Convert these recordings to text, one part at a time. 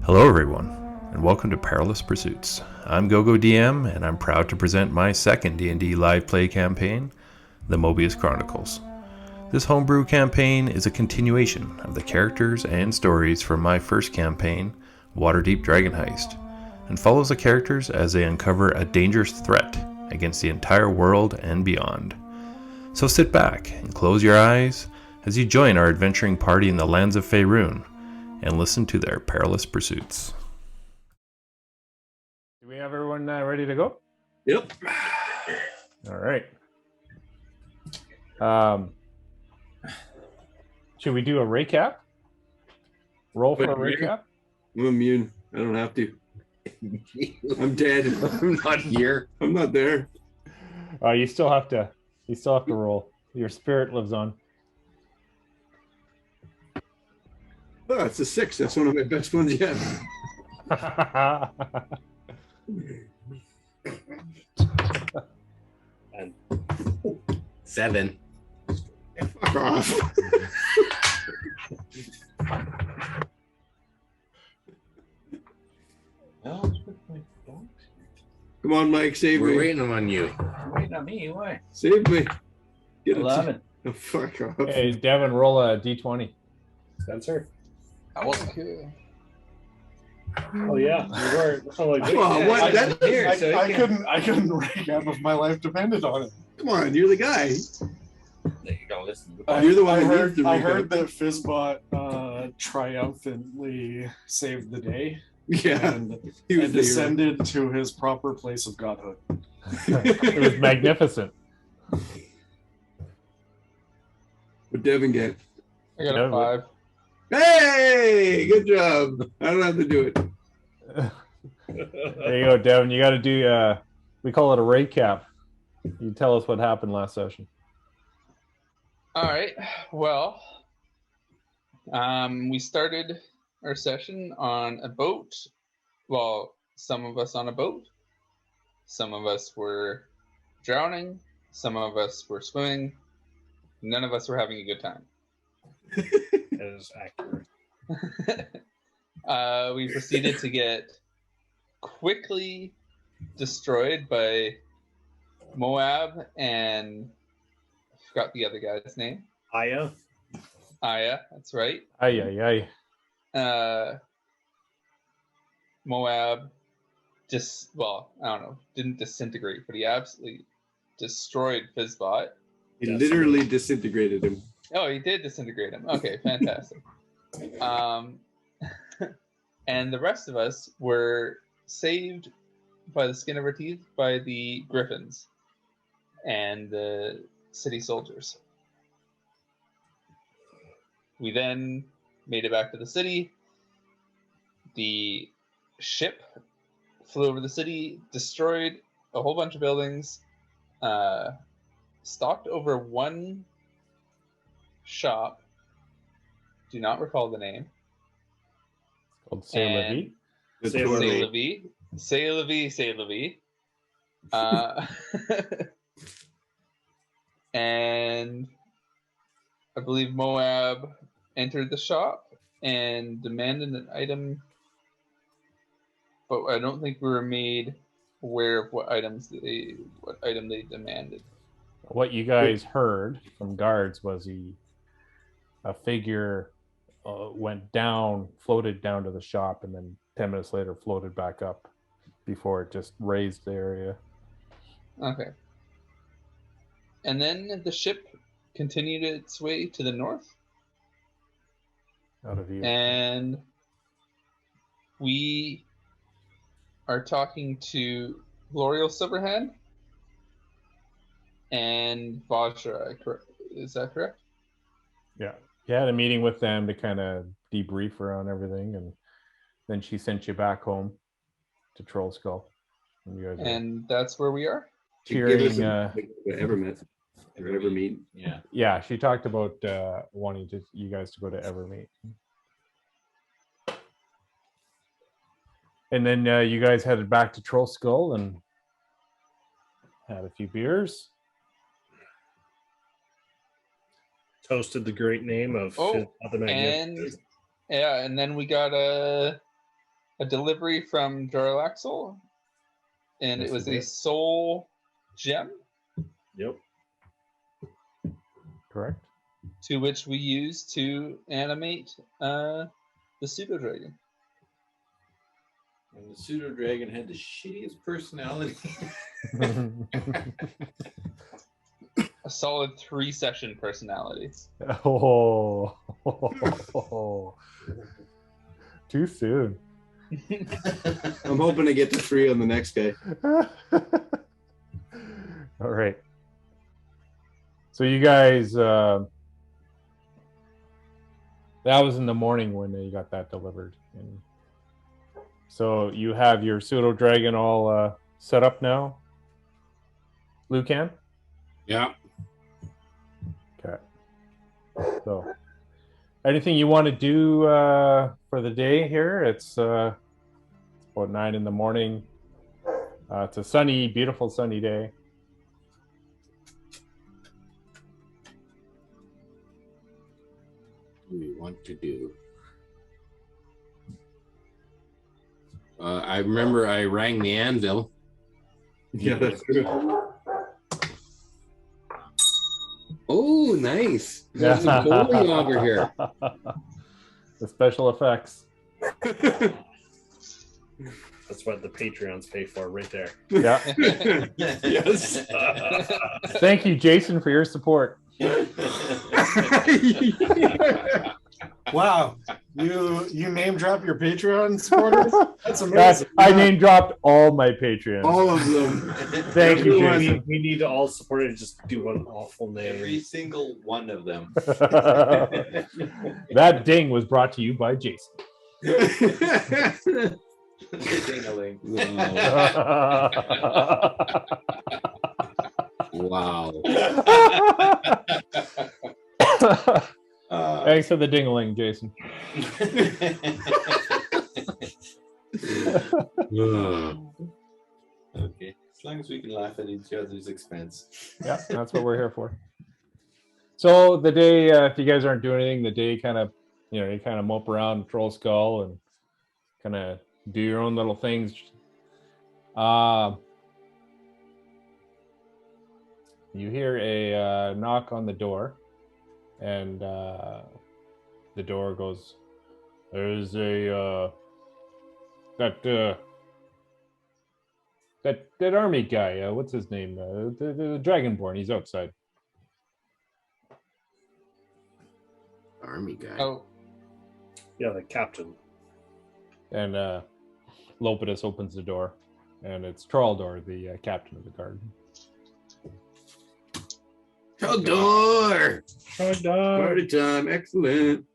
Hello everyone, and welcome to Perilous Pursuits. I'm GoGo DM, and I'm proud to present my second D&D live play campaign, the Mobius Chronicles. This homebrew campaign is a continuation of the characters and stories from my first campaign, Waterdeep Dragon Heist, and follows the characters as they uncover a dangerous threat against the entire world and beyond. So sit back and close your eyes as you join our adventuring party in the lands of Faerun and listen to their perilous pursuits. Do we have everyone ready to go? Yep. All right. Should we do a recap? Roll for a recap? I'm immune. I don't have to. I'm dead. I'm not here. I'm not there. You still have to roll. Your spirit lives on. Oh, it's a 6. That's one of my best ones yet. And 7. Fuck off. Come on, Mike, save me. We're waiting on you. Waiting on me, why? Save me. Get 11. Oh, fuck off. Hey, Devin, roll a d20. Spencer? Okay. Oh yeah, you were. Oh, like, Well, what? I couldn't recap if my life depended on it. Come on, you're the guy. You gotta listen. You're the one I that heard, needs to I recap. heard that Fizzbot triumphantly saved the day Yeah, and, he was and the hero. descended to his proper place of godhood. It was magnificent. What Devin get? I got Yeah, a 5. Hey, good job. I don't have to do it. There you go, Devin. You got to do. We call it a recap. You tell us what happened last session. All right. Well, we started our session on a boat. Well, some of us on a boat. Some of us were drowning. Some of us were swimming. None of us were having a good time. That is accurate. We proceeded to get quickly destroyed by Moab and I forgot the other guy's name. Aya? Aya, that's right. Ay. Moab just, well, I don't know, didn't disintegrate, but he absolutely destroyed Fizzbot. He literally disintegrated him. Oh, he did disintegrate him. Okay, fantastic. And the rest of us were saved by the skin of our teeth by the griffins and the city soldiers. We then made it back to the city. The ship flew over the city, destroyed a whole bunch of buildings, stopped over one shop. Do not recall the name. It's called C'est La Vie. The Say tour. Say la vie. Say la vie, say la vie. And I believe Moab entered the shop and demanded an item, but I don't think we were made aware of what item they demanded. What you guys heard from guards was a figure went down, floated down to the shop, and then 10 minutes later floated back up before it just raised the area. Okay. And then the ship continued its way to the north, Out of view. and we are talking to Lauriel Silverhand and Vajra. Is that correct? Yeah. You had a meeting with them to kind of debrief around everything, and then she sent you back home to Troll Skull. And you guys are And that's where we are. Give us cheering. the Evermeet. Or Evermeet. Yeah. Yeah, she talked about wanting you guys to go to Evermeet. And then you guys headed back to Troll Skull and had a few beers. Toasted the great name of Oh, the Magnificent. and then we got a a delivery from Jarlaxle, and Yes, it was you a did. soul gem Yep. Correct. to which we used to animate the pseudo dragon. And the pseudo dragon had the shittiest personality. A solid 3-session personality. Oh, too soon. I'm hoping to get to 3 on the next guy. All right. So you guys, that was in the morning when you got that delivered. And so you have your pseudo dragon all set up now, Lucan? Yeah. Okay. So anything you want to do for the day here? It's about 9 in the morning. It's a sunny, beautiful sunny day. What do we want to do? I remember I rang the anvil. Yeah, that's true. Oh, nice. There's some bowling over here. The special effects. That's what the Patreons pay for right there. Yeah. Yes. Thank you, Jason, for your support. Wow, you name drop your Patreon supporters? That's That's, amazing. I name dropped all my Patreons. All of them. Thank you, Everyone. Jason. We need to all support it. Just do an awful name. Every single one of them. That ding was brought to you by Jason. Ding-a-ling. Wow. Thanks for the ding-a-ling, Jason. Okay, as long as we can laugh at each other's expense. Yeah, that's what we're here for. So the day, if you guys aren't doing anything, the day kind of, you kind of mope around Troll Skull and kind of do your own little things. You hear a knock on the door, and the door goes, there's a that army guy, what's his name, the Dragonborn, he's outside. Army guy. Oh, Yeah, the captain. And Lopidus opens the door, and it's Traldor, the captain of the guard. Traldor! Party time, excellent.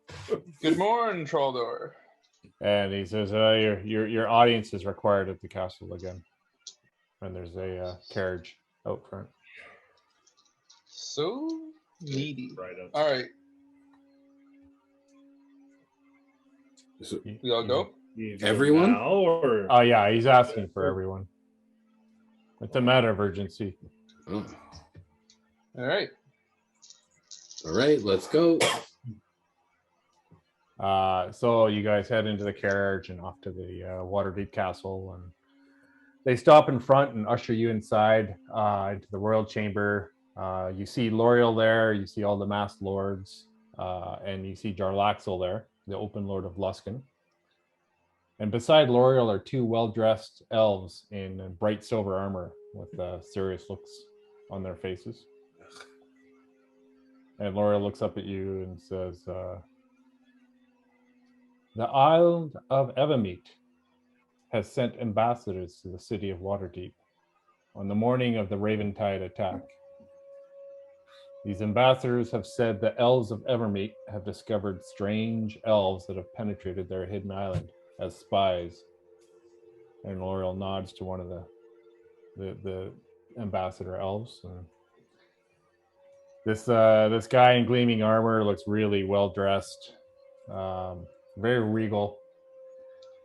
good morning, Traldor. And he says, your audience is required at the castle again. And there's a carriage out front. So needy. Right up. All right, So, we all go. You do Everyone? now, or Oh, yeah, he's asking for everyone. It's a matter of urgency. oh. All right. All right, let's go. So you guys head into the carriage and off to the Waterdeep Castle, and they stop in front and usher you inside into the royal chamber. You see Lauriel there, you see all the masked lords, and you see Jarlaxle there, the open lord of Luskan. And beside Lauriel are 2 well-dressed elves in bright silver armor with serious looks on their faces. And Lauriel looks up at you and says, the Island of Evermeet has sent ambassadors to the city of Waterdeep on the morning of the Raventide attack. These ambassadors have said the elves of Evermeet have discovered strange elves that have penetrated their hidden island as spies. And Lauriel nods to one of the ambassador elves. And this guy in gleaming armor looks really well dressed, very regal,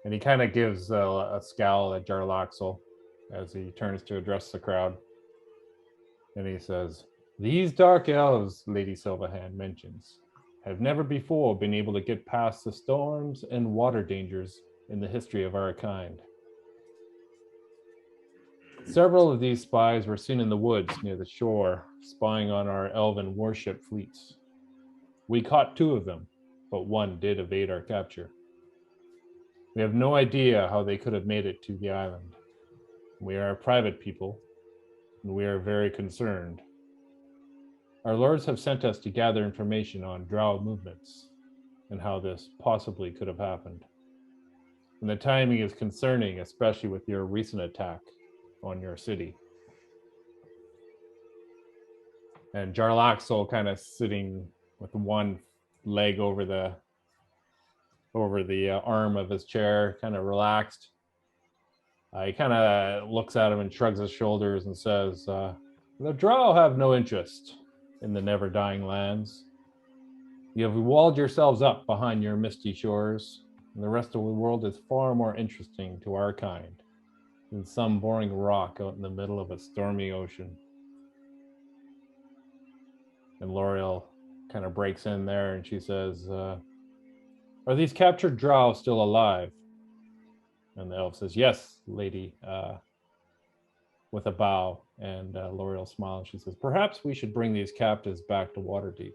and he kind of gives a scowl at Jarlaxle as he turns to address the crowd. And he says, "These dark elves, Lady Silverhand mentions, have never before been able to get past the storms and water dangers in the history of our kind. Several of these spies were seen in the woods near the shore, spying on our elven warship fleets. We caught 2 of them, but 1 did evade our capture. We have no idea how they could have made it to the island. We are a private people, and we are very concerned. Our lords have sent us to gather information on drow movements and how this possibly could have happened. And the timing is concerning, especially with your recent attack on your city. And Jarlaxle kind of sitting with one leg over the arm of his chair, kind of relaxed. He kind of looks at him and shrugs his shoulders and says, the drow have no interest in the never-dying lands. You have walled yourselves up behind your misty shores, and the rest of the world is far more interesting to our kind than some boring rock out in the middle of a stormy ocean. And Lauriel kind of breaks in there and she says, are these captured drow still alive? And the elf says, yes, lady, with a bow. And Lauriel smiles. She says, perhaps we should bring these captives back to Waterdeep.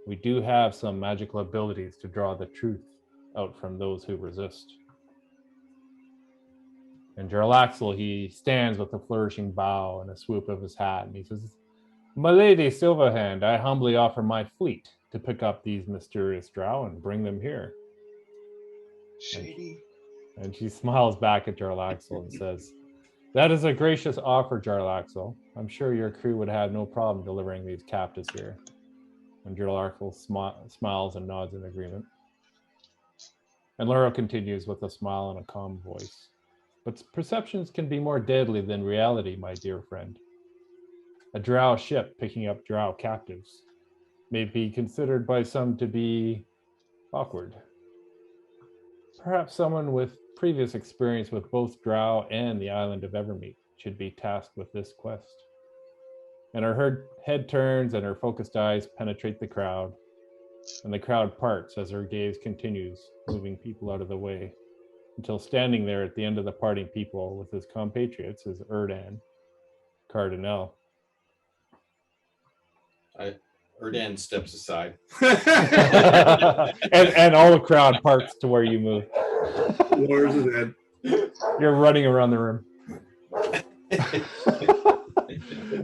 We do have some magical abilities to draw the truth out from those who resist. And Jarlaxle, he stands with a flourishing bow and a swoop of his hat, and he says, my lady Silverhand, I humbly offer my fleet to pick up these mysterious drow and bring them here. Shady. And she smiles back at Jarlaxle and says, that is a gracious offer, Jarlaxle. I'm sure your crew would have no problem delivering these captives here. And Jarlaxle smiles and nods in agreement. And Laura continues with a smile and a calm voice. But perceptions can be more deadly than reality, my dear friend. A drow ship picking up drow captives may be considered by some to be awkward. Perhaps someone with previous experience with both drow and the Island of Evermeet should be tasked with this quest. And her head turns and her focused eyes penetrate the crowd, and the crowd parts as her gaze continues, moving people out of the way, until standing there at the end of the parting people with his compatriots is Erdan Cardinal. Erdan steps aside. and all the crowd parts to where you move. Lowers his head. You're running around the room.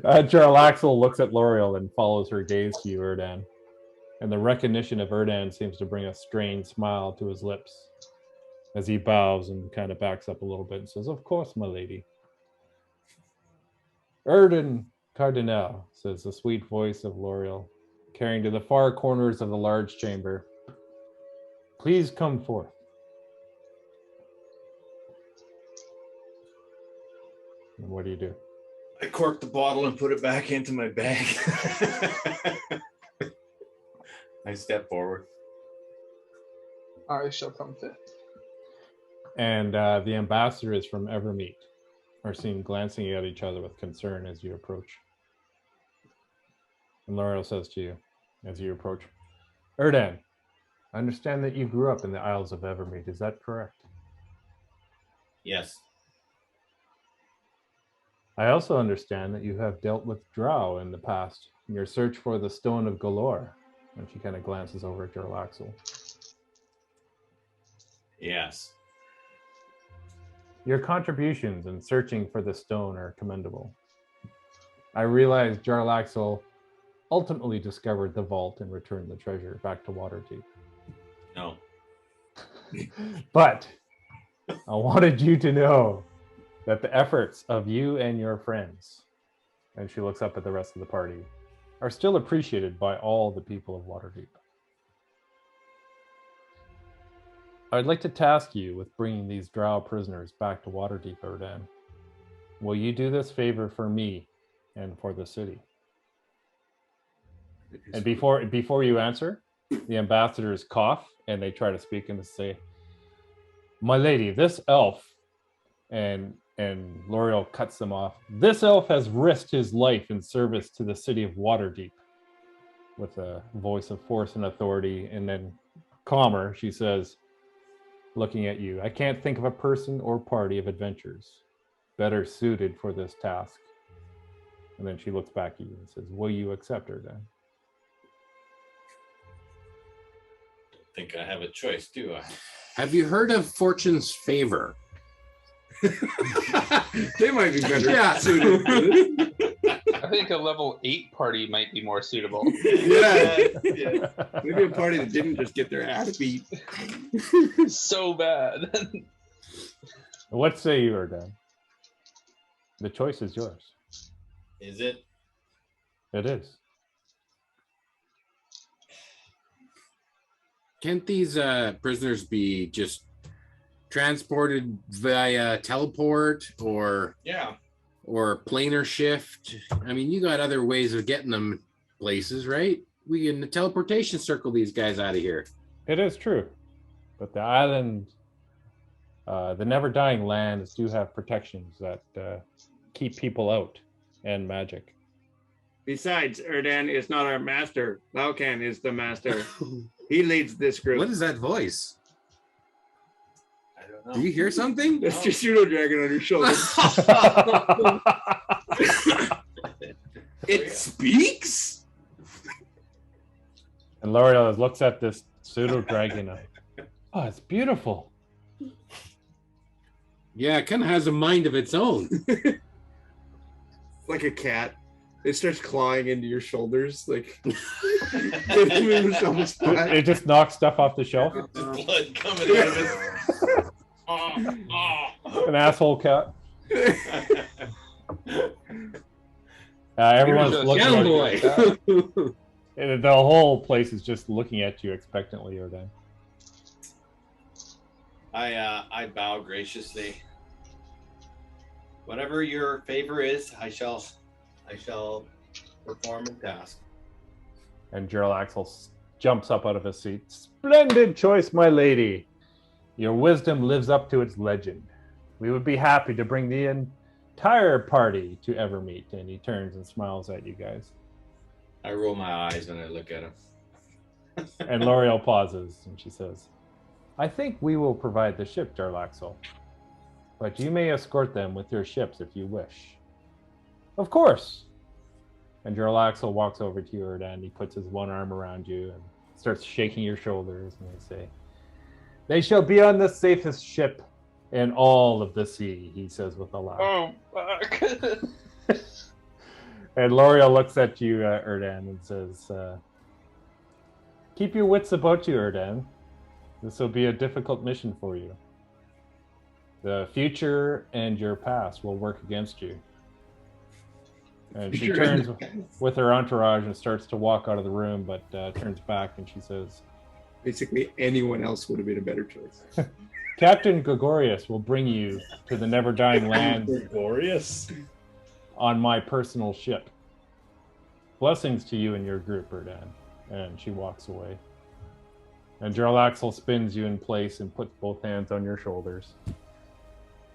Jarlaxle looks at Lauriel and follows her gaze to you, Erdan. And the recognition of Erdan seems to bring a strained smile to his lips as he bows and kind of backs up a little bit and says, of course, my lady. Erdan Cardinal, says the sweet voice of Lauriel, carrying to the far corners of the large chamber. Please come forth. And what do you do? I cork the bottle and put it back into my bag. I step forward. I shall come fit. And the ambassadors from Evermeet are seen glancing at each other with concern as you approach. And Lauriel says to you, as you approach, Erdan, I understand that you grew up in the Isles of Evermeet. Is that correct? Yes. I also understand that you have dealt with drow in the past in your search for the Stone of Galore. And she kind of glances over at Jarlaxle. Yes. Your contributions in searching for the stone are commendable. I realize Jarlaxle ultimately discovered the vault and returned the treasure back to Waterdeep. No. But I wanted you to know that the efforts of you and your friends, and she looks up at the rest of the party, are still appreciated by all the people of Waterdeep. I'd like to task you with bringing these drow prisoners back to Waterdeep, Erdan. Will you do this favor for me and for the city? And before you answer, the ambassadors cough and they try to speak and say, my lady, this elf, and Lauriel cuts them off. This elf has risked his life in service to the city of Waterdeep, with a voice of force and authority. And then calmer, she says, looking at you. I can't think of a person or party of adventurers better suited for this task. And then she looks back at you and says, will you accept her then? I think I have a choice, do I? Have you heard of Fortune's Favor? They might be better Yeah. suited for this. I think a level 8 party might be more suitable. Yeah. Maybe a party that didn't just get their ass beat. So bad. What say you, Erdan? The choice is yours. Is it? It is. Can't these prisoners be just transported via teleport or Yeah. planar shift? I mean, you got other ways of getting them places, right? We can teleportation circle these guys out of here. It is true. But the island, the never dying lands do have protections that keep people out and magic. Besides, Erdan is not our master. Laucan is the master. He leads this group. What is that voice? I don't know. Do you hear something? That's your pseudo dragon on your shoulder. It speaks? And Lauriel looks at this pseudo dragon. Oh, it's beautiful. Yeah, it kind of has a mind of its own. Like a cat. It starts clawing into your shoulders, like giving himself a spot. It just knocks stuff off the shelf. There's blood coming out of it. An asshole cat. Everyone's Just looking Young at you. boy. The whole place is just looking at you expectantly, Erdan. I bow graciously. Whatever your favor is, I shall perform and task. And Gerald Axel jumps up out of his seat. Splendid choice, my lady. Your wisdom lives up to its legend. We would be happy to bring the entire party to Evermeet. And he turns and smiles at you guys. I roll my eyes when I look at him. And Lauriel pauses and she says, I think we will provide the ship, Jarlaxle. But you may escort them with your ships if you wish. Of course. And Jarlaxle walks over to you, Erdan. He puts his one arm around you and starts shaking your shoulders. And they say, they shall be on the safest ship in all of the sea, he says with a laugh. Oh, fuck. And Lauriel looks at you, Erdan, and says, keep your wits about you, Erdan. This will be a difficult mission for you. The future and your past will work against you. And she turns with her entourage and starts to walk out of the room, but turns back and she says, Basically, anyone else would have been a better choice. Captain Gregorius will bring you to the never dying lands Glorious. on my personal ship. Blessings to you and your group, Erdan. And she walks away. And Jarlaxle spins you in place and puts both hands on your shoulders.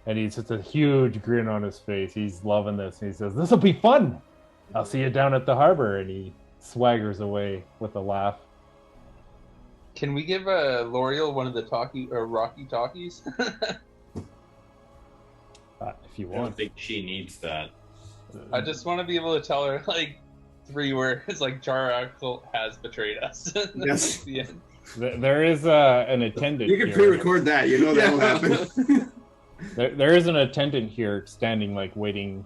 And he's just a huge grin on his face. He's loving this. And he says, this'll be fun. I'll see you down at the harbor. And he swaggers away with a laugh. Can we give Lauriel one of the Rocky Talkies? If you I don't want. think she needs that. I just want to be able to tell her like 3 words, like Jarlaxle has betrayed us. That's Yes. the end. There is an attendant You can here. pre-record that. You know that'll happen. There is an attendant here standing, like, waiting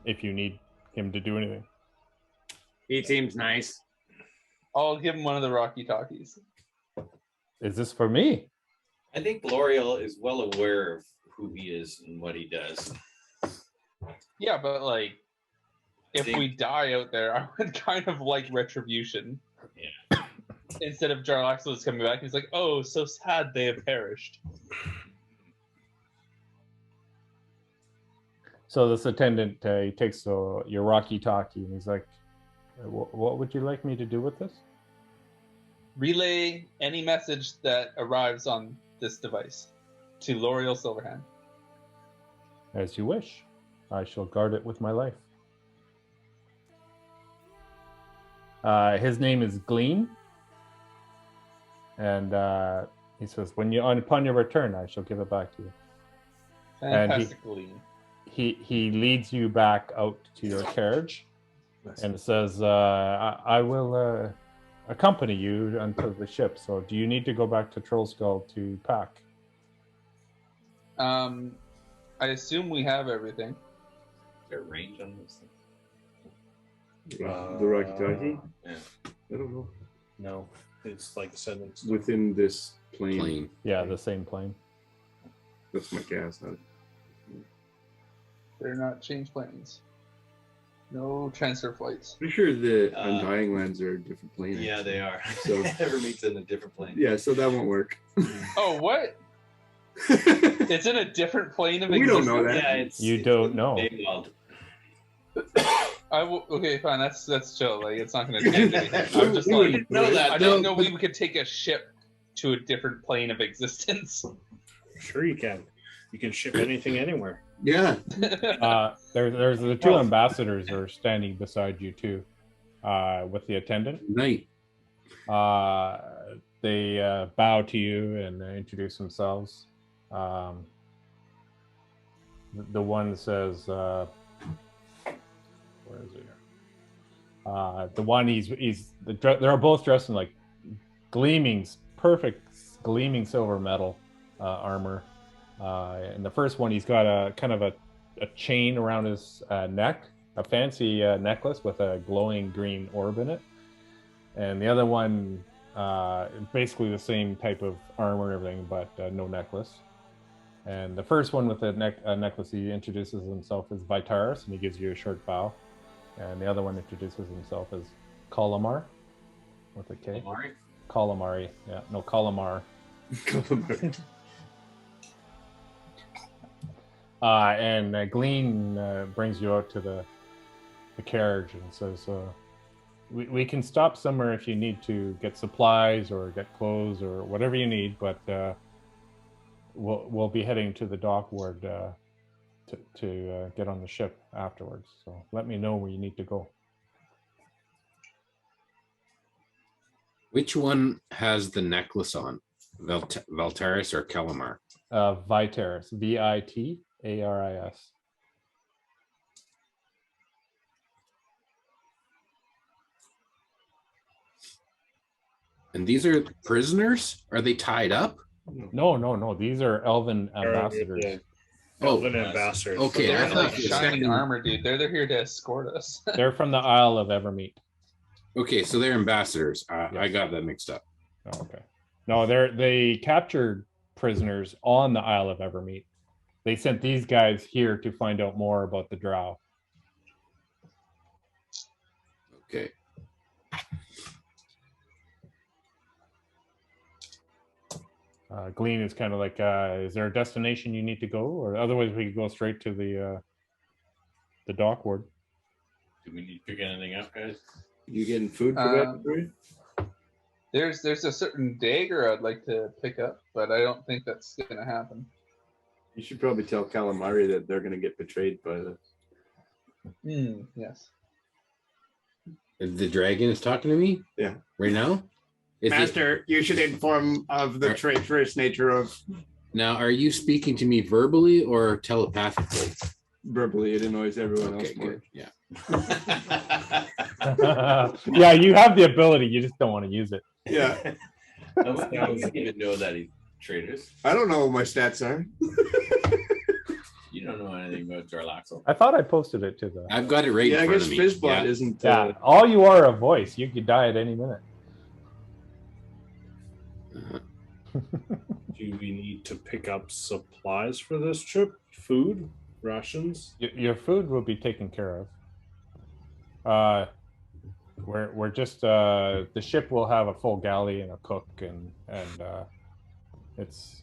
if you need him to do anything. He seems nice. I'll give him one of the Rocky Talkies. Is this for me? I think L'Oreal is well aware of who he is and what he does. Yeah, but like, if think- we die out there, I would kind of like retribution. Yeah. Instead of Jarlaxle is coming back, he's like, "Oh, so sad they have perished." So this attendant, he takes your walkie-talkie and he's like, what would you like me to do with this? Relay any message that arrives on this device to Lauriel Silverhand. As you wish. I shall guard it with my life. His name is Glean. And He says, upon your return, I shall give it back to you. And Fantastically. he leads you back out to your carriage and says, I will accompany you until the ship. So do you need to go back to Trollskull to pack? I assume we have everything. Is there range on this thing? The Rakitaki? Yeah. I don't know. No, it's like said it's Within this plane. Plane. Yeah, the same plane. That's my guess. They're not change planes. No transfer flights. Pretty sure the Undying Lands are a different plane. Yeah, they are. So- Evermeet's in a different plane. Yeah, so that won't work. Oh, what? It's in a different plane of We existence. don't know that. Yeah, You don't know. Daywald. Okay, fine. That's chill. Like, it's not going to change anything. I'm just We like, wouldn't know that. I didn't know we could take a ship to a different plane of existence. Sure, you can. You can ship anything anywhere. Yeah. There's the two ambassadors are standing beside you too, with the attendant. Night. They bow to you and introduce themselves. The one says, "Where is it?" The one they're both dressed in like perfect gleaming silver metal armor. And the first one, he's got a kind of a chain around his neck, a fancy necklace with a glowing green orb in it. And the other one, basically the same type of armor, everything, but no necklace. And the first one with a necklace, he introduces himself as Vitaris, and he gives you a short bow. And the other one introduces himself as Kalamar, with a K. Amari? Kalamari, yeah, no, Kalamar. And Glean brings you out to the carriage and says, we can stop somewhere if you need to get supplies or get clothes or whatever you need, but we'll be heading to the dock ward to get on the ship afterwards. So let me know where you need to go. Which one has the necklace on? Valtaris or Kalamar? Vitaris, Vitaris. And these are prisoners? Are they tied up? No. These are elven ambassadors. Yeah. Oh, Elven ambassadors. okay, They're I in thought like you were shining saying- armor, dude. They're here to escort us. They're from the Isle of Evermeet. Okay, so they're ambassadors. I Yes. got that mixed up. Oh, okay. No, they captured prisoners on the Isle of Evermeet. They sent these guys here to find out more about the drow. Okay. Glean is kind of like, is there a destination you need to go, or otherwise we could go straight to the dock ward. Do we need to pick anything up, guys? You getting food for that? Barry? There's a certain dagger I'd like to pick up, but I don't think that's gonna happen. You should probably tell Calamari that they're going to get betrayed by the. Yes. The dragon is talking to me? Yeah. Right now? Is it- Master, you should inform of the treacherous nature of now, are you speaking to me verbally or telepathically? Verbally, it annoys everyone else Okay, more. good. Yeah. Yeah, you have the ability, you just don't want to use it. Yeah. I don't even know that he's traitors. I don't know what my stats are. You don't know anything about Jarlaxle. I thought I posted it to the. I've got it right Yeah, I in front guess of me. Fizzbot Yeah. isn't. Yeah, all you are a voice. You could die at any minute. Do we need to pick up supplies for this trip? Food? Rations? Your food will be taken care of. We're just the ship will have a full galley and a cook and it's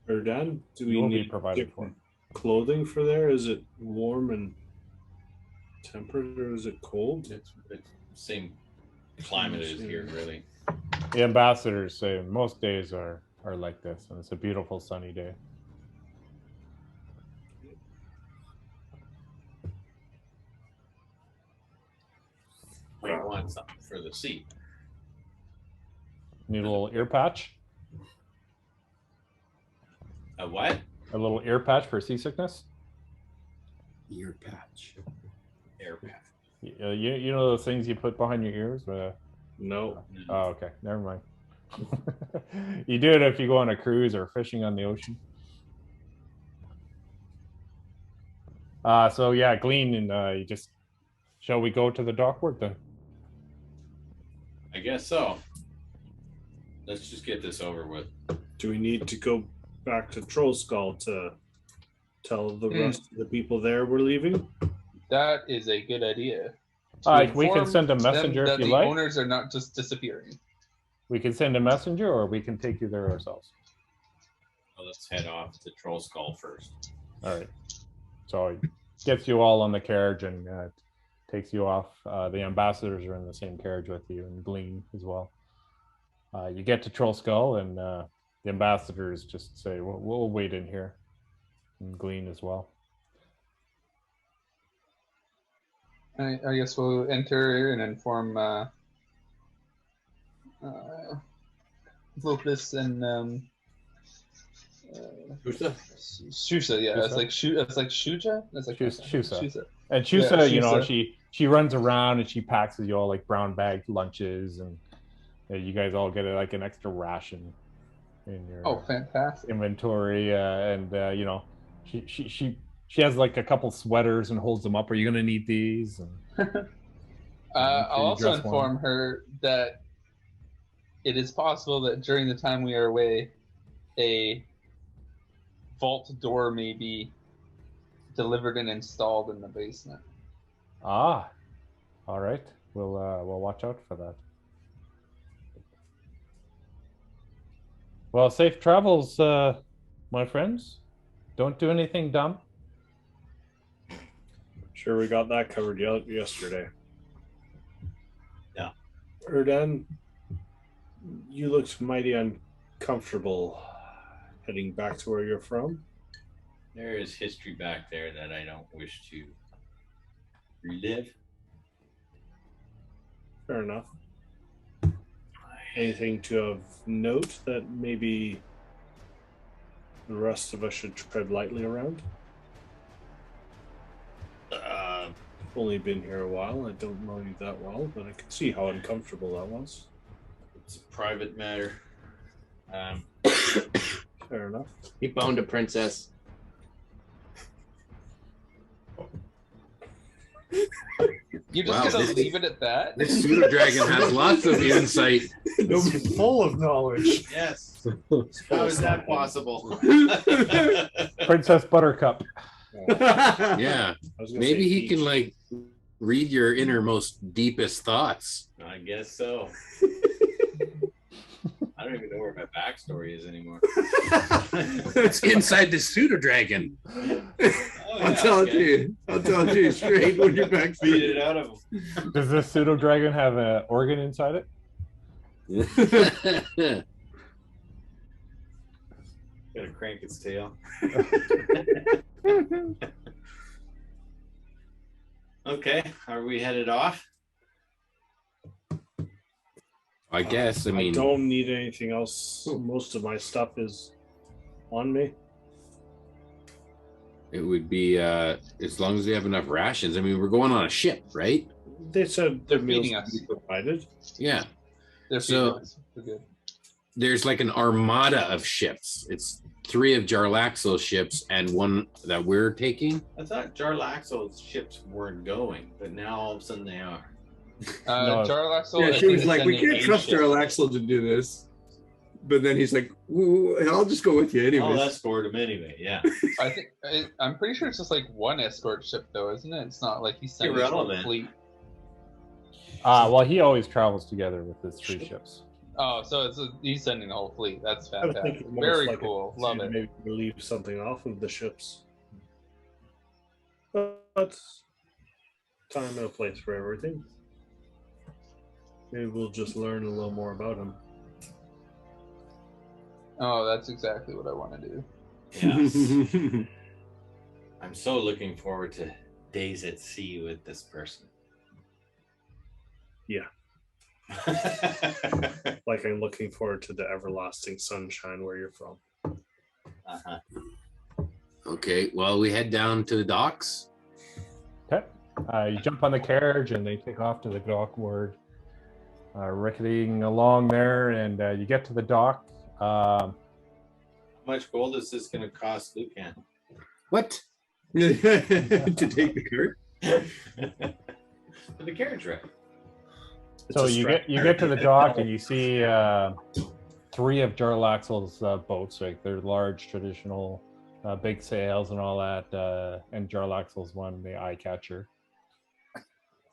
Erdan, do we will be need provided for. clothing for there? Is it warm and temperate or is it cold? It's same climate as here, really. The ambassadors say most days are like this, and it's a beautiful sunny day. Might want something for the sea. Need a little ear patch. A what? A little ear patch for seasickness. Ear patch. Air path. You know those things you put behind your ears? No. Oh, okay. Never mind. You do it if you go on a cruise or fishing on the ocean. So yeah, Glean, and you just shall we go to the dockwork then? I guess so. Let's just get this over with. Do we need to go back to Troll Skull to tell the rest of the people there we're leaving? That is a good idea. We can send a Inform messenger them if that you the like. owners are not just disappearing. We can send a messenger, or we can take you there ourselves. Well, let's head off to Troll Skull first. All right. So it gets you all on the carriage and takes you off. The ambassadors are in the same carriage with you, and Glean as well. You get to Troll Skull, and the ambassadors just say, we'll wait in here. And Glean as well. I guess we'll enter and inform Lopus and Shusa. Yeah, it's like Shuja. That's like Shusa. And Shusa, you know, she runs around and she packs you all like brown bag lunches, and you guys all get like an extra ration in your fantastic inventory. And you know, she has like a couple sweaters and holds them up. Are you going to need these? And, I'll also inform her that it is possible that during the time we are away, a vault door may be delivered and installed in the basement. All right. We'll watch out for that. Well, safe travels, my friends. Don't do anything dumb. Sure, we got that covered yesterday. Yeah. Erdan, you looked mighty uncomfortable heading back to where you're from. There is history back there that I don't wish to relive. Fair enough. Anything to of note that maybe the rest of us should tread lightly around? Only been here a while. I don't know you that well, but I can see how uncomfortable that was. It's a private matter. Fair enough. He boned a princess. You're just gonna leave it at that? This pseudo dragon has lots of insight. It's full of knowledge. Yes. How is that possible? Princess Buttercup. Yeah. Maybe he can like read your innermost deepest thoughts. I guess so. I don't even know where my backstory is anymore. It's inside the pseudo dragon. I'll tell you straight when you're back. Feed it out of him. Does this pseudo dragon have an organ inside it? Gotta crank its tail. Okay, are we headed off? I guess. I mean, I don't need anything else. Most of my stuff is on me. it would be as long as we have enough rations. I mean, we're going on a ship, right? They said They're the meals feeding would us. be provided. Yeah. They're So- feeding us. We're good. There's like an armada of ships. It's 3 of Jarlaxle's ships and 1 that we're taking. I thought Jarlaxle's ships weren't going, but now all of a sudden they are. No. Jarlaxle, Yeah, I she think, was is like, we sending can't a trust ship. our Axel to do this. But then he's like, "Ooh, I'll just go with you I'll anyways. escort him anyway, yeah. I'm pretty sure it's just like one escort ship, though, isn't it? It's not like he's sending a whole Irrelevant. fleet. Well, he always travels together with his 3 ships. Oh, so he's sending the whole fleet. That's I was fantastic. thinking most Very like cool. to Love it. Maybe leave something off of the ships. But time and a place for everything. Maybe we'll just learn a little more about him. Oh, that's exactly what I want to do. Yes. I'm so looking forward to days at sea with this person. Yeah. Like I'm looking forward to the everlasting sunshine where you're from. Okay, well, we head down to the docks. Okay. You jump on the carriage and they take off to the dockward, ricketing along there, and you get to the dock. How much gold is this going to cost Lucan? What? To take the cart. For the carriage ride. So you get to the dock and you see 3 of Jarlaxle's boats. Like they're large, traditional, big sails and all that. And Jarlaxle's one, the eye catcher.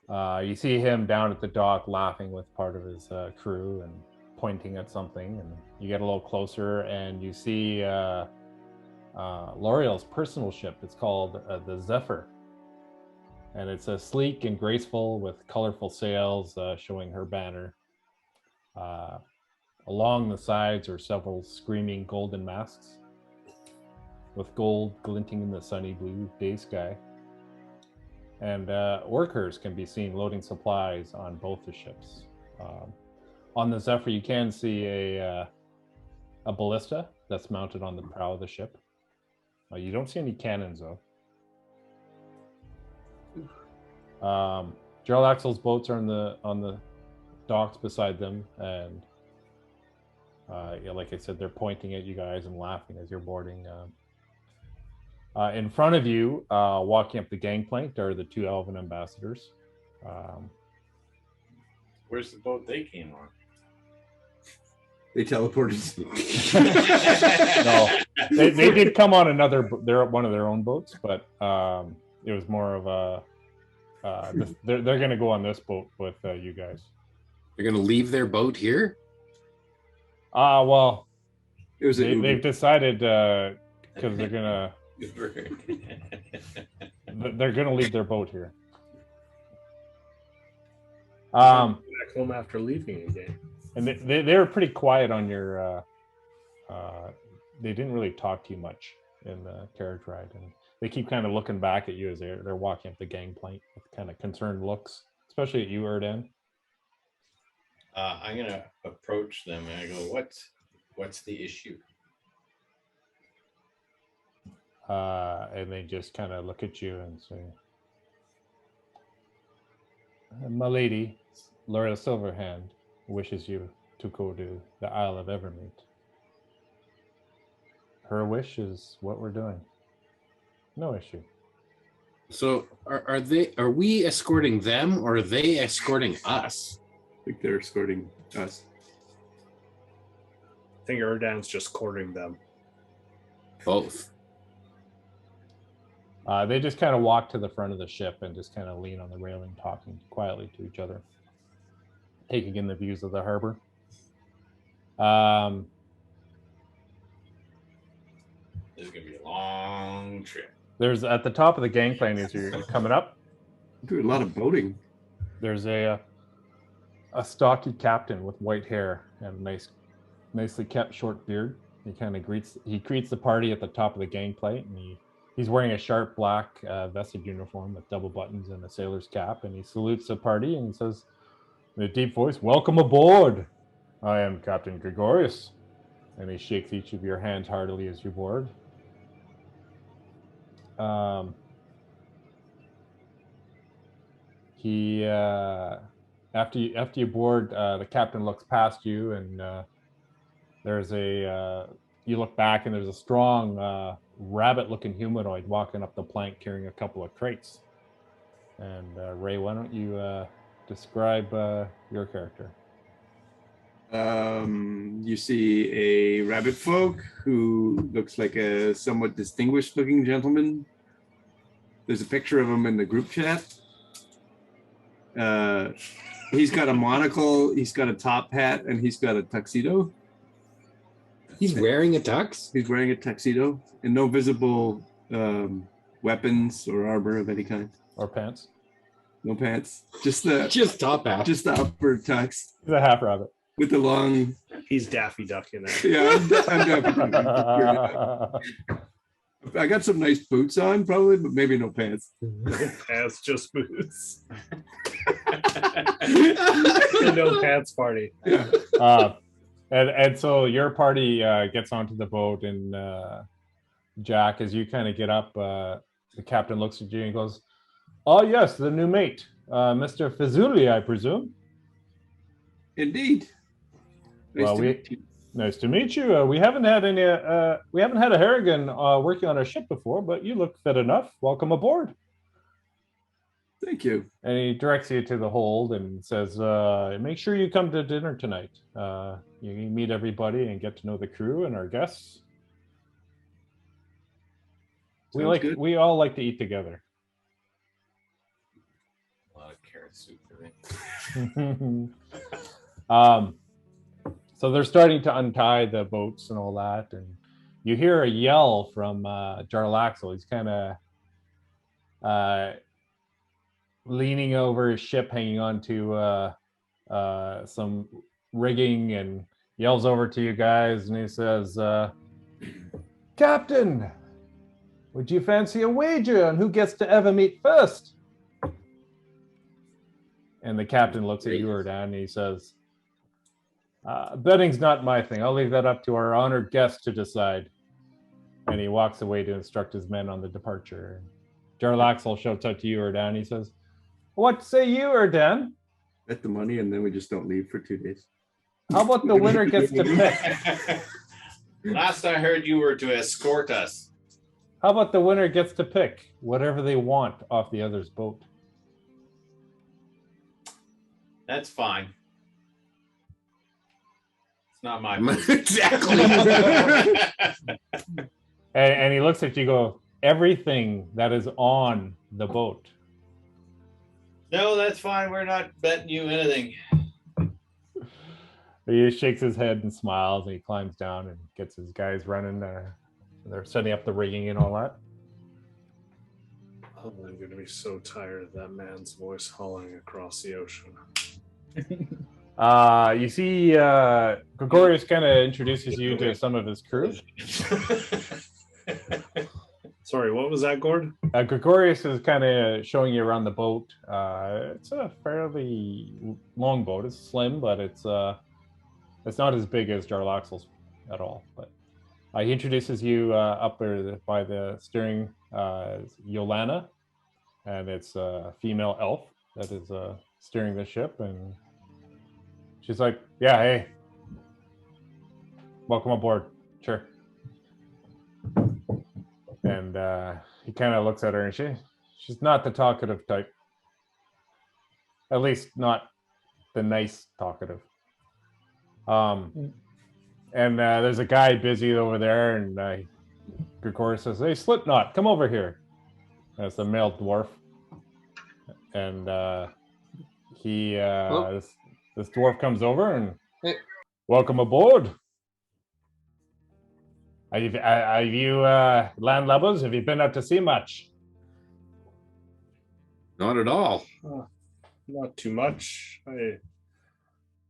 You see him down at the dock laughing with part of his crew and pointing at something. And you get a little closer and you see Lauriel's personal ship. It's called the Zephyr. And it's sleek and graceful with colorful sails showing her banner. Along the sides are several screaming golden masks with gold glinting in the sunny blue day sky. And workers can be seen loading supplies on both the ships. On the Zephyr, you can see a ballista that's mounted on the prow of the ship. You don't see any cannons, though. Jarlaxle's boats are on the docks beside them, and like I said, they're pointing at you guys and laughing as you're boarding. In front of you, walking up the gangplank, are the 2 elven ambassadors. Where's the boat they came on? They teleported. No, they did come on they're one of their own boats, but it was more of a. They're going to go on this boat with you guys. They're going to leave their boat here? Well, It was they've decided because they're going to leave their boat here. Back home after leaving again. And they were pretty quiet on your. They didn't really talk to you much in the carriage ride, and they keep kind of looking back at you as they're walking up the gangplank with kind of concerned looks, especially at you, Erdan. I'm gonna approach them and I go, "What's the issue?" And they just kind of look at you and say, "My lady, Lauriel Silverhand, wishes you to go to the Isle of Evermeet. Her wish is what we're doing. No issue." So are we escorting them or are they escorting us? I think they're escorting us. I think Erdan's just courting them. Both. They just kind of walk to the front of the ship and just kind of lean on the railing, talking quietly to each other, taking in the views of the harbor. This is gonna be a long trip. There's at the top of the gangplank as you're coming up. Do a lot of boating. There's a stocky captain with white hair and a nicely kept short beard. He greets the party at the top of the gangplank, and he's wearing a sharp black vested uniform with double buttons and a sailor's cap, and he salutes the party and he says in a deep voice, "Welcome aboard. I am Captain Gregorius." And he shakes each of your hands heartily as you board. After you board, the captain looks past you, and you look back, and there's a strong rabbit-looking humanoid walking up the plank carrying a couple of crates. And Ray, why don't you describe your character? You see a rabbit folk who looks like a somewhat distinguished looking gentleman. There's a picture of him in the group chat. He's got a monocle, he's got a top hat, and he's got a tuxedo. He's wearing a tux? He's wearing a tuxedo and no visible weapons or armor of any kind. Or pants? No pants. Just top hat. Just the upper tux. He's a half rabbit. With the long... He's Daffy Duck in that. Yeah, I'm Daffy Duck. I got some nice boots on, probably, but maybe no pants. No pants, just boots. No pants party. Yeah. And so your party gets onto the boat, and Jack, as you kind of get up, the captain looks at you and goes, "Oh yes, the new mate, Mr. Fazuli, I presume." Indeed. Nice to meet you. We haven't had a Harrigan working on our ship before, but you look fit enough. Welcome aboard. Thank you. And he directs you to the hold and says, "Make sure you come to dinner tonight. You can meet everybody and get to know the crew and our guests. Good. We all like to eat together." A lot of carrot soup for me. So they're starting to untie the boats and all that, and you hear a yell from Jarlaxle. He's kind of leaning over his ship, hanging on to some rigging, and yells over to you guys, and he says, "Captain, would you fancy a wager on who gets to Evermeet first?" And the captain looks at you, Erdan, and he says, "Betting's not my thing. I'll leave that up to our honored guest to decide." And he walks away to instruct his men on the departure. Jarlaxle shouts out to you, Erdan. He says, "What say you, Erdan? Bet the money and then we just don't leave for 2 days. How about the winner gets to pick? Last I heard, you were to escort us. How about the winner gets to pick whatever they want off the other's boat?" That's fine. It's not my Exactly. And he looks at you, go, "Everything that is on the boat." No, that's fine. We're not betting you anything. He shakes his head and smiles, and he climbs down and gets his guys running. They're setting up the rigging and all that. Oh, I'm going to be so tired of that man's voice hauling across the ocean. You see, Gregorius kind of introduces you to some of his crew. Sorry, what was that, Gord? Gregorius is kind of showing you around the boat. It's a fairly long boat. It's slim, but it's not as big as Jarlaxle's at all. But he introduces you up there by the steering, Yolana, and it's a female elf that is steering the ship, and she's like, "Yeah, hey, welcome aboard. Sure." And he kind of looks at her, and she's not the talkative type. At least not the nice talkative. And there's a guy busy over there, and Gregorius says, "Hey, Slipknot, come over here." And it's a male dwarf. And this dwarf comes over and, Hey. "Welcome aboard. Have you landlubbers? Have you been out to sea much?" Not at all. Not too much.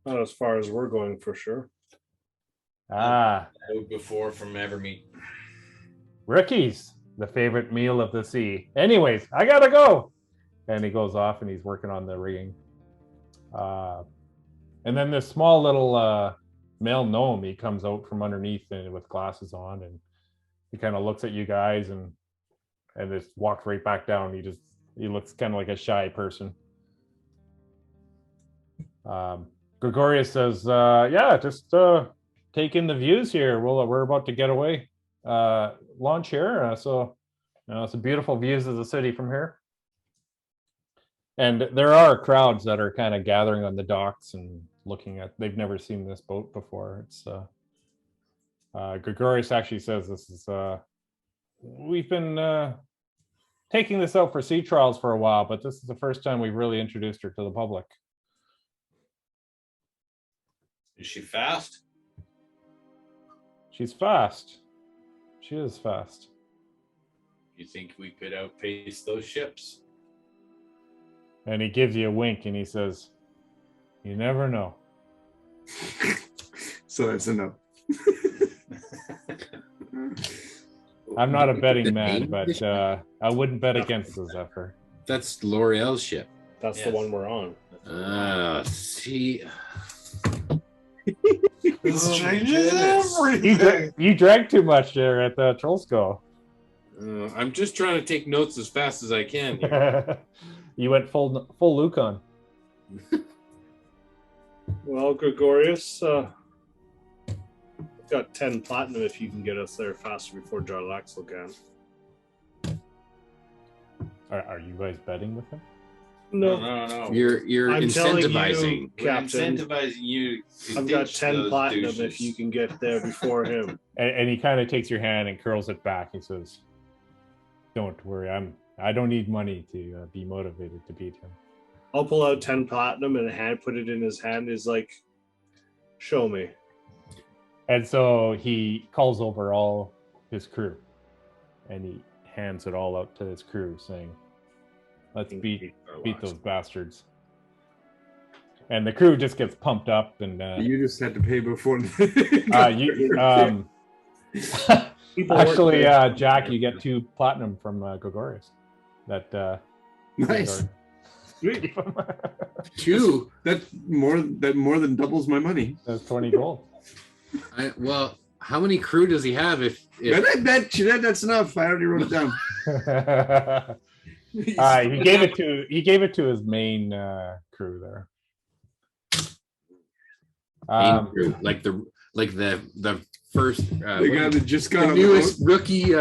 Not as far as we're going, for sure. Before from Evermeet. Ricky's the favorite meal of the sea. Anyways, I gotta go. And he goes off and he's working on the rigging. And then this small little male gnome, he comes out from underneath and with glasses on, and he kind of looks at you guys and just walks right back down. He looks kind of like a shy person. Gregorius says, "Yeah, just take in the views here. We're about to get away, launch here. So it's a beautiful views of the city from here." And there are crowds that are kind of gathering on the docks and looking at. They've never seen this boat before. It's Gregorius actually says this is. We've been taking this out for sea trials for a while, but this is the first time we've really introduced her to the public. Is she fast? She's fast. She is fast. You think we could outpace those ships? And he gives you a wink and he says, "You never know." So that's enough. I'm not a betting man, but I wouldn't bet against the Zephyr. That's Lauriel's ship. That's the one we're on. See. This changes everything. You drank too much there at the Troll Skull. I'm just trying to take notes as fast as I can. Here. You went full Lucan. Well, Gregorius, got 10 platinum if you can get us there faster before Jarlaxle can. Are you guys betting with him? No. You're I'm incentivizing. You, Captain. Incentivizing you. To I've got ditch 10 those platinum douches. if you can get there before him. And he kind of takes your hand and curls it back. He says, "Don't worry. I don't need money to be motivated to beat him." I'll pull out 10 platinum and put it in his hand. Is like, show me. And so he calls over all his crew, and he hands it all out to his crew, saying, "Let's beat those bastards." And the crew just gets pumped up, and You just had to pay before. Actually, Jack, you get 2 platinum from Gregorius. That Nice. Sweet. 2. That more than doubles my money. That's 20 gold. Well, how many crew does he have? If That's enough. I already wrote it down. He gave it to his main crew there. like the first The guy that just got the on the newest boat. rookie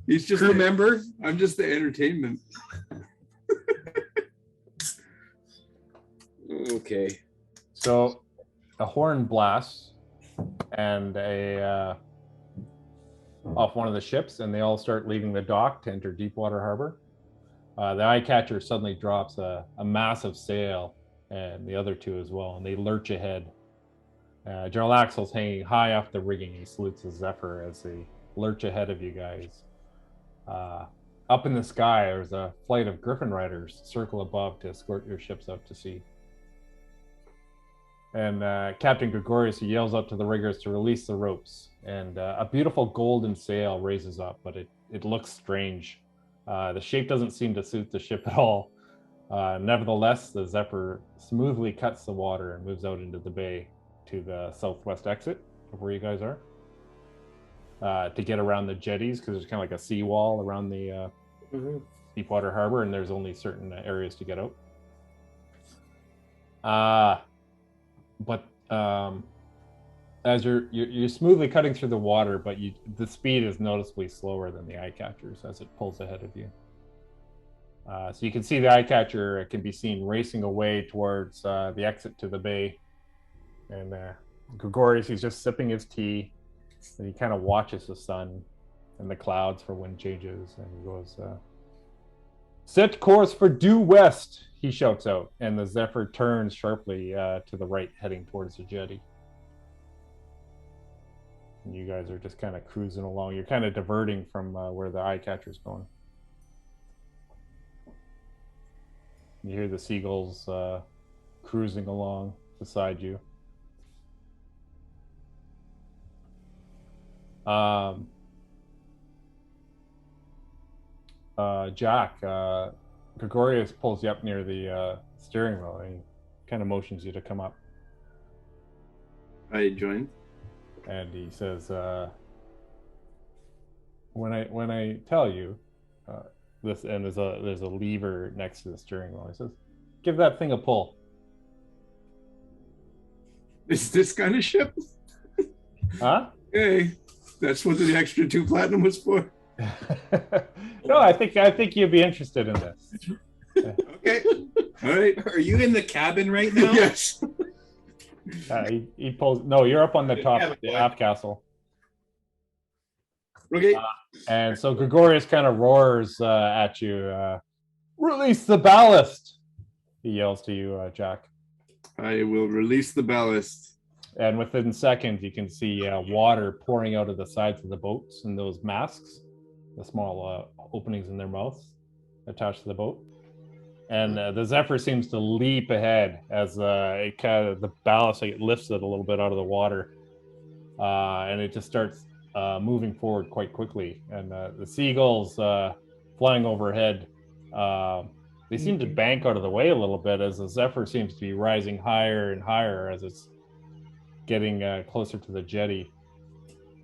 He's just crew member. I'm just the entertainment. Okay. So a horn blasts and off one of the ships, and they all start leaving the dock to enter Deepwater Harbor. The eye catcher suddenly drops a massive sail, and the other 2 as well, and they lurch ahead. Jarlaxle's hanging high off the rigging. He salutes the Zephyr as they lurch ahead of you guys. Up in the sky, there's a flight of Griffin riders circle above to escort your ships out to sea. And Captain Gregorius, he yells out to the riggers to release the ropes. And a beautiful golden sail raises up, but it looks strange. The shape doesn't seem to suit the ship at all. Nevertheless, the Zephyr smoothly cuts the water and moves out into the bay to the southwest exit of where you guys are. To get around the jetties, because there's kind of like a seawall around the Deepwater Harbor, and there's only certain areas to get out. But as you're smoothly cutting through the water, but the speed is noticeably slower than the eye catchers as it pulls ahead of you. So you can see the eye catcher can be seen racing away towards the exit to the bay. And Gregorius, he's just sipping his tea, and he kind of watches the sun and the clouds for wind changes, and he goes, "Set course for due west," he shouts out, and the Zephyr turns sharply to the right, heading towards the jetty. And you guys are just kind of cruising along. You're kind of diverting from where the eye catcher's going. You hear the seagulls cruising along beside you. Jack, Gregorius pulls you up near the steering wheel, and he kind of motions you to come up. I joined. And he says, when I tell you this, and there's a lever next to the steering wheel, he says, "Give that thing a pull." Is this kind of ship? Huh? Hey, that's what the extra 2 platinum was for. No, I think you'd be interested in this. Okay. All right. Are you in the cabin right now? Yes. He pulls. No, you're up on the top, the aft castle. Okay. And so Gregorius kind of roars at you. "Release the ballast!" he yells to you, Jack. I will release the ballast. And within seconds, you can see water pouring out of the sides of the boats and those masks, the small openings in their mouths attached to the boat. And the Zephyr seems to leap ahead as the ballast lifts it a little bit out of the water. And it just starts moving forward quite quickly. And the seagulls flying overhead, they seem to bank out of the way a little bit as the Zephyr seems to be rising higher and higher as it's getting closer to the jetty.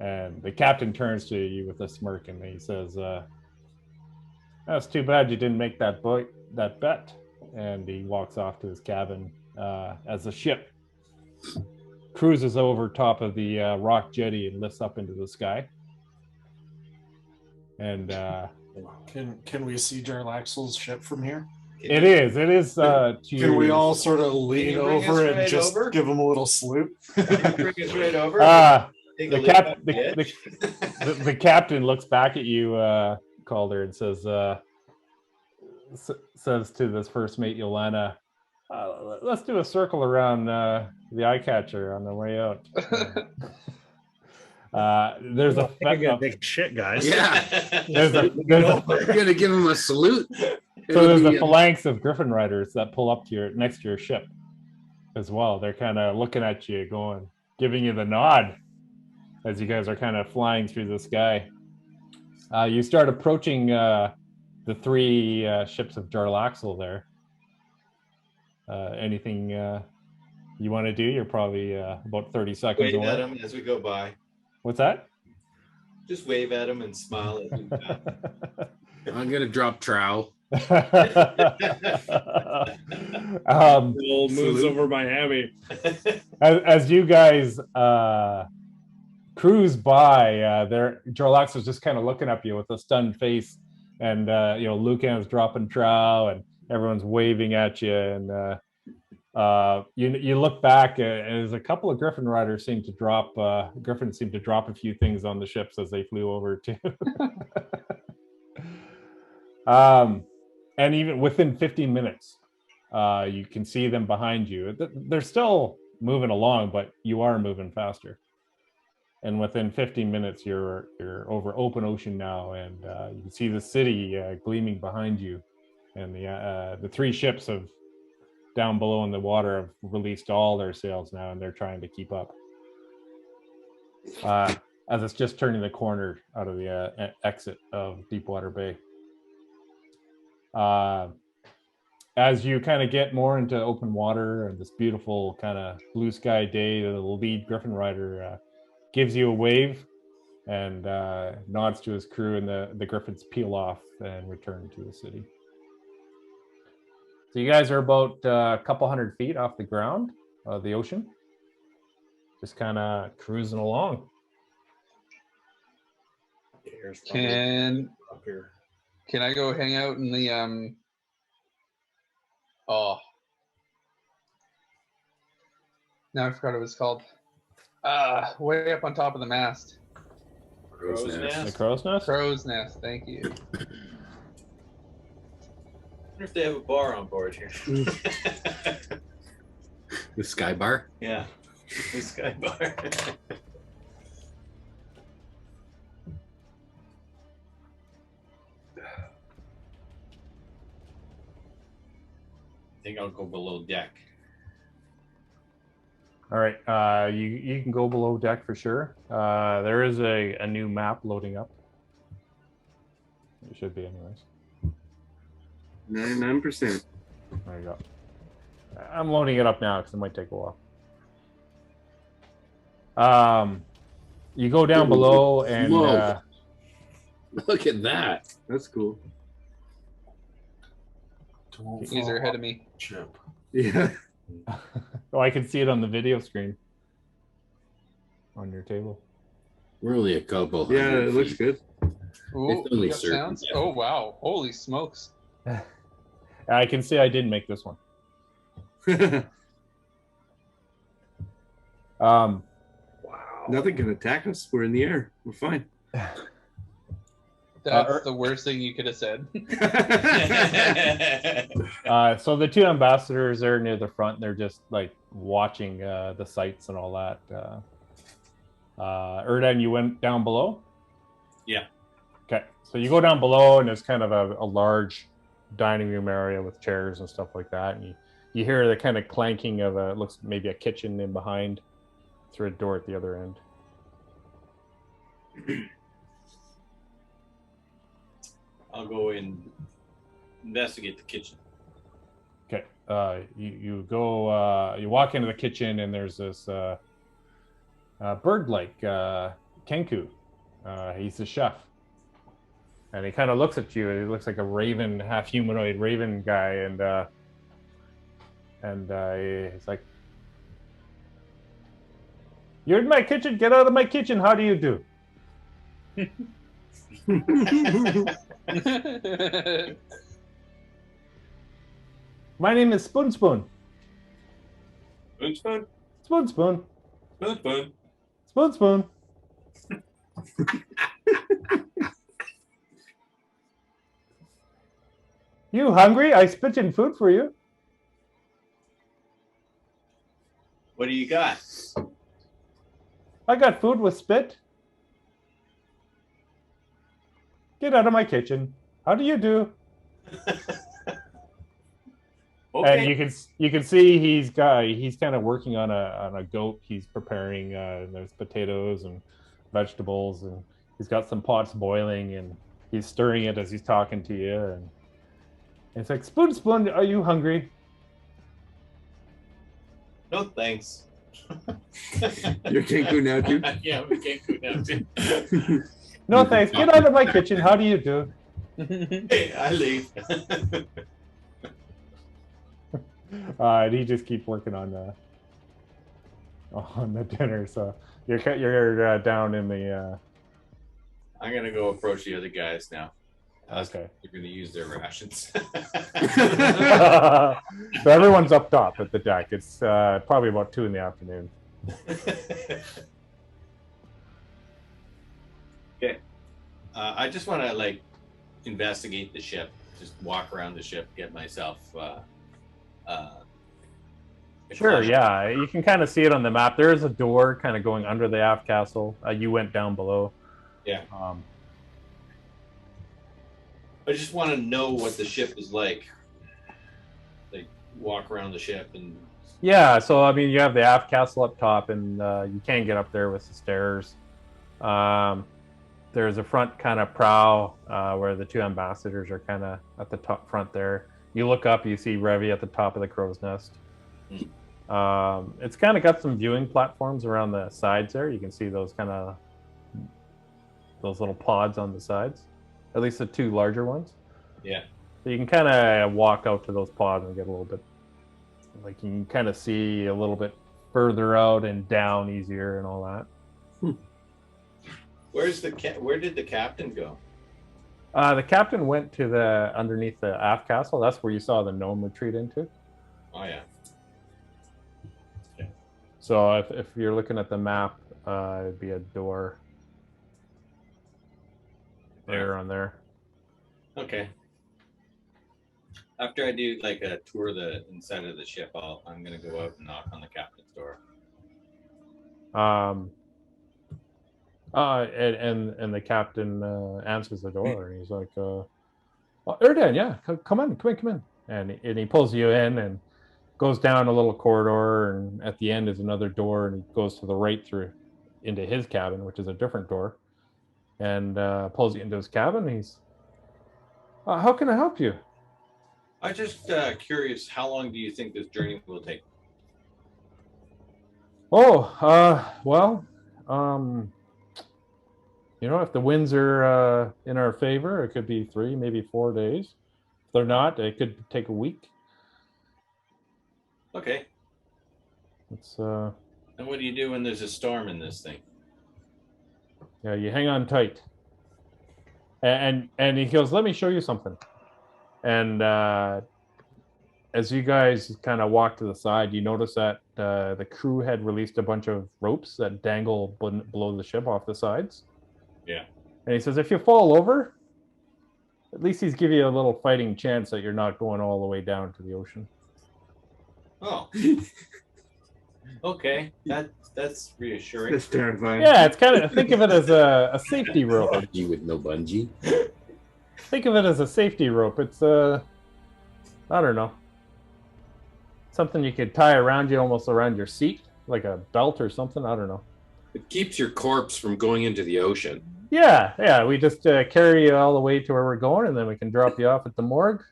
And the captain turns to you with a smirk, and he says, That's too bad you didn't make that bet. And he walks off to his cabin as the ship cruises over top of the rock jetty and lifts up into the sky. And Can we see Jarlaxle's ship from here? it is. Can we all sort of lean you bring us over and right just over? give him a little salute? Bring us right over. Take a The leap cap, off the edge. the captain looks back at you, Calder, and says to this first mate, Yolana, let's do a circle around the eye catcher on the way out. There's a I gotta take a shit, guys. Yeah. there's a You're gonna give him a salute. so there's a It'll be phalanx of griffin riders that pull up to next to your ship as well. They're kind of looking at you, giving you the nod as you guys are kind of flying through the sky. You start approaching the three ships of Jarlaxle there. Anything you want to do? You're probably about 30 seconds Wave at away. him as we go by. What's that? Just wave at him and smile as we pass. I'm gonna drop trowel. Old moves over Miami. as you guys cruise by, Jarlax was just kind of looking at you with a stunned face, and Lucan's dropping trow, and everyone's waving at you, and you look back, as a couple of Griffin riders seem to drop a few things on the ships as they flew over too. And even within 15 minutes, you can see them behind you. They're still moving along, but you are moving faster. And within 15 minutes, you're over open ocean now, and you can see the city gleaming behind you. And the three ships have down below in the water have released all their sails now, and they're trying to keep up. As it's just turning the corner out of the exit of Deepwater Bay. As you kind of get more into open water and this beautiful kind of blue sky day, the lead Griffin rider gives you a wave and nods to his crew, and the Griffins peel off and return to the city. So you guys are about a couple hundred feet off the ground of the ocean, just kind of cruising along. Can I go hang out in the now I forgot what it was called. Way up on top of the mast. Crow's nest. The crow's nest? Crow's nest, thank you. I wonder if they have a bar on board here. The Sky Bar. Yeah, the Sky Bar. I think I'll go below deck. All right, you can go below deck for sure. There is a new map loading up. It should be anyways. 99%. There you go. I'm loading it up now because it might take a while. You go down below and Whoa. Look at that. That's cool. He's ahead of me. Chip. Yeah. oh, I can see it on the video screen on your table. We're only a couple. Yeah, hundred it looks feet. good. Ooh, It's only you got certain, sounds? yeah. Oh wow! Holy smokes! I can see I didn't make this one. Wow. Nothing can attack us. We're in the air. We're fine. That's the worst thing you could have said. So the two ambassadors are near the front. They're just like watching the sights and all that. Erdan, you went down below? Yeah. Okay. So you go down below, and there's kind of a large dining room area with chairs and stuff like that. And you hear the kind of clanking of it looks maybe a kitchen in behind through a door at the other end. I'll go and investigate the kitchen. Okay. You go. You walk into the kitchen, and there's this bird-like Kenku. He's the chef. And he kind of looks at you. He looks like a raven, half humanoid raven guy, and he's like, "You're in my kitchen. Get out of my kitchen. How do you do?" My name is Spoon Spoon. Spoon spoon? Spoon Spoon. Spoon spoon. Spoon Spoon. You hungry? I spit in food for you. What do you got? I got food with spit. Get out of my kitchen. How do you do? Okay. And you can see he's kind of working on a goat. He's preparing there's potatoes and vegetables, and he's got some pots boiling, and he's stirring it as he's talking to you. And it's like, Spoon Spoon, are you hungry? No thanks. You're Kenku now too. Yeah, we can't go now too. No thanks. Get out of my kitchen. How do you do? Hey, I leave. And he just keeps working on the dinner. So you're down in the. I'm gonna go approach the other guys now. Okay. They're gonna use their rations. So everyone's up top at the deck. It's probably about 2 PM. Okay. I just want to like investigate the ship. Just walk around the ship, get myself. Sure. Yeah, you can kind of see it on the map. There is a door kind of going under the aft castle. You went down below. Yeah. I just want to know what the ship is like. Like walk around the ship and. Yeah. So I mean, you have the aft castle up top, and you can get up there with the stairs. There's a front kind of prow where the 2 ambassadors are kind of at the top front there. You look up, you see Revy at the top of the crow's nest. It's kind of got some viewing platforms around the sides there. You can see those those little pods on the sides, at least the 2 larger ones. Yeah. So you can kind of walk out to those pods and get a little bit, like you can kind of see a little bit further out and down easier and all that. Where did the captain go? The captain went to the underneath the aft castle. That's where you saw the gnome retreat into. Oh yeah. So if you're looking at the map, it'd be a door there on there. Okay. After I do like a tour of the inside of the ship, I'm gonna go out and knock on the captain's door. And the captain answers the door, and he's like, Erdan, yeah, come in. And he pulls you in and goes down a little corridor, and at the end is another door, and he goes to the right through into his cabin, which is a different door, and pulls you into his cabin. And he's, how can I help you? I'm just curious, how long do you think this journey will take? Well, if the winds are in our favor, it could be 3, maybe 4 days. If they're not, it could take a week. Okay. It's And what do you do when there's a storm in this thing? yeah, you hang on tight. And he goes, let me show you something. And as you guys kind of walk to the side, you notice that the crew had released a bunch of ropes that dangle below the ship off the sides. Yeah. And he says, if you fall over, at least he's give you a little fighting chance that you're not going all the way down to the ocean. Oh. Okay. That's reassuring. That's terrifying. Yeah, it's kind of, think of it as a safety rope. Bungee with no bungee. Think of it as a safety rope. It's I don't know, something you could tie around you, almost around your seat, like a belt or something. I don't know. It keeps your corpse from going into the ocean. Yeah. We just carry you all the way to where we're going, and then we can drop you off at the morgue.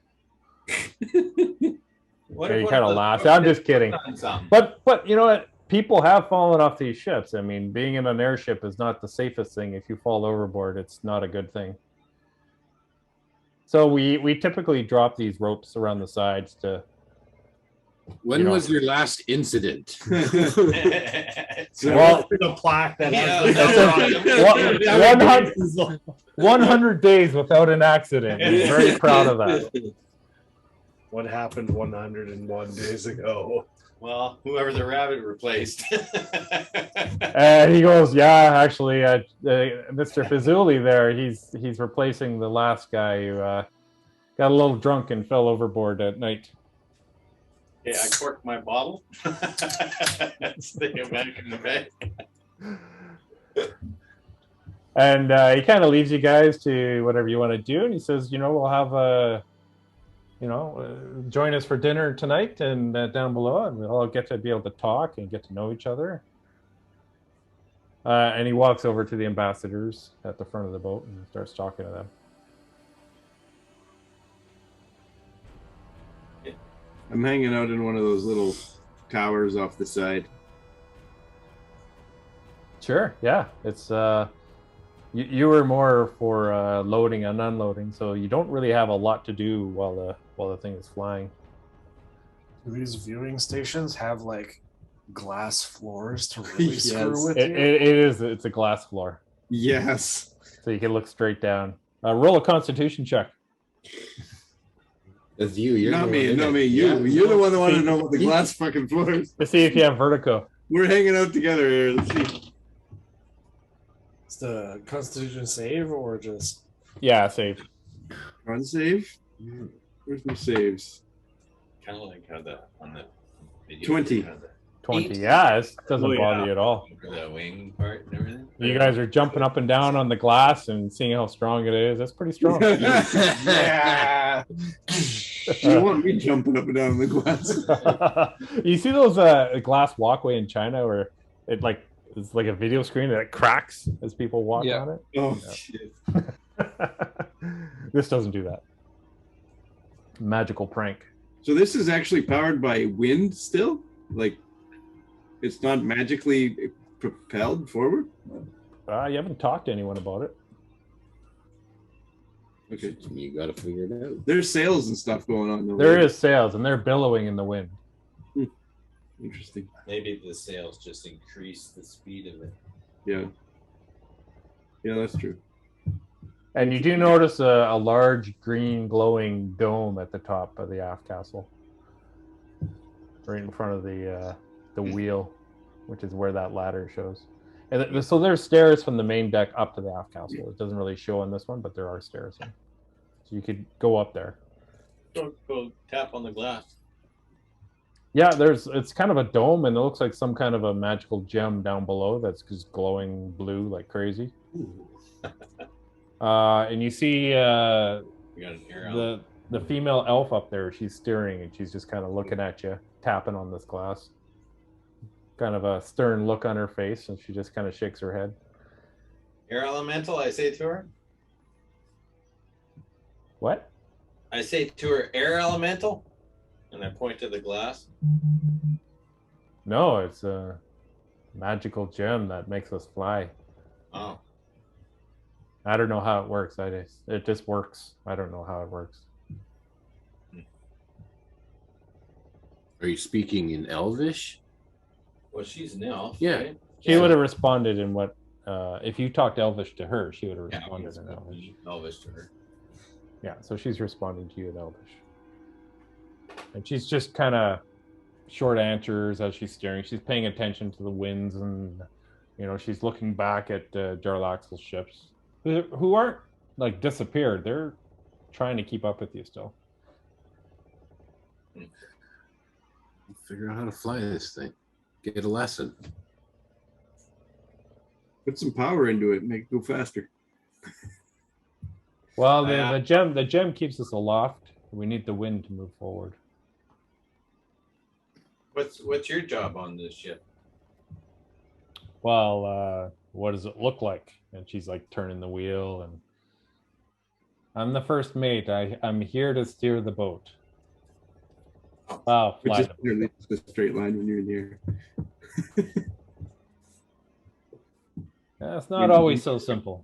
What Yeah, if you one kind of of those laugh. boats I'm just gets kidding. on something? But you know what? People have fallen off these ships. I mean, being in an airship is not the safest thing. If you fall overboard, it's not a good thing. So we typically drop these ropes around the sides to. When was your last incident? Well, the plaque that has 100 days without an accident. I'm very proud of that. What happened 101 days ago? Well, whoever the rabbit replaced. And he goes, yeah, actually, Mr. Fazuli there, he's replacing the last guy who got a little drunk and fell overboard at night. Yeah, I corked my bottle. Stick it back in the bag. And he kind of leaves you guys to whatever you want to do. And he says, we'll have join us for dinner tonight and down below. And we'll all get to be able to talk and get to know each other. And he walks over to the ambassadors at the front of the boat and starts talking to them. I'm hanging out in one of those little towers off the side. Sure, yeah. It's you were more for loading and unloading, so you don't really have a lot to do while the thing is flying. Do these viewing stations have like glass floors to really Yes. screw with It's a glass floor, Yes. so you can look straight down. Roll a Constitution check. That's you. You're Not the me, one not in me. it. You. Yeah. You're the one that wanted to know about the glass fucking floors. To see if you have vertigo. We're hanging out together here. Let's see. It's the Constitution save or just Yeah, save. On save. Where's my saves? Kind of like how on the video. 20. had the 20. Yeah, it doesn't Oh, yeah. bother you at all. wing part and everything. You guys are jumping up and down on the glass and seeing how strong it is. That's pretty strong. yeah. You want me jumping up and down on the glass? You see those glass walkway in China where it's like a video screen that cracks as people walk Yeah. on it? Oh, Yeah. shit. This doesn't do that. Magical prank. So this is actually powered by wind still? Like, it's not magically propelled forward? You haven't talked to anyone about it. Okay. You got to figure it out. There's sails and stuff going on. Though, There right? is sails, and they're billowing in the wind. Interesting. Maybe the sails just increase the speed of it. Yeah. Yeah, that's true. And you do notice a large green glowing dome at the top of the aft castle, right in front of the wheel, which is where that ladder shows. And so there's stairs from the main deck up to the aft castle. It doesn't really show on this one, but there are stairs. So you could go up there. Go tap on the glass. Yeah, it's kind of a dome, and it looks like some kind of a magical gem down below that's just glowing blue like crazy. And you see You got an arrow. the female elf up there. She's steering, and she's just kind of looking at you, tapping on this glass. Kind of a stern look on her face, and she just kind of shakes her head. Air elemental, I say to her. What? I say to her, air elemental, and I point to the glass. No, it's a magical gem that makes us fly. Oh, I don't know how it works. It just works. I don't know how it works. Are you speaking in Elvish? well, she's an elf. Yeah. Right? She would have responded in what? If you talked Elvish to her, she would have Yeah, responded it's in Elvish. Elvish to her. Yeah, so she's responding to you in Elvish. And she's just kind of short answers as she's steering. She's paying attention to the winds, and she's looking back at Jarlaxle's ships, who aren't like disappeared. They're trying to keep up with you still. Figure out how to fly this thing. Get a lesson. Put some power into it, make it go faster. Well, the gem keeps us aloft. We need the wind to move forward. What's your job on this ship? Well, what does it look like? And she's like turning the wheel, and I'm the first mate. I'm here to steer the boat. Wow, Which fly is them. literally just a straight line when you're in the air. Yeah, it's not always so simple.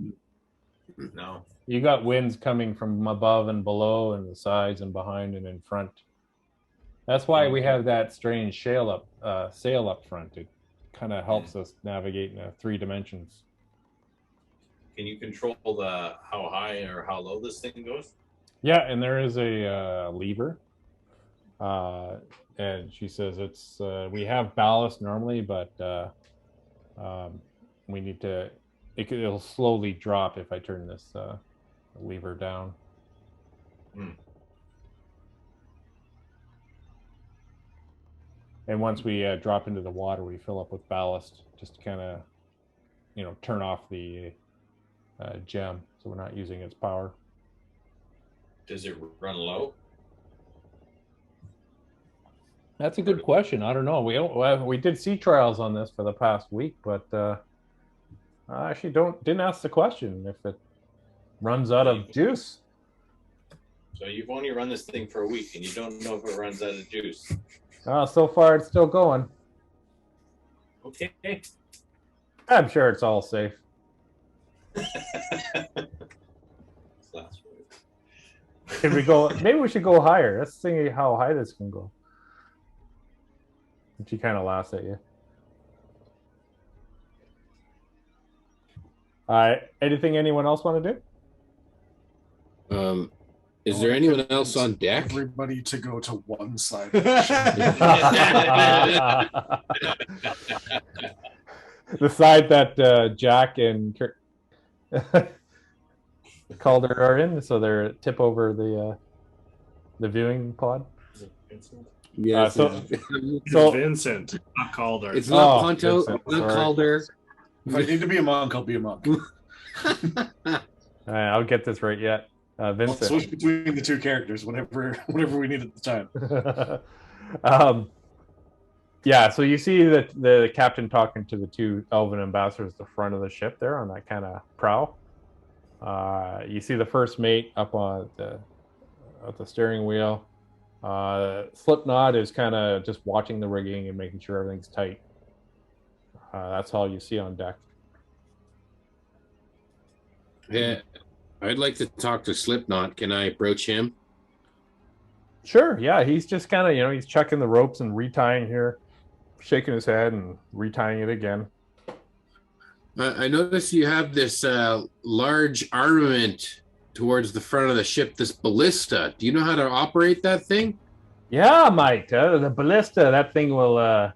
No. You got winds coming from above and below and the sides and behind and in front. That's why we have that strange sail up front. It kind of helps us navigate in 3 dimensions. Can you control the how high or how low this thing goes? Yeah, and there is a lever. And she says it's we have ballast normally, but we need to. It'll slowly drop if I turn this lever down. And once we drop into the water, we fill up with ballast just to kind of, turn off the gem, so we're not using its power. Does it run low? That's a good question. I don't know. We did sea trials on this for the past week, but I actually didn't ask the question if it runs out of juice. So you've only run this thing for a week, and you don't know if it runs out of juice. So far, it's still going. Okay. I'm sure it's all safe. Can we go? Maybe we should go higher. Let's see how high this can go. And she kind of laughs at you. All right. Anything anyone else want to do? Is there anyone else on deck? Everybody to go to one side. The side that Jack and Calder are in, so they're tip over the viewing pod. Yeah. So Vincent, not Calder. It's not Ponto, Vincent, not sorry. Calder. If I need to be a monk, I'll be a monk. I'll get this right yet. I'll Vincent. switch between the 2 characters whenever we need at the time. Yeah, so you see that the captain talking to the 2 elven ambassadors at the front of the ship there on that kind of prow. You see the first mate up on the steering wheel. Slipknot is kind of just watching the rigging and making sure everything's tight. That's all you see on deck. Yeah, I'd like to talk to Slipknot. Can I approach him? Sure, yeah, he's just kind of, he's checking the ropes and retying here, shaking his head and retying it again. I notice you have this large armament towards the front of the ship, this ballista. Do you know how to operate that thing? Yeah, mate, the ballista, that thing will,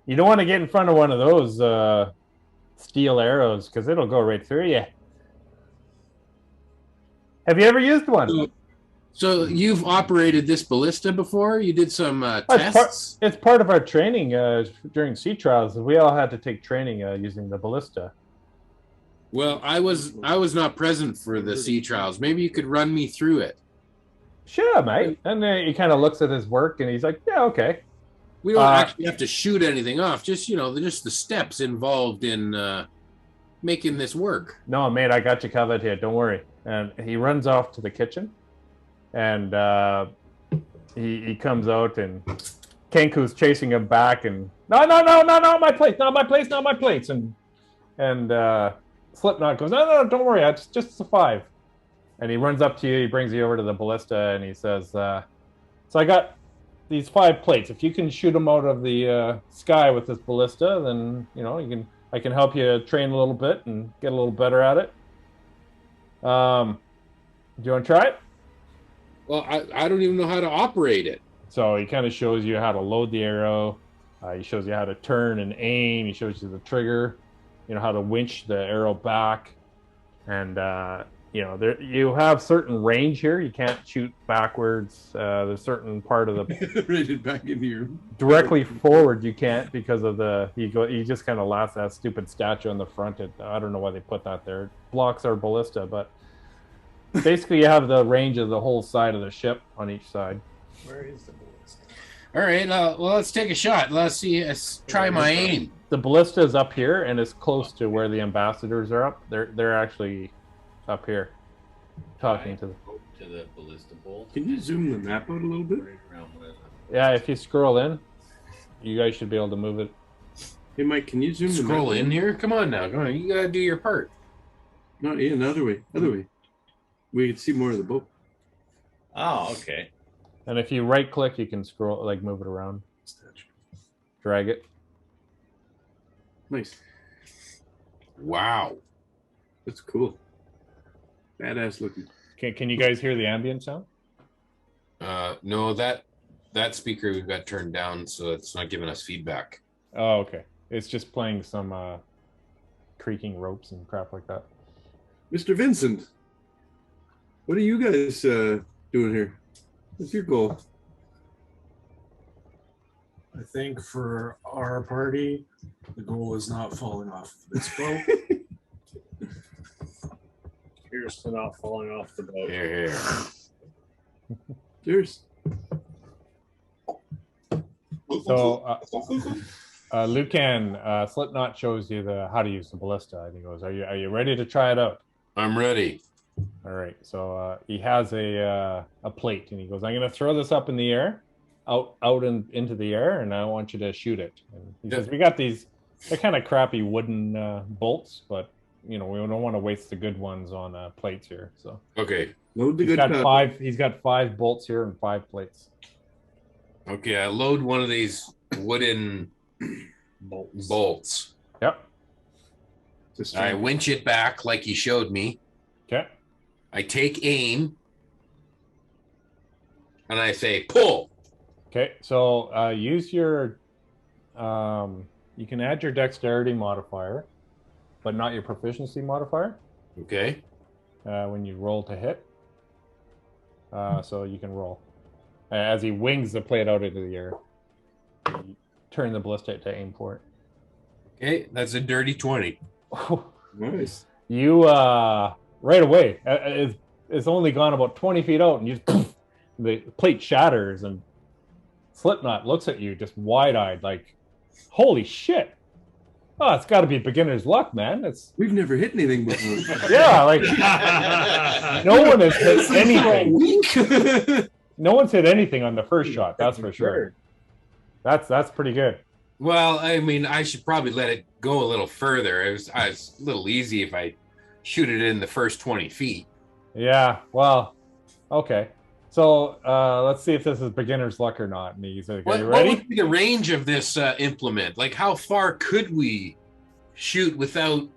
you don't want to get in front of one of those steel arrows because it'll go right through you. Have you ever used one? So you've operated this ballista before? You did some tests? It's part of our training during sea trials. We all had to take training using the ballista. Well, I was not present for the sea trials. Maybe you could run me through it. Sure, mate. And then he kind of looks at his work and he's like, yeah, okay. We don't actually have to shoot anything off. Just, just the steps involved in making this work. No, mate, I got you covered here. Don't worry. And he runs off to the kitchen. And he comes out and Kenku's chasing him back and no, my place, not my place, not my place. And Slipknot goes, no, don't worry, it's just a 5. And he runs up to you, he brings you over to the ballista and he says, so I got these 5 plates. If you can shoot them out of the sky with this ballista, then I can help you train a little bit and get a little better at it. Do you want to try it? Well, I don't even know how to operate it. So he kind of shows you how to load the arrow. He shows you how to turn and aim. He shows you the trigger, how to winch the arrow back. And, you have certain range here. You can't shoot backwards. There's certain part of the... Rated back in here. Directly forward you can't because of he just kind of laughs at that stupid statue on the front. I don't know why they put that there. It blocks our ballista, but basically you have the range of the whole side of the ship on each side. Where is the ballista? All right, well, let's take a shot. Let's try my aim. The ballista is up here and it's close to where the ambassadors are up. They're actually up here talking to the ballista bolt. Can you zoom the map out a little bit? Yeah, if you scroll in, you guys should be able to move it. Hey, Mike, can you zoom Scroll the map in here? Come on now. You got to do your part. Not yeah, the other way. Other way. We can see more of the boat. Oh, okay. And if you right click, you can scroll, like move it around, drag it. Nice. Wow. That's cool. Badass looking. Can you guys hear the ambient sound? No, that speaker we've got turned down, so it's not giving us feedback. Oh, okay. It's just playing some creaking ropes and crap like that. Mr. Vincent, what are you guys doing here? What's your goal? I think for our party, the goal is not falling off this boat. Here's to not falling off the boat. Here. Cheers. So, Lucan, Slipknot shows you how to use the ballista. And he goes, "Are you ready to try it out?" I'm ready. All right. So he has a plate, and he goes, "I'm going to throw this up in the air, out and into the air, and I want you to shoot it." And he says, "We got these. They're kind of crappy wooden bolts, but we don't want to waste the good ones on plates here." So Okay. Load the he's good got powder. He's got 5 bolts here and 5 plates. Okay, I load one of these wooden bolts. Yep. Just I winch it back like he showed me. Okay. I take aim. And I say, pull. Okay. So use your. You can add your dexterity modifier, but not your proficiency modifier Okay. when you roll to hit. So you can roll. As he wings the plate out into the air, you turn the ballista to aim for it. Okay, that's a dirty 20. nice. You right away. It's only gone about 20 feet out, and you just, the plate shatters, and Slipknot looks at you just wide-eyed, like, "Holy shit! Oh, it's got to be beginner's luck, man. We've never hit anything before." Yeah, like no one has hit anything. No one's hit anything on the first shot. That's for sure. That's pretty good. Well, I mean, I should probably let it go a little further. It was a little easy if I shoot it in the first 20 feet. Yeah. Well, okay. So let's see if this is beginner's luck or not. And he's like, "Are you What ready?" would be the range of this implement? Like, how far could we shoot without,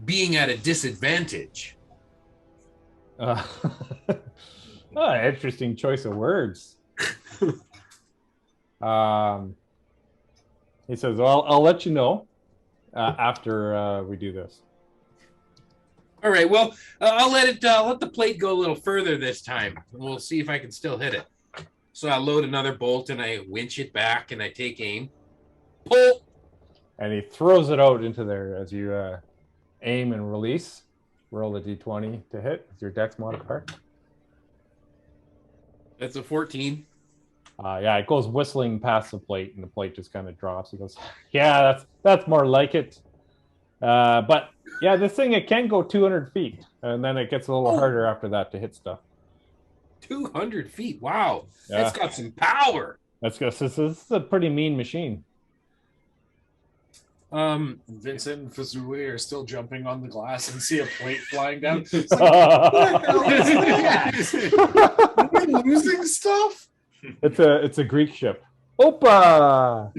being at a disadvantage? Interesting choice of words. He says, "Well, I'll let you know after we do this." All right. Well, I'll let the plate go a little further this time. We'll see if I can still hit it. So I load another bolt and I winch it back and I take aim. Pull. And he throws it out into there as you aim and release. Roll a d20 to hit with your dex modifier. That's a 14. Yeah, it goes whistling past the plate, and the plate just kind of drops. He goes, "Yeah, that's more like it." But yeah, this thing, it can go 200 feet, and then it gets a little harder after that to hit stuff. 200 feet. Wow. Yeah. That's got some power. This is a pretty mean machine. Vincent and Fazuli are still jumping on the glass and see a plate flying down. It's Are we losing stuff? It's a Greek ship. Opa!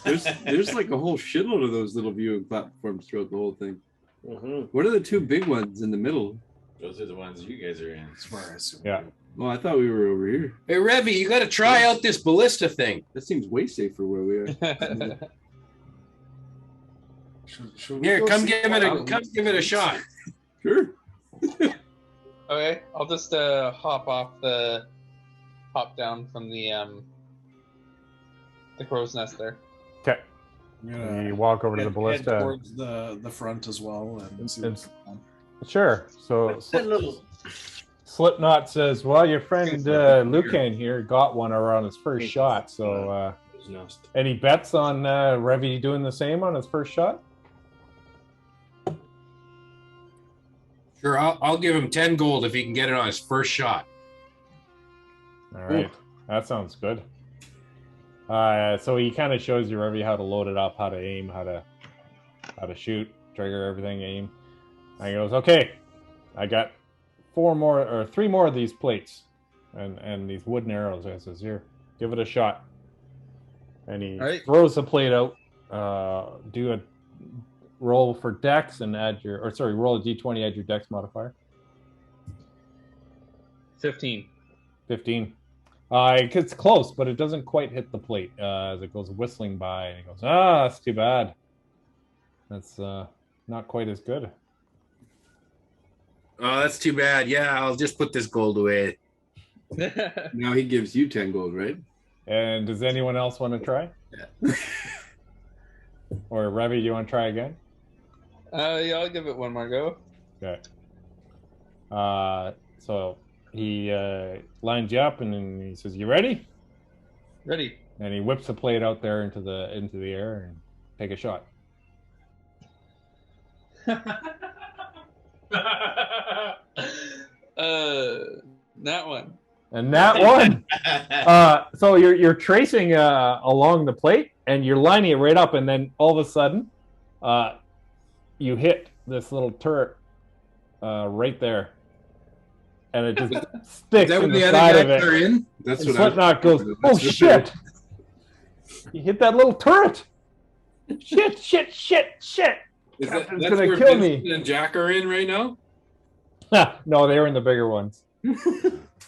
There's like a whole shitload of those little viewing platforms throughout the whole thing. Mm-hmm. What are the 2 big ones in the middle? Those are the ones you guys are in. That's where I assume. Yeah. Well, I thought we were over here. Hey, Revy, you got to try out this ballista thing. That seems way safer where we are. Should we Here, go come see give it a shot. Sure. Okay, I'll just hop down from the crow's nest there. Okay. I'm gonna You walk over to the head ballista. towards the front as well and see what's going on. Sure. So Slipknot says, "Well, your friend Lucan here got one around his first shot. So any bets on Revy doing the same on his first shot?" Sure, I'll give him 10 gold if he can get it on his first shot. All right. That sounds good. So he kind of shows you Revy how to load it up, how to aim, how to shoot, trigger everything, aim. And he goes, okay, I got 3 more of these plates and these wooden arrows. I says, here, give it a shot. And he throws the plate out. Do a roll for dex and roll a d20, add your dex modifier. 15. 15. It gets close, but it doesn't quite hit the plate as it goes whistling by. And he goes, that's too bad. That's not quite as good. Oh, that's too bad. Yeah, I'll just put this gold away. Now he gives you 10 gold, right? And does anyone else want to try? Yeah. Or Revy, you want to try again? Yeah, I'll give it one more go. Okay. So he lines you up and then he says, "You ready?" Ready. And he whips the plate out there into the air and take a shot. That one. And that one. So you're tracing along the plate and you're lining it right up, and then all of a sudden, you hit this little turret right there, and it just sticks in the side of it. That's and what Slipknot goes, "Oh shit! You hit that little turret! Shit! That's gonna where kill Vincent me." and Jack are in right now? No, they were in the bigger ones.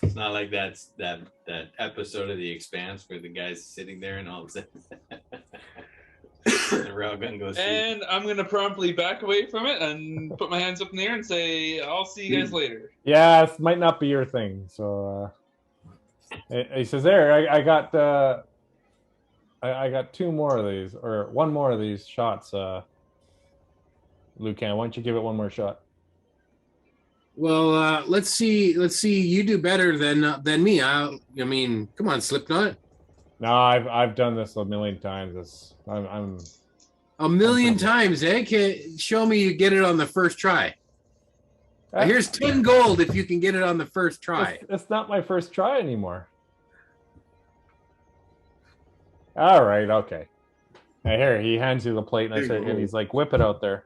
It's not like that episode of The Expanse where the guy's sitting there and all of a sudden the railgun goes through. And I'm going to promptly back away from it and put my hands up in the air and say, I'll see you guys later. Yeah, this might not be your thing. So he says, "There, I got 2 more of these, or 1 more of these shots. Lucan, why don't you give it 1 more shot?" Well, let's see. You do better than me. I mean, come on, Slipknot. No, I've done this a million times. I'm a million times, eh? Show me you get it on the first try. Here's 10 gold if you can get it on the first try. It's not my first try anymore. All right, okay. Now here, he hands you the plate, and he's like, "Whip it out there."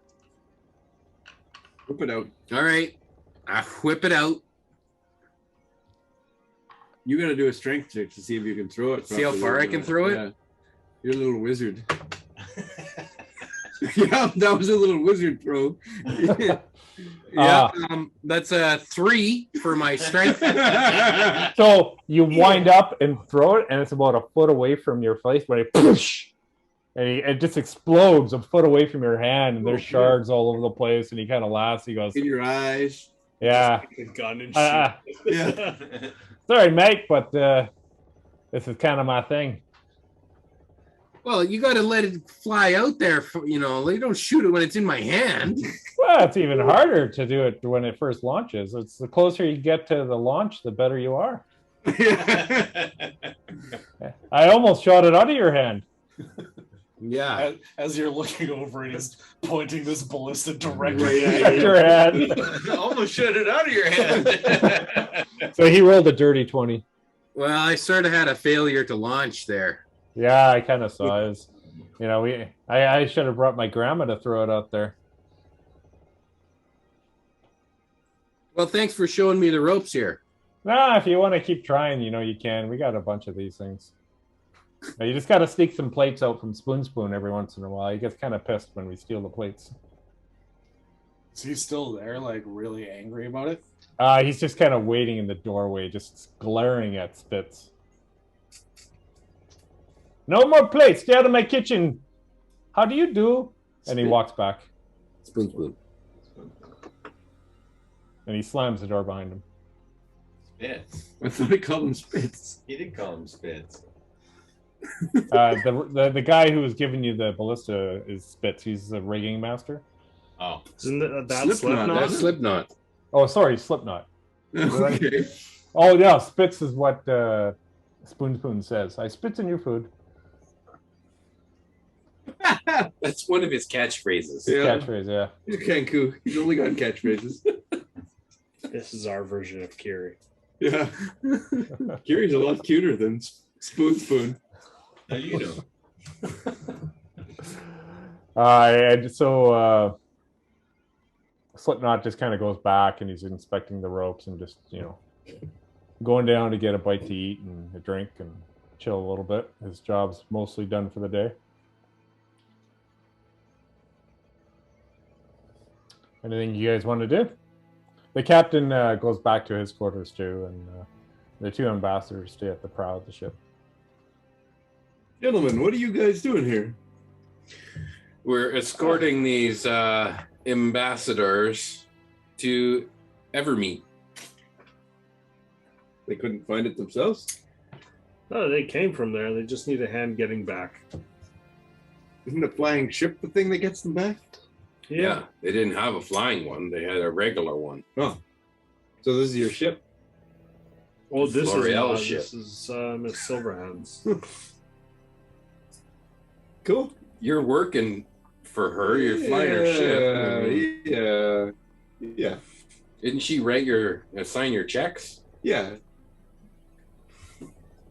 Whip it out. All right, I whip it out. You got to do a strength check to see if you can throw it. See how far I can throw it? Yeah. You're a little wizard. Yeah, that was a little wizard throw. Yeah, that's a 3 for my strength. So you wind up and throw it, and it's about a foot away from your face, but it just explodes a foot away from your hand, and there's shards all over the place. And he kind of laughs. He goes, "In your eyes." Yeah. Gun and shit. Yeah. Sorry, mate, but this is kind of my thing. Well, you got to let it fly out there. You don't shoot it when it's in my hand. Well, it's even harder to do it when it first launches. It's the closer you get to the launch, the better you are. I almost shot it out of your hand. Yeah. As you're looking over, he's pointing this ballista directly at At your hand. Almost shut it out of your hand. So he rolled a dirty 20. Well, I sort of had a failure to launch there. Yeah, I kind of saw it. I should have brought my grandma to throw it out there. Well, thanks for showing me the ropes here. Nah, if you want to keep trying, you can. We got a bunch of these things. Now, you just got to sneak some plates out from Spoon every once in a while. He gets kind of pissed when we steal the plates. Is he still there, like really angry about it? He's just kind of waiting in the doorway, just glaring at Spitz. "No more plates. Stay out of my kitchen. How do you do?" And he walks back. Spoon. And he slams the door behind him. Spitz. I thought he called him Spitz. He did call him Spitz. The guy who was giving you the ballista is Spitz. He's the rigging master. Oh. Isn't that Slipknot. Slipknot? That's Slipknot. Oh, sorry, Slipknot. Okay. Oh, yeah, Spitz is what Spoon says. "I spits in your food." That's one of his catchphrases. Yeah. Catchphrase, yeah. He's a Kanku. He's only got catchphrases. This is our version of Kiri. Yeah. Kiri's a lot cuter than Spoon. How you know? And so Slipknot just kind of goes back and he's inspecting the ropes and just, going down to get a bite to eat and a drink and chill a little bit. His job's mostly done for the day. Anything you guys want to do? The captain goes back to his quarters too, and the two ambassadors stay at the prow of the ship. Gentlemen, what are you guys doing here? We're escorting these ambassadors to Evermeet. They couldn't find it themselves? Oh, they came from there. They just need a hand getting back. Isn't a flying ship the thing that gets them back? Yeah, they didn't have a flying one. They had a regular one. Oh, so this is your ship? Oh, this Lauriel is ship. This is Miss Silverhand's. Cool. You're working for her. You're flying her ship. Yeah. Didn't she sign your checks? Yeah.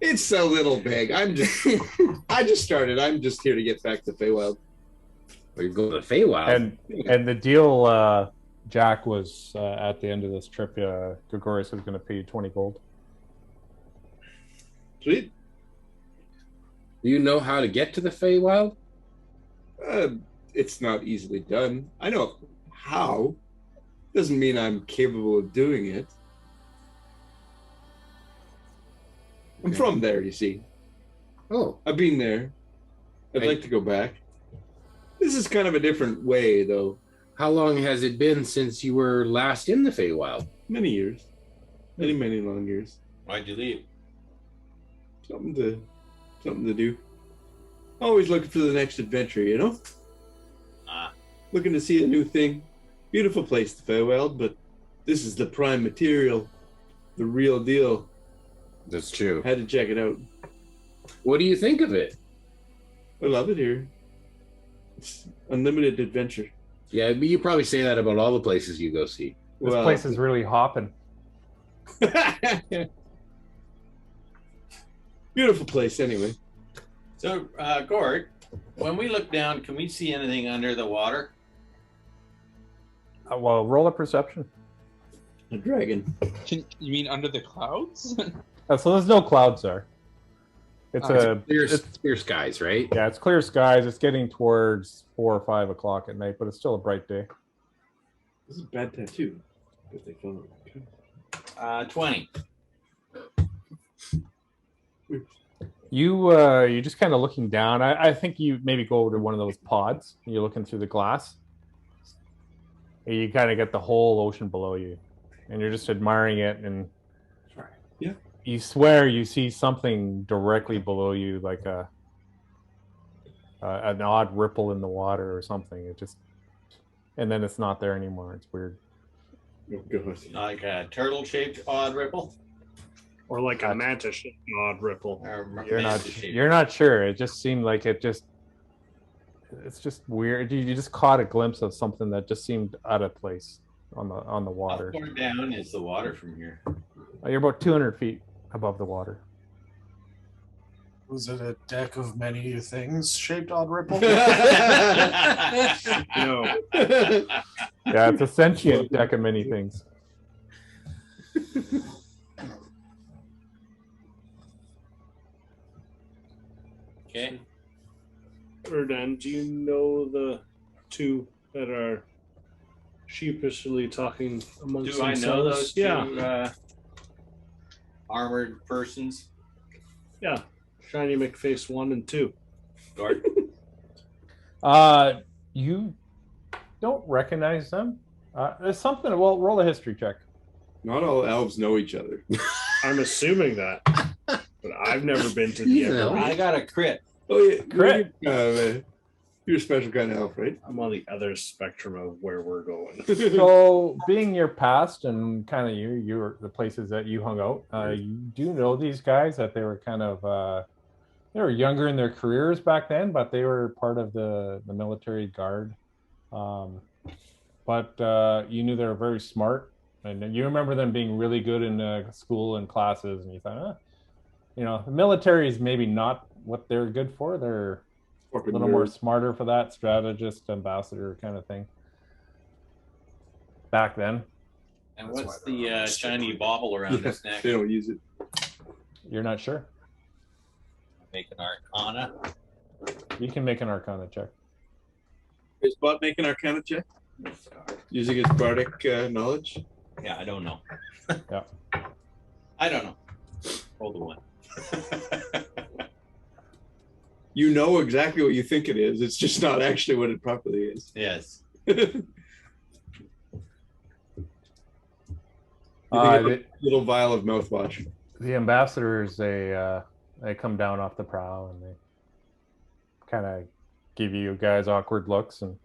It's a little big. I just started. I'm just here to get back to Feywild. Or you go to Feywild. And the deal, Jack, was at the end of this trip, Gregorius was going to pay you 20 gold. Sweet. Do you know how to get to the Feywild? It's not easily done. I know how. Doesn't mean I'm capable of doing it. I'm from there, you see. Oh. I've been there. I'd like to go back. This is kind of a different way, though. How long has it been since you were last in the Feywild? Many years. Many long years. Why'd you leave? Something to do. Always looking for the next adventure, you know? Looking to see a new thing. Beautiful place, the Feywild, but this is the prime material. The real deal. That's true. Had to check it out. What do you think of it? I love it here. It's unlimited adventure. Yeah, but you probably say that about all the places you go see. This place is really hopping. Beautiful place, anyway. So, Gord, when we look down, can we see anything under the water? Well, roll a perception. A dragon. You mean under the clouds? So there's no clouds there. It's clear skies, right? Yeah, it's clear skies. It's getting towards 4 or 5 o'clock at night, but it's still a bright day. This is a bad tattoo. If they found it. 20. You're just kind of looking down. I think you maybe go to one of those pods. And you're looking through the glass. And you kind of get the whole ocean below you, and you're just admiring it. And yeah, you swear you see something directly below you, like an odd ripple in the water or something. It just, and then it's not there anymore. It's weird. Oh, God. Like a turtle-shaped odd ripple? Or like a mantis-shaped odd ripple. You're not sure. It just seemed like it's just weird. You just caught a glimpse of something that just seemed out of place on the water. How far down is the water from here? You're about 200 feet above the water. Was it a deck of many things shaped odd ripple? No. Yeah, it's a sentient deck of many things. Okay. Erdan, do you know the two that are sheepishly talking amongst Do I themselves? know those two Yeah. armored persons? Yeah. Shiny McFace 1 and 2. Gord? You don't recognize them. There's something. Well, roll a history check. Not all elves know each other. I'm assuming that. But I've never been to the Evermeet. I got a crit. Oh, yeah. Crit. You're a special kind of elf, right? I'm on the other spectrum of where we're going. So, being your past and kind of you the places that you hung out, you do know these guys, that they were kind of they were younger in their careers back then, but they were part of the military guard. But you knew they were very smart, and you remember them being really good in school and classes, and you thought, the military is maybe not what they're good for. They're a little more smarter for that, strategist, ambassador kind of thing. back then. And That's what's why they're the shiny bauble around his neck? They don't use it. You're not sure? Make an arcana. You can make an Arcana check. Is Bot making Arcana check? Using his bardic knowledge? Yeah, I don't know. Yeah. I don't know. Roll the 1. You know exactly what you think it is. It's just not actually what it properly is. Yes. Little vial of mouthwash. The ambassadors, they come down off the prow and they kind of give you guys awkward looks and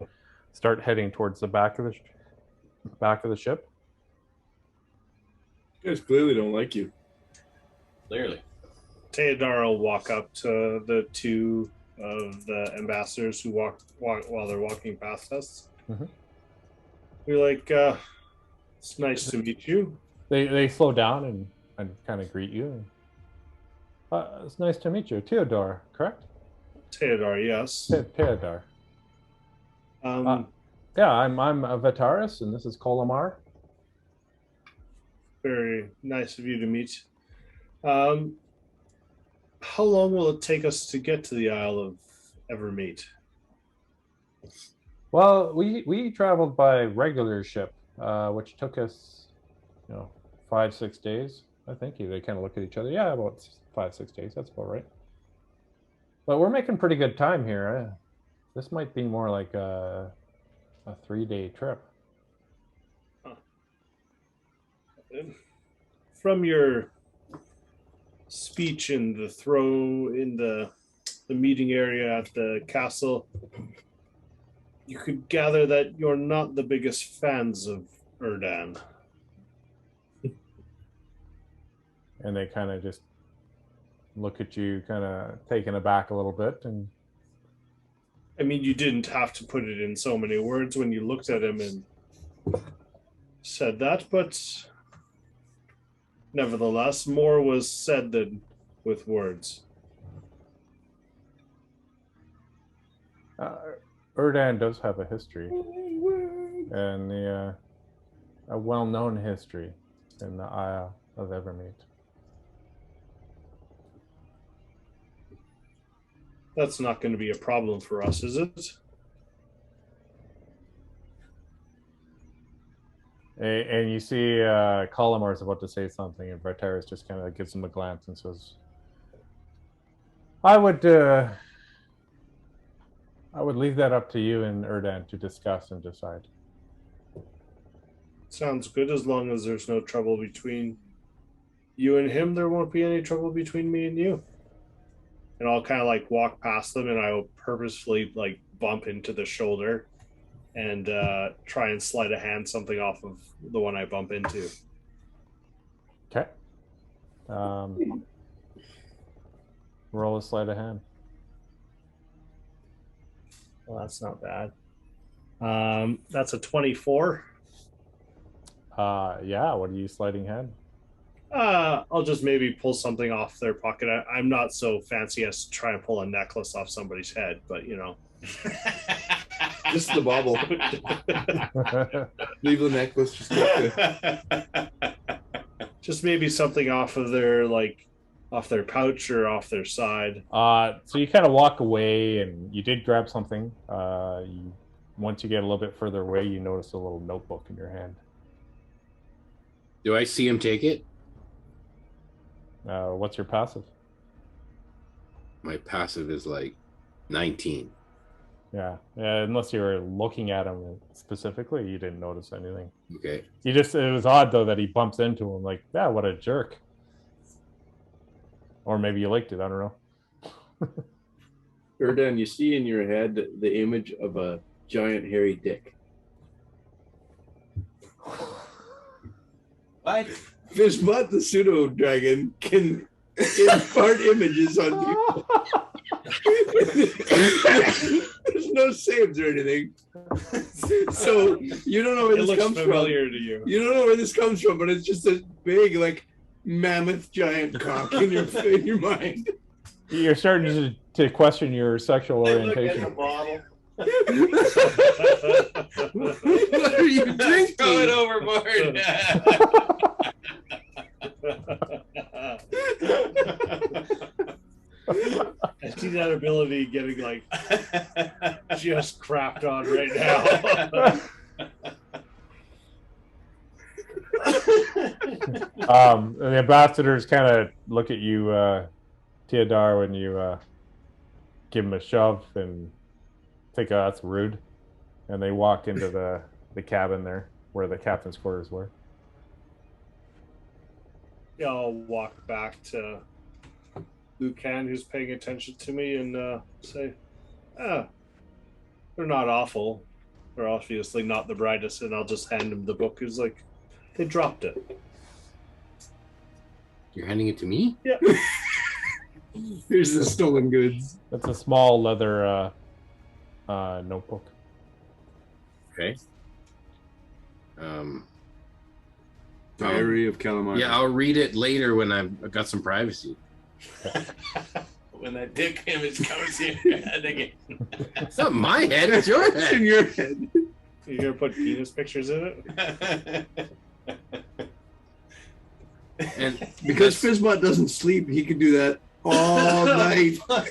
start heading towards the back of the ship. You guys clearly don't like you. Clearly. Theodore will walk up to the two of the ambassadors who walk while they're walking past us. Mm-hmm. We're like, it's nice to meet you. They slow down and kind of greet you. It's nice to meet you. Theodore, correct? Theodore, yes. Theodore. Yeah, I'm Vitaris, and this is Colomar. Very nice of you to meet. How long will it take us to get to the Isle of Evermeet? Well, we traveled by regular ship, which took us, 5-6 days. I think they kind of look at each other. Yeah, about 5-6 days. That's about right. But we're making pretty good time here. This might be more like a 3-day trip. Huh. From your speech in the meeting area at the castle, you could gather that you're not the biggest fans of Erdan. And they kind of just look at you, kind of taken aback a little bit. And I mean, you didn't have to put it in so many words when you looked at him and said that, but nevertheless, more was said than with words. Erdan does have a history, and a well-known history in the Isle of Evermeet. That's not going to be a problem for us, is it? And you see Colomar is about to say something, and Vitaris just kind of gives him a glance and says, I would leave that up to you and Erdan to discuss and decide. Sounds good. As long as there's no trouble between you and him, there won't be any trouble between me and you. And I'll kind of walk past them, and I'll purposefully bump into the shoulder and try and sleight of hand something off of the one I bump into. Okay. Roll a sleight of hand. Well, that's not bad. That's a 24. Yeah, what are you sleighting hand? I'll just maybe pull something off their pocket. I'm not so fancy as to try and pull a necklace off somebody's head, but Just the bauble. Leave the necklace. Just maybe something off of their off their pouch or off their side. So you kind of walk away, and you did grab something. Once you get a little bit further away, you notice a little notebook in your hand. Do I see him take it? What's your passive? My passive is 19. Yeah, unless you were looking at him specifically, you didn't notice anything. Okay. It was odd though that he bumps into him what a jerk. Or maybe you liked it, I don't know. Erdan, you see in your head the image of a giant hairy dick. What? Fishbot the pseudo dragon can impart images on people. There's no saves or anything. So you don't know where this comes from. To you. You don't know where this comes from, but it's just a big, mammoth giant cock in your mind. You're starting to question your sexual Look orientation. at the bottle. What are you drinking? Throw it overboard. I see that ability getting like just crapped on right now. And the ambassadors kind of look at you, Teodar, when you give them a shove and think, oh, that's rude. And they walk into the cabin there where the captain's quarters were. Yeah, I'll walk back to Lucan, who's paying attention to me, and say, they're not awful. They're obviously not the brightest, and I'll just hand him the book. He's like, they dropped it. You're handing it to me? Yeah. Here's the stolen goods. It's a small leather notebook. Okay. Diary of Calamari. Yeah, I'll read it later when I've got some privacy. When that dick image comes in your head again. It's not my head, it's your It's in head. your head. You gonna put penis pictures in it? And Because Fizzbot doesn't sleep, he can do that all night. While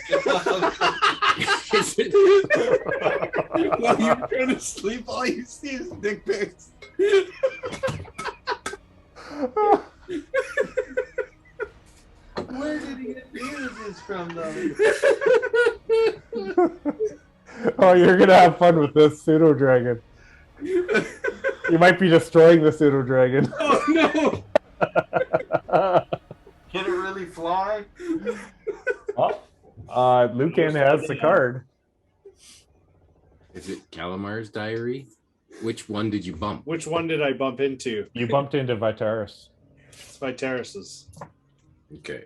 you're trying to sleep, all you see is dick pics. Where did he get the images from, though? Oh, you're gonna have fun with this pseudo dragon. You might be destroying the pseudo dragon. Oh no! Can it really fly? Lucan has the card. Is it Calamar's diary? Which one did you bump? Which one did I bump into? You bumped into Vitaris. It's my terraces. Okay.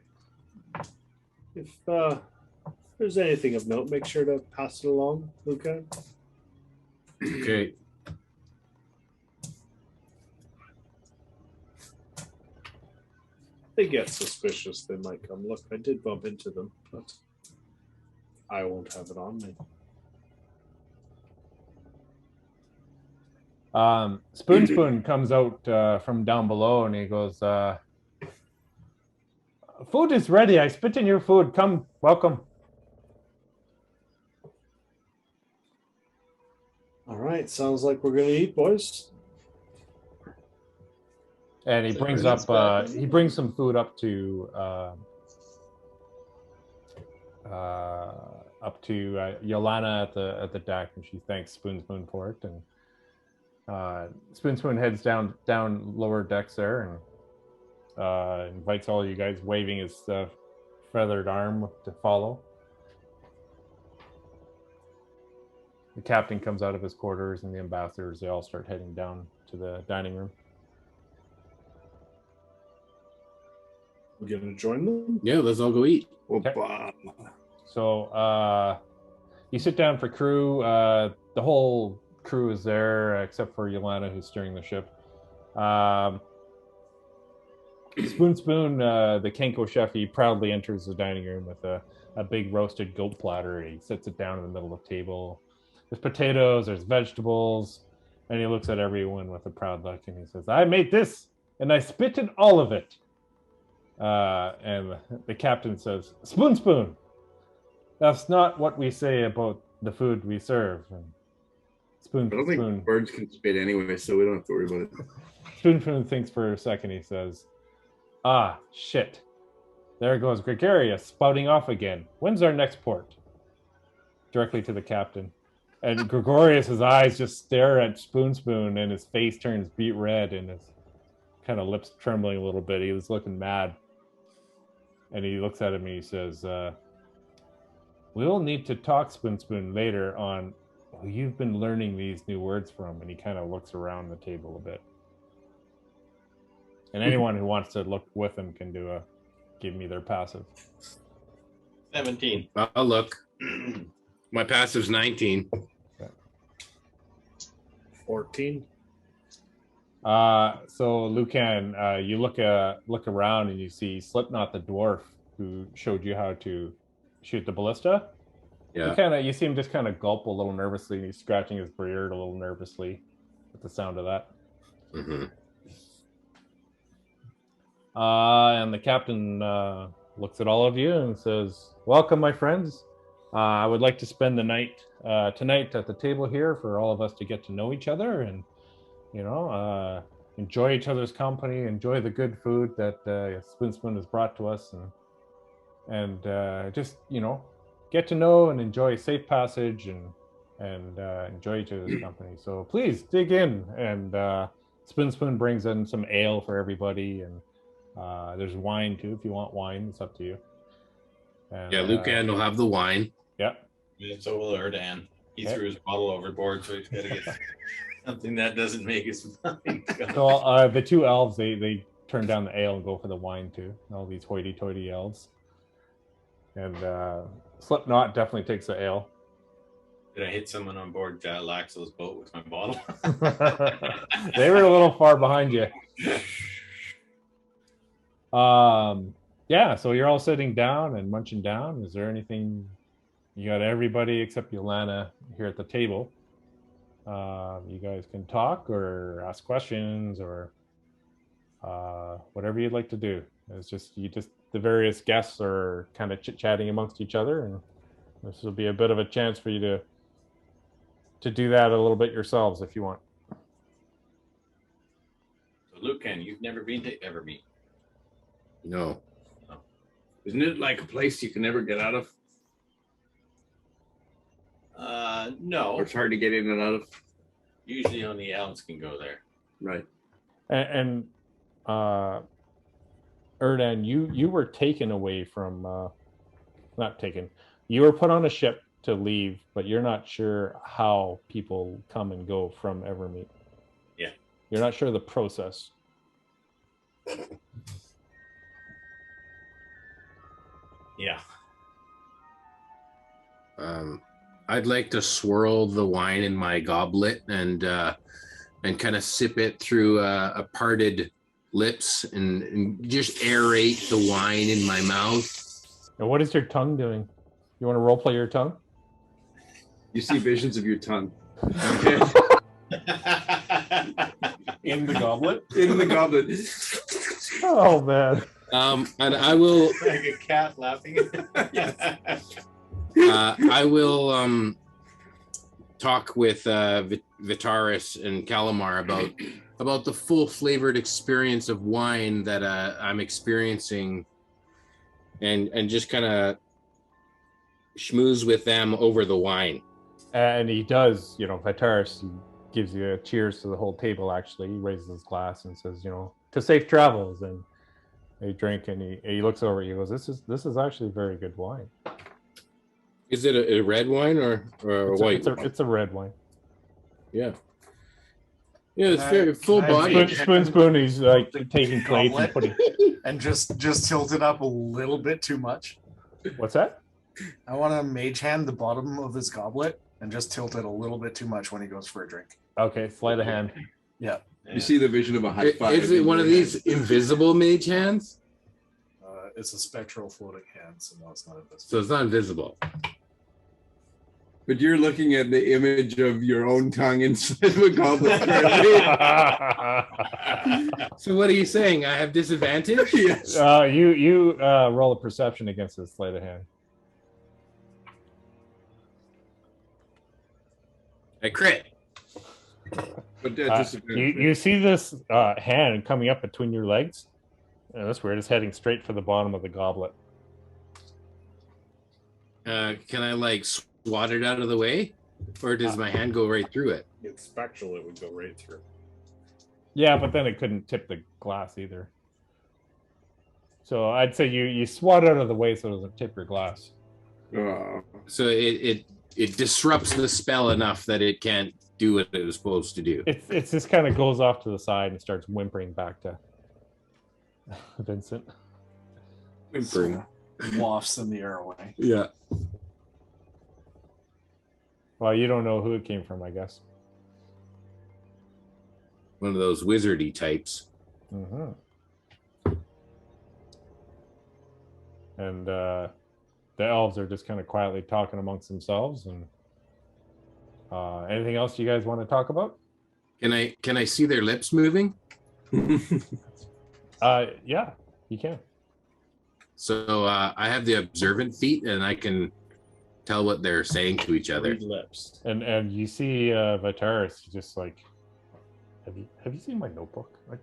If there's anything of note, make sure to pass it along, Luca. Okay. They get suspicious, they might come. Look, I did bump into them, but I won't have it on me. Spoon comes out from down below and he goes, food is ready. I spit in your food. Come, welcome. All right, sounds like we're gonna eat, boys. And he brings up some food up to Yolana at the deck, and she thanks Spoon for it. And Spoon heads down lower decks there and invites all you guys, waving his feathered arm to follow. The captain comes out of his quarters, and the ambassadors, they all start heading down to the dining room. We're gonna join them. Yeah, let's all go eat. Opa. So you sit down for crew. The whole crew is there except for Yolana, who's steering the ship. Spoon, the Kenko chef, he proudly enters the dining room with a big roasted goat platter. He sets it down in the middle of the table. There's potatoes, there's vegetables, and he looks at everyone with a proud look and he says, I made this, and I spit in all of it. And the captain says, Spoon, that's not what we say about the food we serve. And I don't think birds can spit anyway, so we don't have to worry about it. Spoon thinks for a second. He says, ah, shit. There goes Gregarious spouting off again. When's our next port? Directly to the captain. And Gregorius's eyes just stare at Spoon, and his face turns beet red, and his kind of lips trembling a little bit. He was looking mad. And he looks at him and he says, we'll need to talk, Spoon, later on who you've been learning these new words from. And he kind of looks around the table a bit. And anyone who wants to look with him can give me their passive. 17. I'll look. My passive's 19. 14. So Lucan, you look around and you see Slipknot the dwarf, who showed you how to shoot the ballista. Yeah. You see him just kind of gulp a little nervously, and he's scratching his beard a little nervously at the sound of that. Mm-hmm. And the captain looks at all of you and says, "Welcome, my friends. I would like to spend the night tonight at the table here for all of us to get to know each other and, enjoy each other's company, enjoy the good food that Spoon has brought to us, and just get to know and enjoy safe passage and enjoy each other's company. So please dig in." And Spoon brings in some ale for everybody, and there's wine too if you want wine. It's up to you. And, Yeah, Lucan will have the wine. Yeah. Yeah, so will Erdan. He Okay. threw his bottle overboard, so he's got to get something that doesn't make his mind go. So the two elves, they turn down the ale and go for the wine too. All these hoity-toity elves. And Slipknot definitely takes the ale. Did I hit someone on board Laxo's boat with my bottle? They were a little far behind you. Yeah, so you're all sitting down and munching down. Is there anything? You got everybody except Yolana here at the table. You guys can talk or ask questions or whatever you'd like to do. It's just the various guests are kind of chit-chatting amongst each other, and this will be a bit of a chance for you to do that a little bit yourselves if you want. So, Lucan, you've never been to Evermeet? No. Isn't it like a place you can never get out of? No. Or it's hard to get in and out of? Usually only elves can go there. Right. And Erdan, you were taken away from, not taken. You were put on a ship to leave, but you're not sure how people come and go from Evermeet. Yeah. You're not sure the process. Yeah. I'd like to swirl the wine in my goblet and kind of sip it through a parted lips and just aerate the wine in my mouth. And what is your tongue doing? You want to roleplay your tongue? You see visions of your tongue. Okay. In the goblet? In the goblet. Oh, man. And I will... Like a cat laughing. I will talk with Vitaris and Calamar about the full flavored experience of wine that I'm experiencing, and just kind of schmooze with them over the wine. And he does, Vitaris gives you a cheers to the whole table, actually. He raises his glass and says, to safe travels. And they drink, and he looks over, he goes, this is actually very good wine. Is it a red wine or white? It's a red wine. Yeah. Yeah, it's very full body. Spoon, he's like taking plates and putting... And just tilt it up a little bit too much. What's that? I want to mage hand the bottom of his goblet and just tilt it a little bit too much when he goes for a drink. Okay, sleight of hand. Yeah. You see the vision of a high five. Is it one of these invisible mage hands? It's a spectral floating hand, so no, it's not invisible. So it's not invisible. But you're looking at the image of your own tongue inside of a goblet. So what are you saying? I have disadvantage? Yes. You roll a perception against his sleight of hand. I crit. But you see this hand coming up between your legs. That's weird. It's heading straight for the bottom of the goblet. Can I swat it out of the way, or does my hand go right through it? It's spectral; it would go right through. Yeah, but then it couldn't tip the glass either. So I'd say you swat it out of the way so it doesn't tip your glass. So it disrupts the spell enough that it can't do what it was supposed to do. It's just kind of goes off to the side and starts whimpering back to Vincent. Whimpering. Wafts in the air away. Yeah. Well, you don't know who it came from, I guess. One of those wizardy types. Mm-hmm. And the elves are just kind of quietly talking amongst themselves. And anything else you guys want to talk about? Can I see their lips moving? Yeah, you can. So I have the observant feat, and I can tell what they're saying to each other. Read lips. And you see Vitaris just like, have you seen my notebook? Like,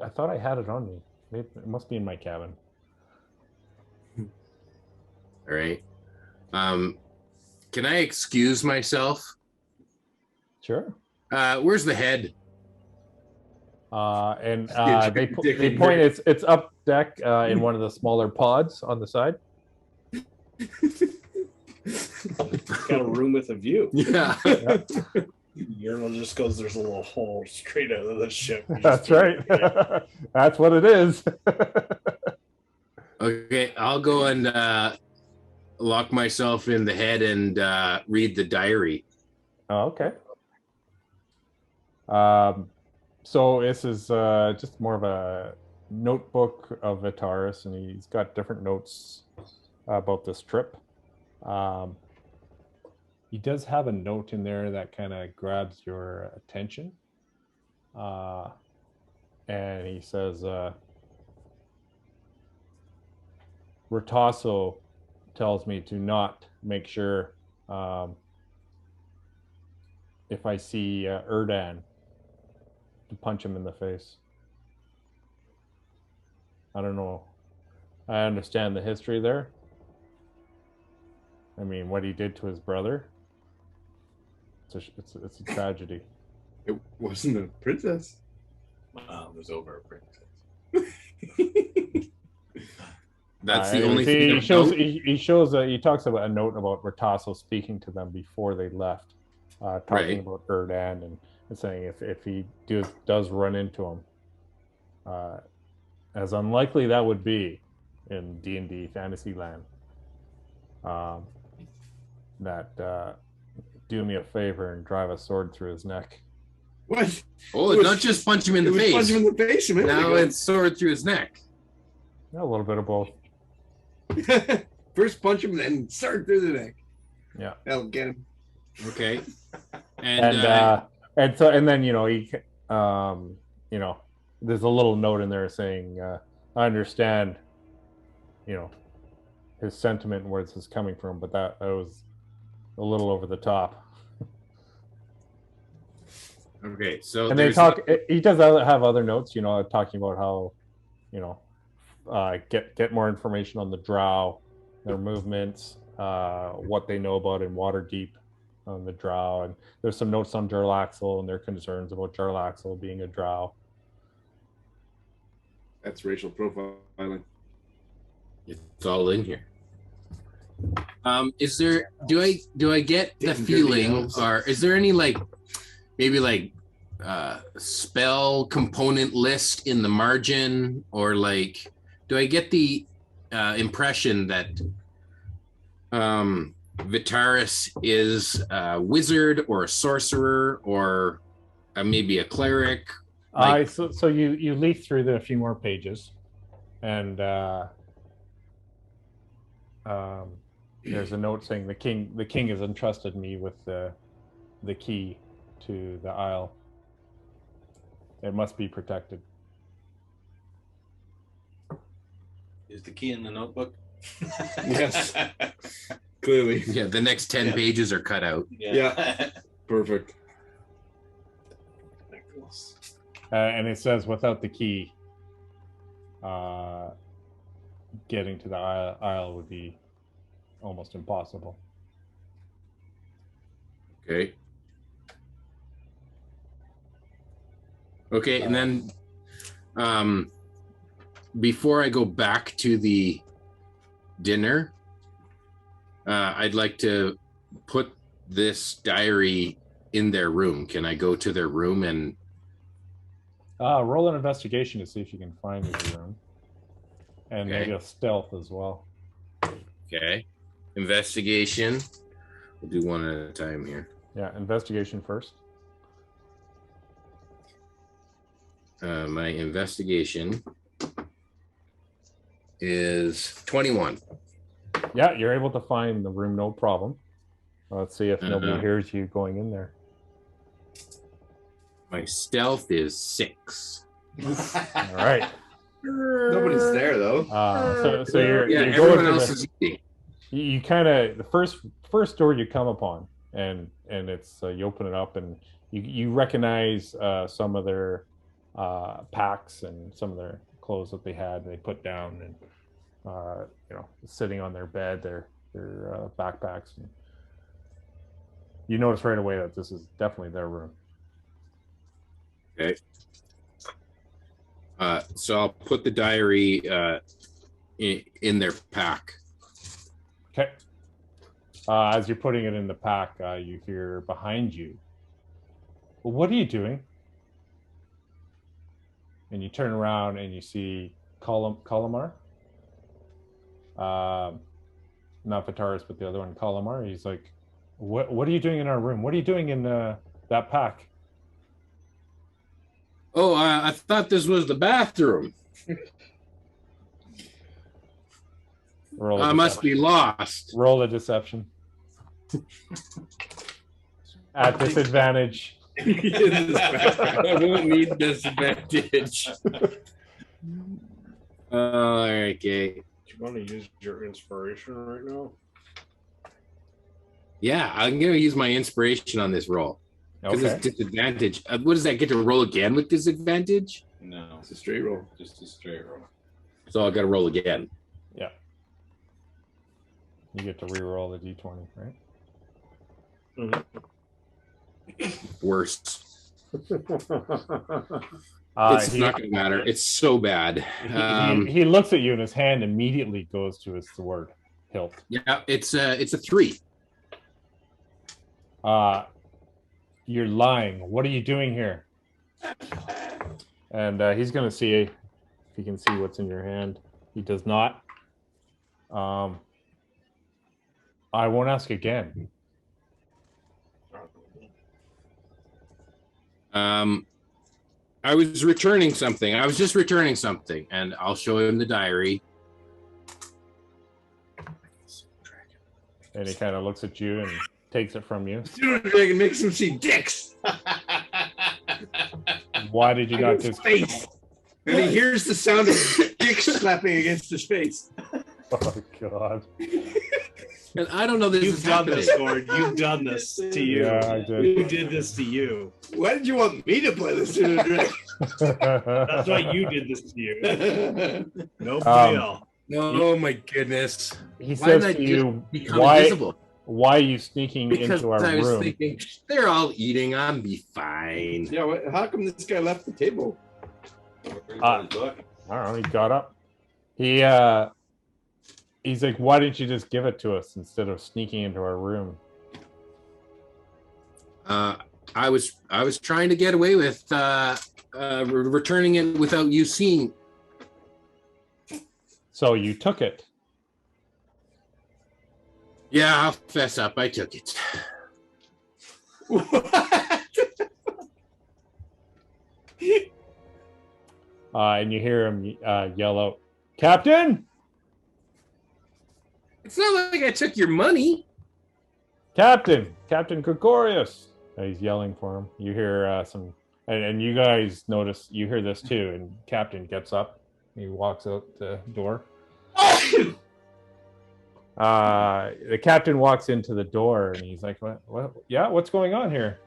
I thought I had it on me. It must be in my cabin. All right. Can I excuse myself? Sure. Where's the head? They point. It's up deck in one of the smaller pods on the side. Got a room with a view. Yeah. Urinal just goes, there's a little hole straight out of the ship. That's right. That's what it is. Okay, I'll go and lock myself in the head and read the diary. Oh, okay. So this is just more of a notebook of Vitaris, and he's got different notes about this trip. He does have a note in there that kind of grabs your attention. And he says, Ratasso tells me to not make sure if I see Erdan to punch him in the face. I don't know. I understand the history there. I mean, what he did to his brother. It's a tragedy. It wasn't a princess. It was over a princess. That's the only thing. He talks about a note about Ratasso speaking to them before they left, talking about Erdan and saying if he does run into him, as unlikely that would be in D&D Fantasyland, that do me a favor and drive a sword through his neck. What? Oh, it's not just punch him in the face. Punch him in the face. Now it's sword through his neck. Yeah, a little bit of both. First punch him, then sword through the neck. Yeah. That'll get him. Okay. And then he there's a little note in there saying I understand his sentiment and where this is coming from, but that was a little over the top. Okay, so and they talk. He does have other notes, talking about how, get more information on the Drow, their movements, what they know about in Waterdeep on the Drow, and there's some notes on Jarlaxle and their concerns about Jarlaxle being a Drow. That's racial profiling. It's all in here. Is there? Do I get the feeling, or is there any maybe spell component list in the margin, or do I get the impression that Vitaris is a wizard or a sorcerer or maybe a cleric? So you leaf through a few more pages, and there's a note saying the king has entrusted me with the key to the Isle. It must be protected. Is the key in the notebook? Yes. Clearly. Yeah, the next 10 pages are cut out. Yeah. Perfect. And it says without the key, getting to the Isle would be almost impossible. Okay. Okay, and then before I go back to the dinner, I'd like to put this diary in their room. Can I go to their room and roll an investigation to see if you can find his room, and maybe a stealth as well. Okay, investigation. We'll do one at a time here. Yeah, investigation first. My investigation is 21. Yeah, you're able to find the room, no problem. Let's see if nobody Uh-huh. hears you going in there. My stealth is 6. All right. Nobody's there though. So you're Yeah, you go everyone into else the, is eating. you kind of the first door you come upon, and it's you open it up, and you recognize some of their packs and some of their clothes that they had they put down, and sitting on their bed, their backpacks. And you notice right away that this is definitely their room. Okay. So I'll put the diary in their pack. Okay. As you're putting it in the pack, you hear behind you, well, what are you doing? And you turn around and you see Calamar. Not Vitaris, but the other one, Calamar. He's like, what are you doing in our room? What are you doing in that pack? Oh, I thought this was the bathroom. I must be lost. Roll a deception. At disadvantage. I won't need disadvantage. Okay. Do you want to use your inspiration right now? Yeah, I'm going to use my inspiration on this roll. Because Okay. it's disadvantage. What does that get to roll again with disadvantage? No, It's a straight roll. just a straight roll. So I got to roll again. Yeah. You get to re-roll the d20, right? Worse. It's He- not going to matter. It's so bad. he looks at you, and his hand immediately goes to his sword hilt. Yeah, it's a 3. You're lying. What are you doing here? And he's going to see if he can see what's in your hand. He does not. I won't ask again. I was returning something. I was just returning something, and I'll show him the diary. And he kind of looks at you and takes it from you. Pseudo dragon makes him see dicks. Why did you not His just... face. And he hears the sound of dicks slapping against his face. Oh, God. And I don't know this You've is done happening. this, Gord. You've done this to you. Yeah, I did. You did this to you. Why did you want me to play the pseudo dragon? That's why you did this to you. Um, Nobody else. Oh my goodness. He Why did says I to just you, become why invisible? are you sneaking Because into our I was room? thinking, they're all eating, I'm be fine. Yeah, how come this guy left the table? I don't know. He got up. He's like, why didn't you just give it to us instead of sneaking into our room? I was trying to get away with returning it without you seeing. So you took it. Yeah, I'll fess up. I took it. And you hear him yell out, Captain! It's not like I took your money. Captain! Captain Gregorius! He's yelling for him. You hear some... And you guys notice, you hear this too, and Captain gets up. He walks out the door. The captain walks into the door, and he's like, what? Yeah, what's going on here?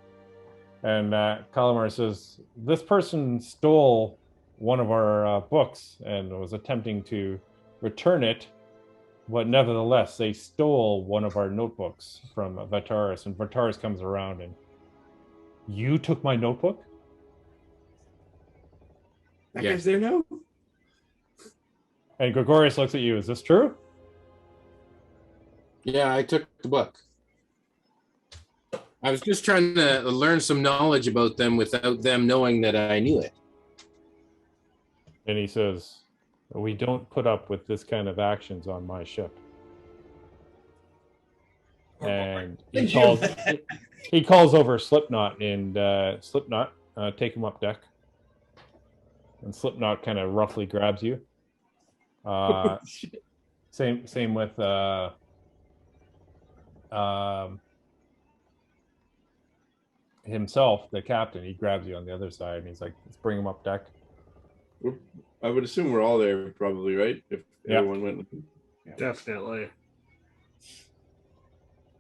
And Calamar says, this person stole one of our books and was attempting to return it, but nevertheless, they stole one of our notebooks from Vitaris, and Vitaris comes around and, you took my notebook? That Yeah. guy's there now? And Gregorius looks at you, is this true? Yeah, I took the book. I was just trying to learn some knowledge about them without them knowing that I knew it. And he says, we don't put up with this kind of actions on my ship. And he calls over Slipknot, and Slipknot, take him up deck. And Slipknot kind of roughly grabs you. Same with himself, the captain. He grabs you on the other side, and he's like, "Let's bring him up deck." I would assume we're all there, probably, right? If everyone went with him. Definitely.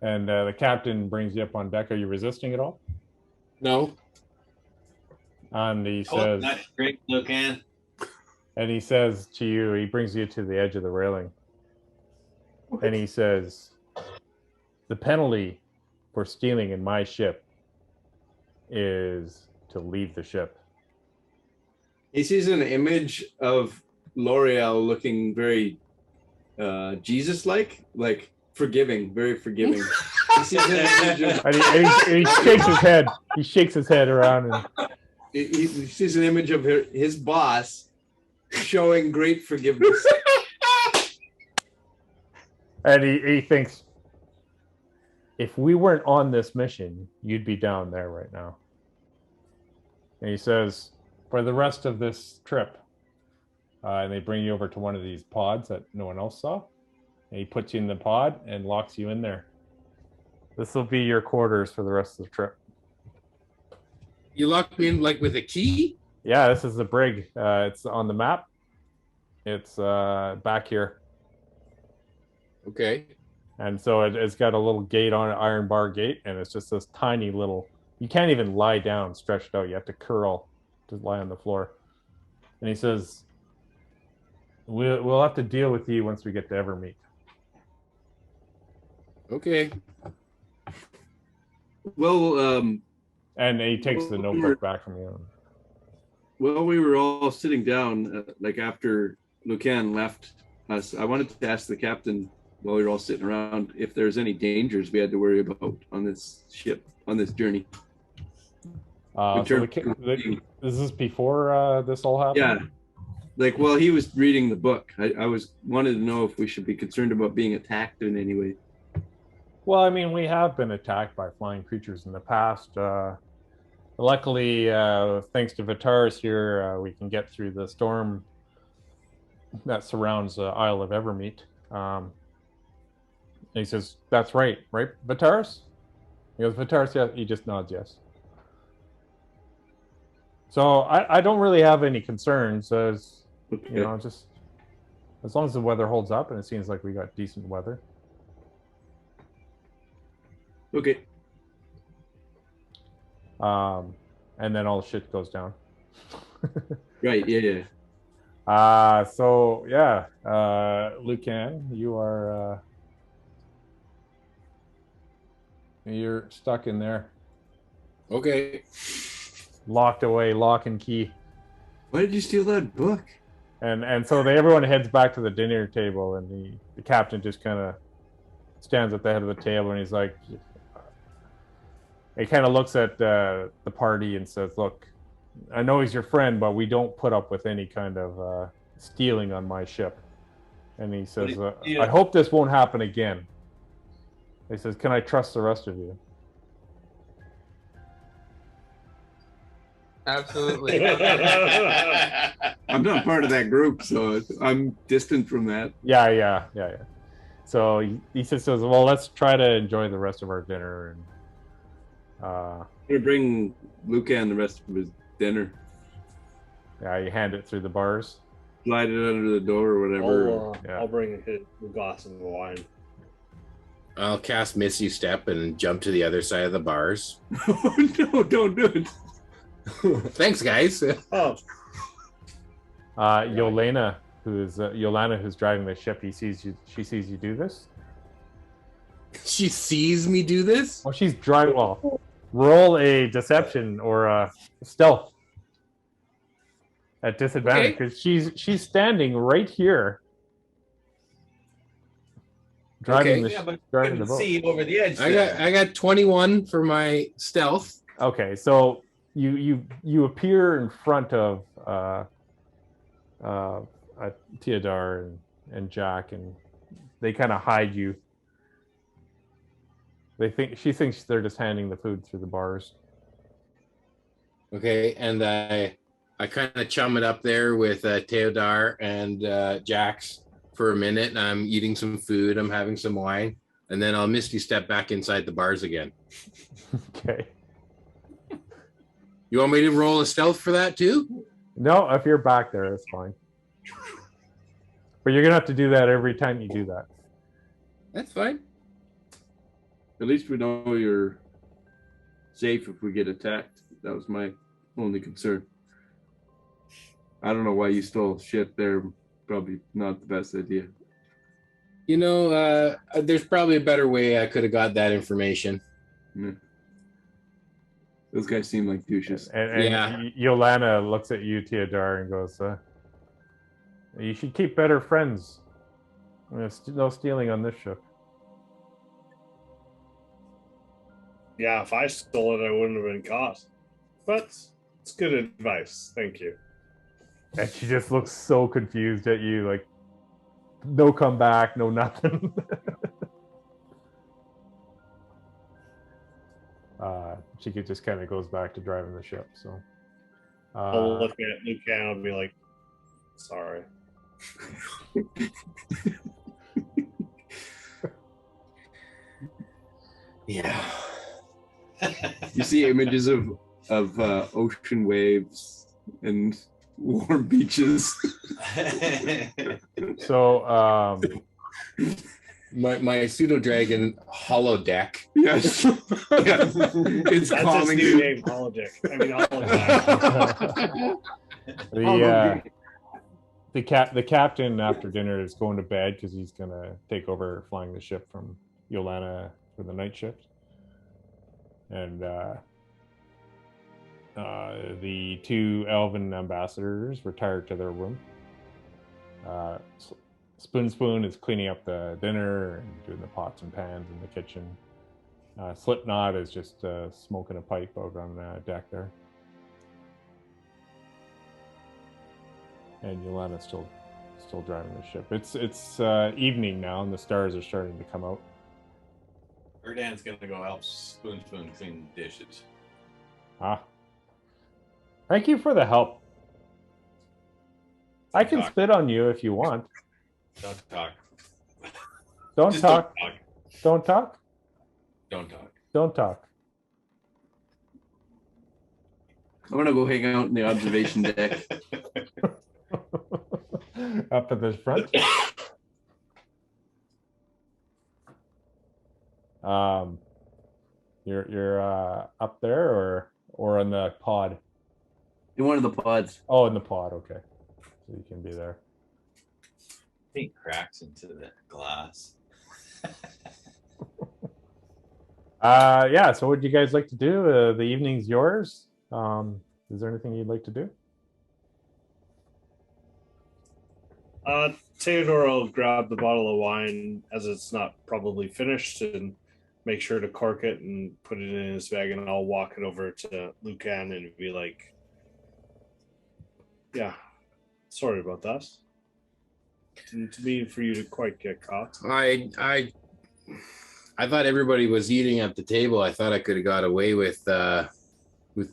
And the captain brings you up on deck. Are you resisting at all? No. And he Oh, says, nice drink, Lucan. and he says to you, he brings you to the edge of the railing, and he says, "The penalty for stealing in my ship is to leave the ship." He sees an image of Lauriel looking very Jesus-like, like forgiving, very forgiving. He sees an image of, And he shakes his head. He shakes his head around, and he sees an image of his boss showing great forgiveness. and he thinks, if we weren't on this mission, you'd be down there right now. And he says, for the rest of this trip, and they bring you over to one of these pods that no one else saw. And he puts you in the pod and locks you in there. This will be your quarters for the rest of the trip. You locked me in like with a key? Yeah, this is the brig. It's on the map. It's back here. Okay. And so it's got a little gate on it, iron bar gate, and it's just this tiny little, you can't even lie down stretched out. You have to curl to lie on the floor. And he says, we'll have to deal with you once we get to Evermeet. Okay. Well, and he takes the notebook back from you. While we were all sitting down, like after Lucan left us, I wanted to ask the captain while we were all sitting around if there's any dangers we had to worry about on this ship, on this journey. Is this before this all happened? Yeah. Like, while he was reading the book, I wanted to know if we should be concerned about being attacked in any way. Well, I mean, we have been attacked by flying creatures in the past. Luckily, thanks to Vitaris here, we can get through the storm that surrounds Isle of Evermeet. And he says, "That's right, Vitaris?" He goes, "Vitaris, yeah." He just nods yes. So I don't really have any concerns, as you know, just as long as the weather holds up, and it seems like we got decent weather. Okay. And then all the shit goes down. Right. Yeah. So yeah, Lucan, you are you're stuck in there. Okay. Locked away, lock and key. Why did you steal that book? And so everyone heads back to the dinner table, and the captain just kind of stands at the head of the table, and he's like, he kind of looks at the party and says, "Look, I know he's your friend, but we don't put up with any kind of stealing on my ship." And he says, "I hope this won't happen again." He says, "Can I trust the rest of you?" Absolutely. I'm not part of that group, so I'm distant from that. Yeah. So he says, "Well, let's try to enjoy the rest of our dinner." And I'm gonna bring Lucan the rest of his dinner. Yeah, you hand it through the bars. Slide it under the door or whatever. I'll bring a glass of wine. I'll cast Misty Step and jump to the other side of the bars. Oh, no, don't do it. Thanks, guys. Oh. Yolana, who's driving the ship, she sees you do this. She sees me do this? Well, she's driving. Well, roll a deception or a stealth at disadvantage, because she's standing right here, driving driving the boat. See over the edge. I got 21 for my stealth. Okay, so you appear in front of Teodar and Jack, and they kind of hide you. She thinks they're just handing the food through the bars. Okay, and I kind of chum it up there with Teodar and Jax, for a minute, and I'm eating some food. I'm having some wine, and then I'll misty step back inside the bars again. Okay. You want me to roll a stealth for that too? No, if you're back there, it's fine. But you're gonna have to do that every time you do that. That's fine. At least we know you're safe if we get attacked. That was my only concern. I don't know why you stole shit there. Probably not the best idea. You know, there's probably a better way I could have got that information. Yeah. Those guys seem like douches. And Yeah. Yolanda looks at you, Theodore, and goes, you should keep better friends. There's no stealing on this ship. Yeah, if I stole it, I wouldn't have been caught. But it's good advice. Thank you. And she just looks so confused at you, like, no comeback, no nothing. She just kind of goes back to driving the ship. So I'll look at Lucan and I'll be like, sorry. Yeah. You see images of ocean waves and warm beaches. So my pseudo dragon holodeck. Yes. Yeah. It's That's calming his you. new name, Holodeck. I mean, Holodeck. the captain after dinner is going to bed because he's gonna take over flying the ship from Yolanda for the night shift, and the two elven ambassadors retired to their room. Spoon is cleaning up the dinner and doing the pots and pans in the kitchen. Slipknot is just smoking a pipe out on deck there. And Yolanda's still driving the ship. It's evening now, and the stars are starting to come out. Erdan's gonna go help Spoon clean the dishes. Ah. Thank you for the help. I can spit on you if you want. Don't talk. Don't Just talk. Don't talk. Don't talk. Don't talk. Don't talk. I'm gonna go hang out in the observation deck. Up at the front. You're up there or on the pod? In one of the pods. Oh, in the pod. Okay, so you can be there. Paint cracks into the glass. Yeah. So, what do you guys like to do? The evening's yours. Is there anything you'd like to do? Theodore will grab the bottle of wine as it's not probably finished and make sure to cork it and put it in his bag, and I'll walk it over to Lucan and be like, yeah, sorry about that. Didn't mean for you to quite get caught. I thought everybody was eating at the table. I thought I could have got away with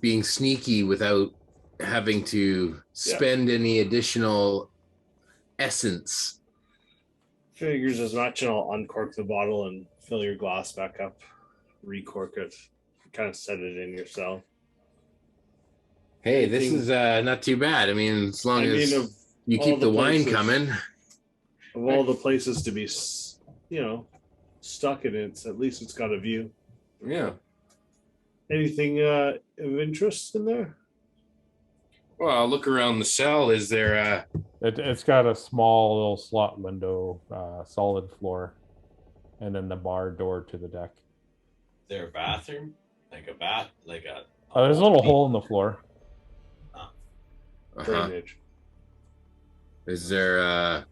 being sneaky without having to spend any additional essence. Figures as much, and I'll uncork the bottle and fill your glass back up, recork it, kind of set it in yourself. Hey, this is not too bad. I mean, as long as you keep the wine coming. Of all the places to be, stuck in it, at least it's got a view. Yeah. Anything of interest in there? Well, I'll look around the cell. Is there It's got a small little slot window, solid floor, and then the bar door to the deck. Is there a bathroom? Like a bath? Like a. There's a little hole in the floor. Drainage. Is there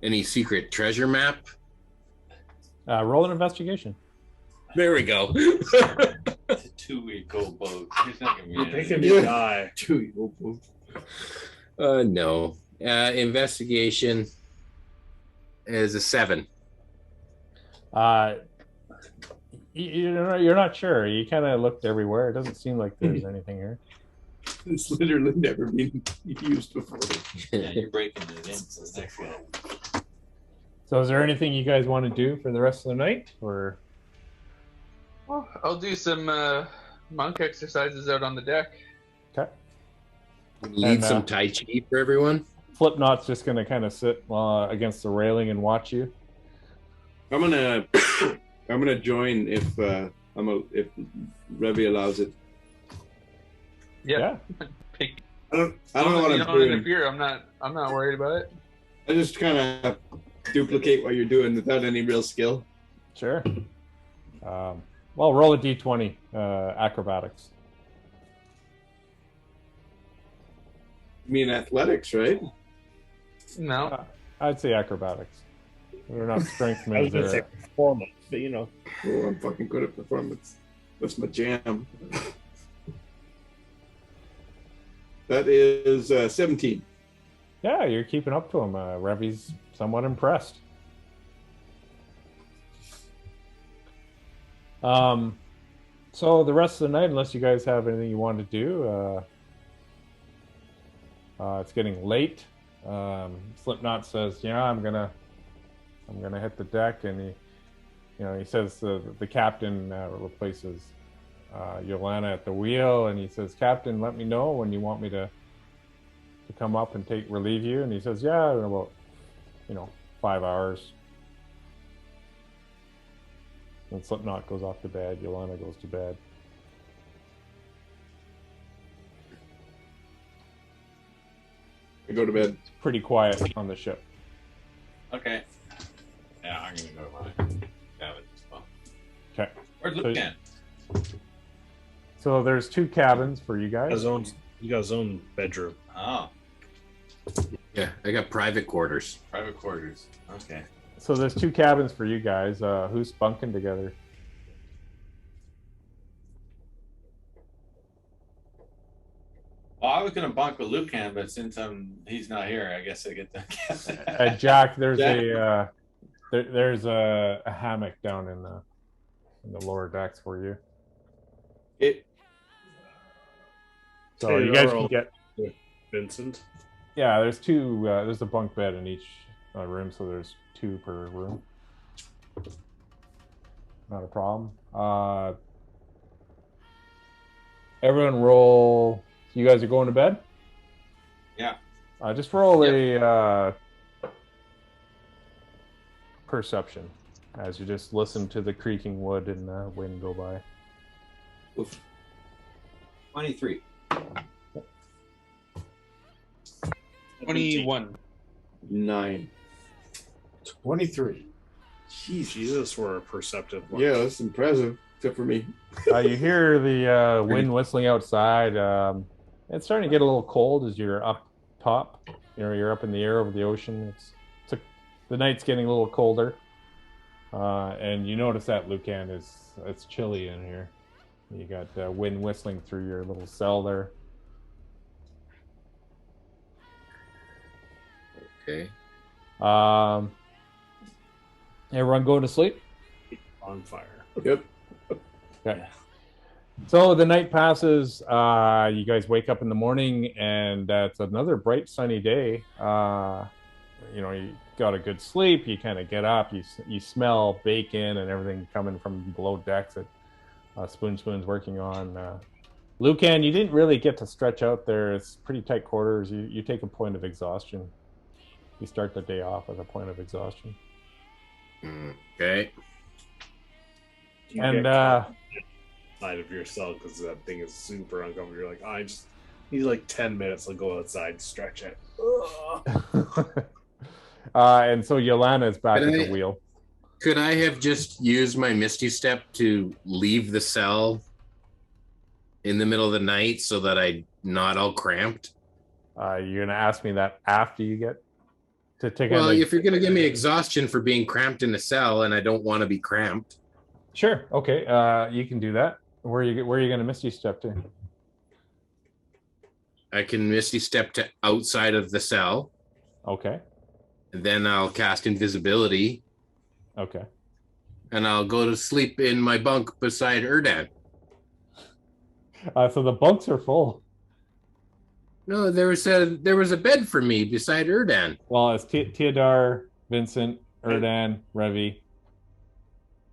any secret treasure map? Roll an investigation. There we go. It's a 2-week-old boat. There's not gonna be You're anything. picking me die. 2-week-old boat. No. Investigation is a 7. You're not sure. You kind of looked everywhere. It doesn't seem like there's anything here. It's literally never been used before. Yeah, you're breaking it in. So the next one. So is there anything you guys want to do for the rest of the night, or? Well, I'll do some monk exercises out on the deck. Okay. Lead some Tai Chi for everyone. Slipknot's just going to kind of sit against the railing and watch you. I'm gonna join if Revy allows it. Yeah. I don't know what you I'm don't doing. interfere. I'm not worried about it. I just kind of duplicate what you're doing without any real skill. Sure. Well, roll a d20, acrobatics. You mean athletics, right? No. I'd say acrobatics. We're not strength I was moves. going to say performance, but you know. Oh, I'm fucking good at performance. That's my jam. That is 17. Yeah, you're keeping up to him. Revy's somewhat impressed. So the rest of the night, unless you guys have anything you want to do, it's getting late. Slipknot says, "Yeah, I'm gonna hit the deck," and he says the captain replaces Yolana at the wheel, and he says, "Captain, let me know when you want me to come up and relieve you." And he says, "Yeah, in about 5 hours." And Slipknot goes off to bed. Yolana goes to bed. I go to bed. It's pretty quiet on the ship. Okay. Yeah, I'm gonna go to my cabin as well. Okay. Where's Lucan? So there's 2 cabins for you guys. You got his own bedroom. Oh, Yeah, I got private quarters. private quarters. Okay. So there's 2 cabins for you guys. Who's bunking together? Well, I was gonna bunk with Lucan, but since he's not here, I guess I get to. Jack, there's Jack. there's a hammock down in the lower decks for you. So you guys can get. Vincent. Yeah, there's 2. There's a bunk bed in each room, so there's 2 per room. Not a problem. Everyone roll. You guys are going to bed? Yeah. Just roll a perception as you just listen to the creaking wood and the wind go by. Oof. 23. 21. 9. 23. Jesus, we're a perceptive one. Yeah, that's impressive, except for me. You hear the wind whistling outside. It's starting to get a little cold as you're up top. You're up in the air over the ocean. The night's getting a little colder, and you notice that Lucan it's chilly in here. You got wind whistling through your little cell there. Okay. Everyone going to sleep? On fire. Yep. Okay. So the night passes. You guys wake up in the morning, and it's another bright, sunny day. You got a good sleep. You kind of get up. You smell bacon and everything coming from below decks that Spoon's working on. Lucan, you didn't really get to stretch out there. It's pretty tight quarters. You take a point of exhaustion. You start the day off with a point of exhaustion. Okay. You And get caught outside of your cell because that thing is super uncomfortable. You're like, I just need like 10 minutes to go outside and stretch it. And so Yolana is back Can at I- the wheel. Could I have just used my Misty Step to leave the cell in the middle of the night so that I'm not all cramped? You're gonna ask me that after you get to take. Well, if you're going to give me exhaustion for being cramped in a cell and I don't want to be cramped. Sure. Okay. You can do that. Where are you gonna Misty Step to? I can Misty Step to outside of the cell. Okay. And then I'll cast invisibility. Okay. And I'll go to sleep in my bunk beside Erdan. So the bunks are full. No, there was a bed for me beside Erdan. Well, it's Teodar, Vincent, Erdan, Revi.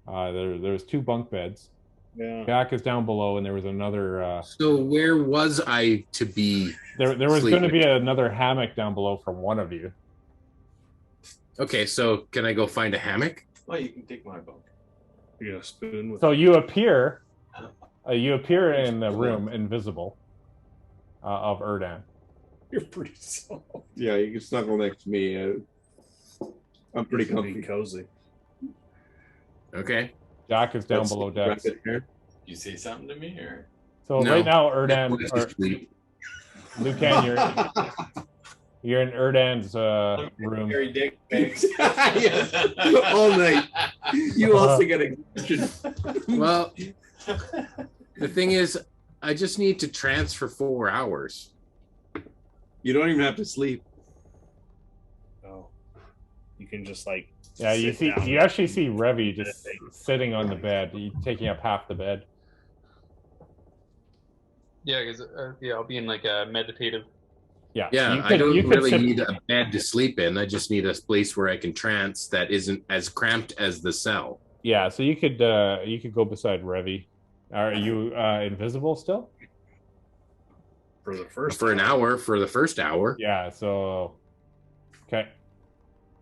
There's 2 bunk beds. Yeah. Jack is down below, and there was another. So where was I to be? There was sleeping? going to be another hammock down below from one of you. Okay, so can I go find a hammock? Well, you can take my bunk. You got a spoon with So you appear in the room invisible of Erdan. You're pretty soft. Yeah, you can snuggle next to me. I'm pretty comfy. Cozy. Okay. Jack is down That's below decks. rapid hair. You say something to me, or So No. right now, Erdan, or Sleep. Lucan, you're in Erdan's room. Harry Dick pics. Yes. All night. You also get a question. Well, the thing is, I just need to trance for 4 hours. You don't even have to sleep. No. You can just like. Yeah, you sit down. actually see Revi just sitting on the bed, taking up half the bed. Yeah, because I'll be in like a meditative. Yeah, Yeah, I don't really need a bed to sleep in. I just need a place where I can trance that isn't as cramped as the cell. Yeah, so you could go beside Revi. Are you invisible still? For the first. For an hour, for the first hour. Yeah, so okay.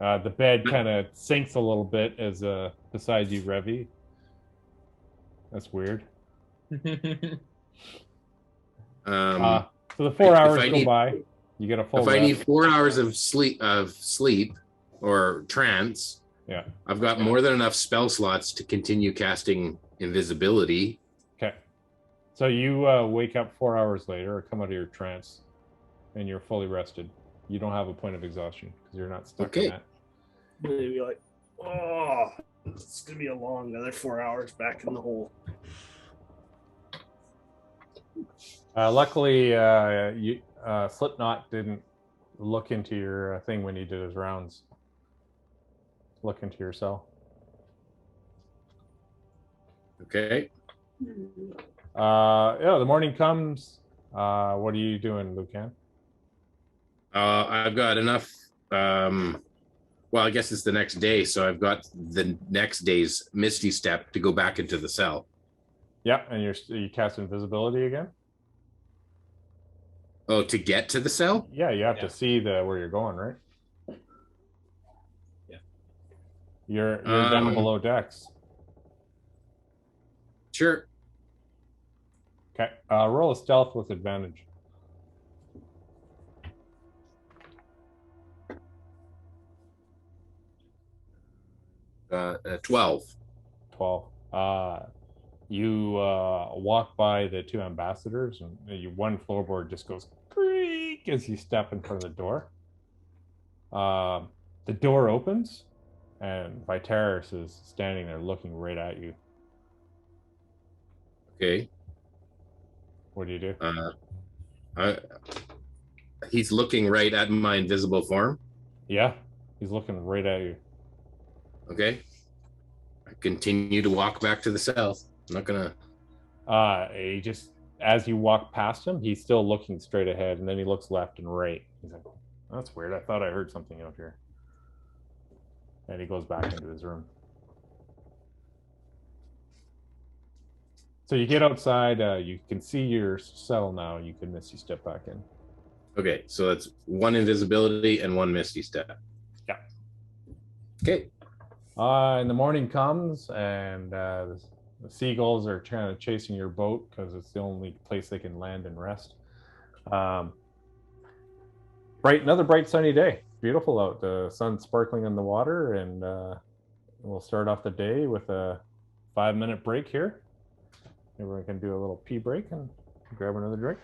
The bed kind of sinks a little bit as beside you, Revi. That's weird. So the 4 hours go by. You get a full. If I need 4 hours of sleep or trance, yeah, I've got more than enough spell slots to continue casting invisibility. Okay. So you wake up 4 hours later, or come out of your trance, and you're fully rested. You don't have a point of exhaustion because you're not stuck in that. Maybe like, oh, it's gonna be a long another 4 hours back in the hole. Luckily, Slipknot didn't look into your thing when he did his rounds. Look into your cell. Okay. Yeah, the morning comes. What are you doing, Lucan? I've got enough. Well, I guess it's the next day, so I've got the next day's Misty Step to go back into the cell. Yeah, and you cast invisibility again. Oh, to get to the cell? Yeah, you have to see where you're going, right? Yeah. You're down below decks. Sure. Okay. Roll a stealth with advantage. Uh, 12. 12. You walk by the 2 ambassadors, and one floorboard just goes creak as you step in front of the door. The door opens, and Vitaris is standing there looking right at you. Okay. What do you do? He's looking right at my invisible form. Yeah, he's looking right at you. Okay. I continue to walk back to the cell. I'm not gonna. He just, as you walk past him, he's still looking straight ahead, and then he looks left and right. He's like, "That's weird. I thought I heard something out here." And he goes back into his room. So you get outside. You can see your cell now. You can Misty Step back in. Okay, so that's 1 invisibility and 1 Misty Step. Yeah. Okay. And the morning comes, and the seagulls are kind of chasing your boat because it's the only place they can land and rest. Another bright sunny day. Beautiful out. The sun's sparkling on the water, and we'll start off the day with a 5-minute break here. Everyone can do a little pee break and grab another drink.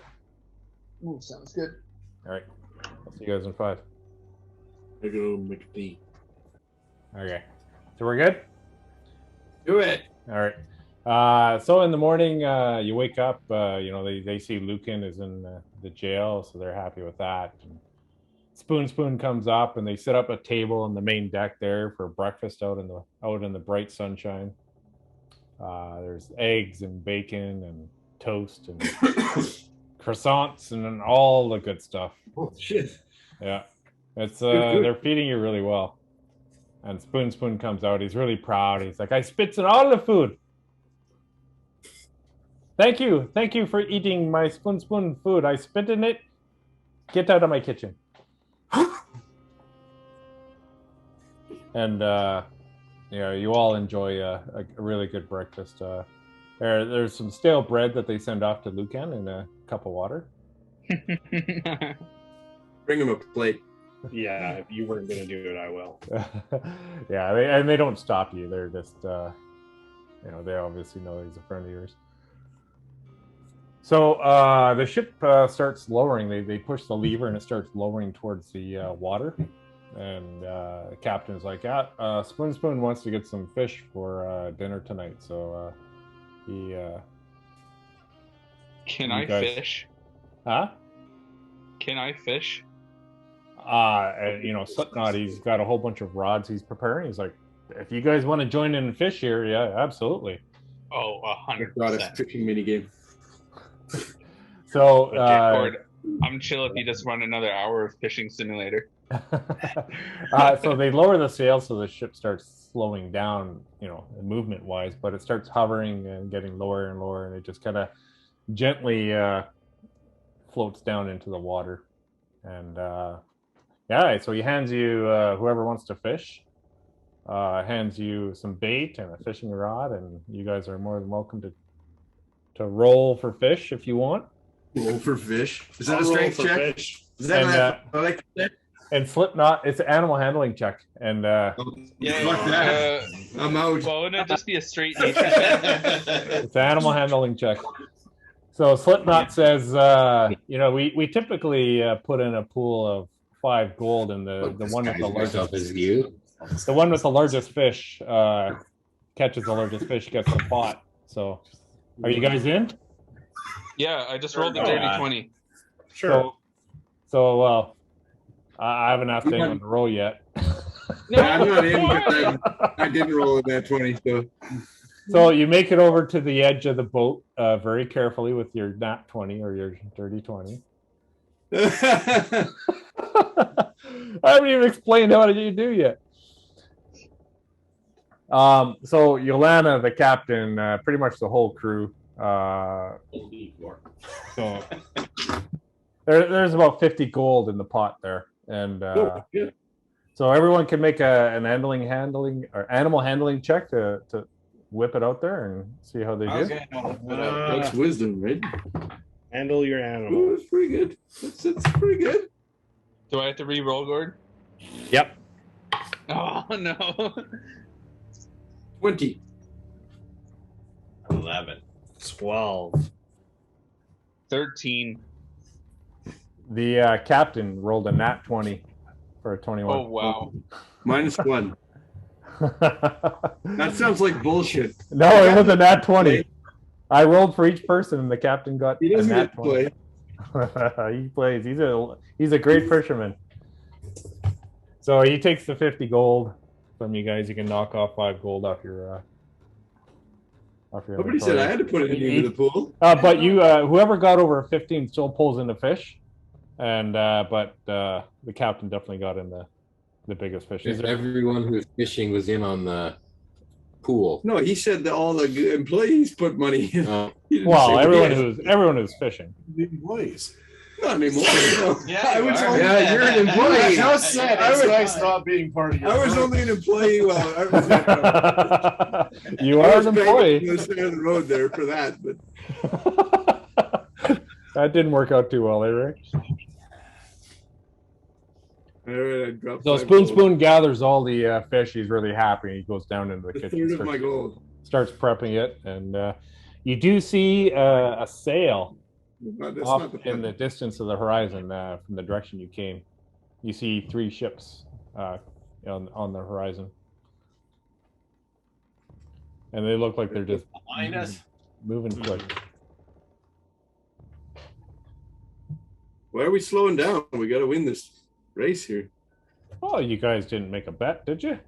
Ooh, sounds good. All right. I'll see you guys in 5. I go make a pee. Okay. So we're good? Do it. All right. So in the morning, you wake up, they see Lucan is in the jail, so they're happy with that. And Spoon comes up, and they set up a table on the main deck there for breakfast out in the bright sunshine. There's eggs and bacon and toast and croissants and all the good stuff. Oh shit. Yeah. It's they're feeding you really well. And Spoon comes out. He's really proud. He's like, I spits in all the food. Thank you for eating my Spoon food. I spit in it. Get out of my kitchen. And you all enjoy a really good breakfast. There's some stale bread that they send off to Lucan in a cup of water. Bring him a plate. Yeah, if you weren't going to do it, I will. Yeah, they don't stop you. They're just, they obviously know he's a friend of yours. So the ship starts lowering. They push the lever and it starts lowering towards the water. And the captain's like, Spoon wants to get some fish for dinner tonight. So he... Can I fish? Huh? Can I fish? Slipknot, he's got a whole bunch of rods he's preparing. He's like, if you guys want to join in and fish here, yeah, absolutely. Oh, 100%. Got a fishing minigame. So, I'm chill if you just run another hour of fishing simulator. So they lower the sail so the ship starts slowing down, movement-wise, but it starts hovering and getting lower and lower, and it just kind of gently floats down into the water. And so he hands you, whoever wants to fish, hands you some bait and a fishing rod, and you guys are more than welcome to roll for fish if you want. Roll for fish? Is that a strength check? Fish. Is that and Slipknot, it's an animal handling check. And fuck that. I'm out. Well, wouldn't it just be a straight nature check? It's an animal handling check. So Slipknot says, we typically put in a pool of 5 gold, and the one with the largest is you. The one with the largest fish catches the largest fish, gets the pot. So, are you guys in? Yeah, I just rolled a dirty 20. Sure. So I haven't asked anyone to roll yet. No, I'm not in because I didn't roll in that 20. So you make it over to the edge of the boat very carefully with your nat 20 or your dirty 20. I haven't even explained how you do yet. So Yolanda, the captain, pretty much the whole crew. So there's about 50 gold in the pot there, and so everyone can make an animal handling check to whip it out there and see how they do. That's wisdom, right? Handle your animal. Oh, that's pretty good. That's pretty good. Do I have to re-roll, Gord? Yep. Oh, no. 20. 11. 12. 13. The captain rolled a nat 20 for a 21. Oh, wow. -1. That sounds like bullshit. No, it was a nat 20. I rolled for each person, and the captain got He doesn't a nat get to 20. play. He plays. He's a great fisherman. So he takes the 50 gold from you guys. You can knock off 5 gold off your. Nobody said I had to put it into the pool. But you, whoever got over 15 still pulls in the fish, and but the captain definitely got in the biggest fish. Everyone who was fishing was in on the pool. No, he said that all the employees put money in. Well, everyone who's fishing. The employees. Not anymore. Yeah, You're an employee. Just said it's nice not being part of your I was group. only an employee. Well, I was, You are an employee. on the side of the road there for that, but That didn't work out too well, Eric. I dropped So 5 gold. Spoon gathers all the fish. He's really happy. He goes down into the A kitchen, third of my gold. starts prepping it, and you do see a sail That's off not the in the distance of the horizon from the direction you came. You see 3 ships on the horizon, and they look like they're just Behind us. moving quick. Why are we slowing down? We got to win this race here. Oh, you guys didn't make a bet, did you?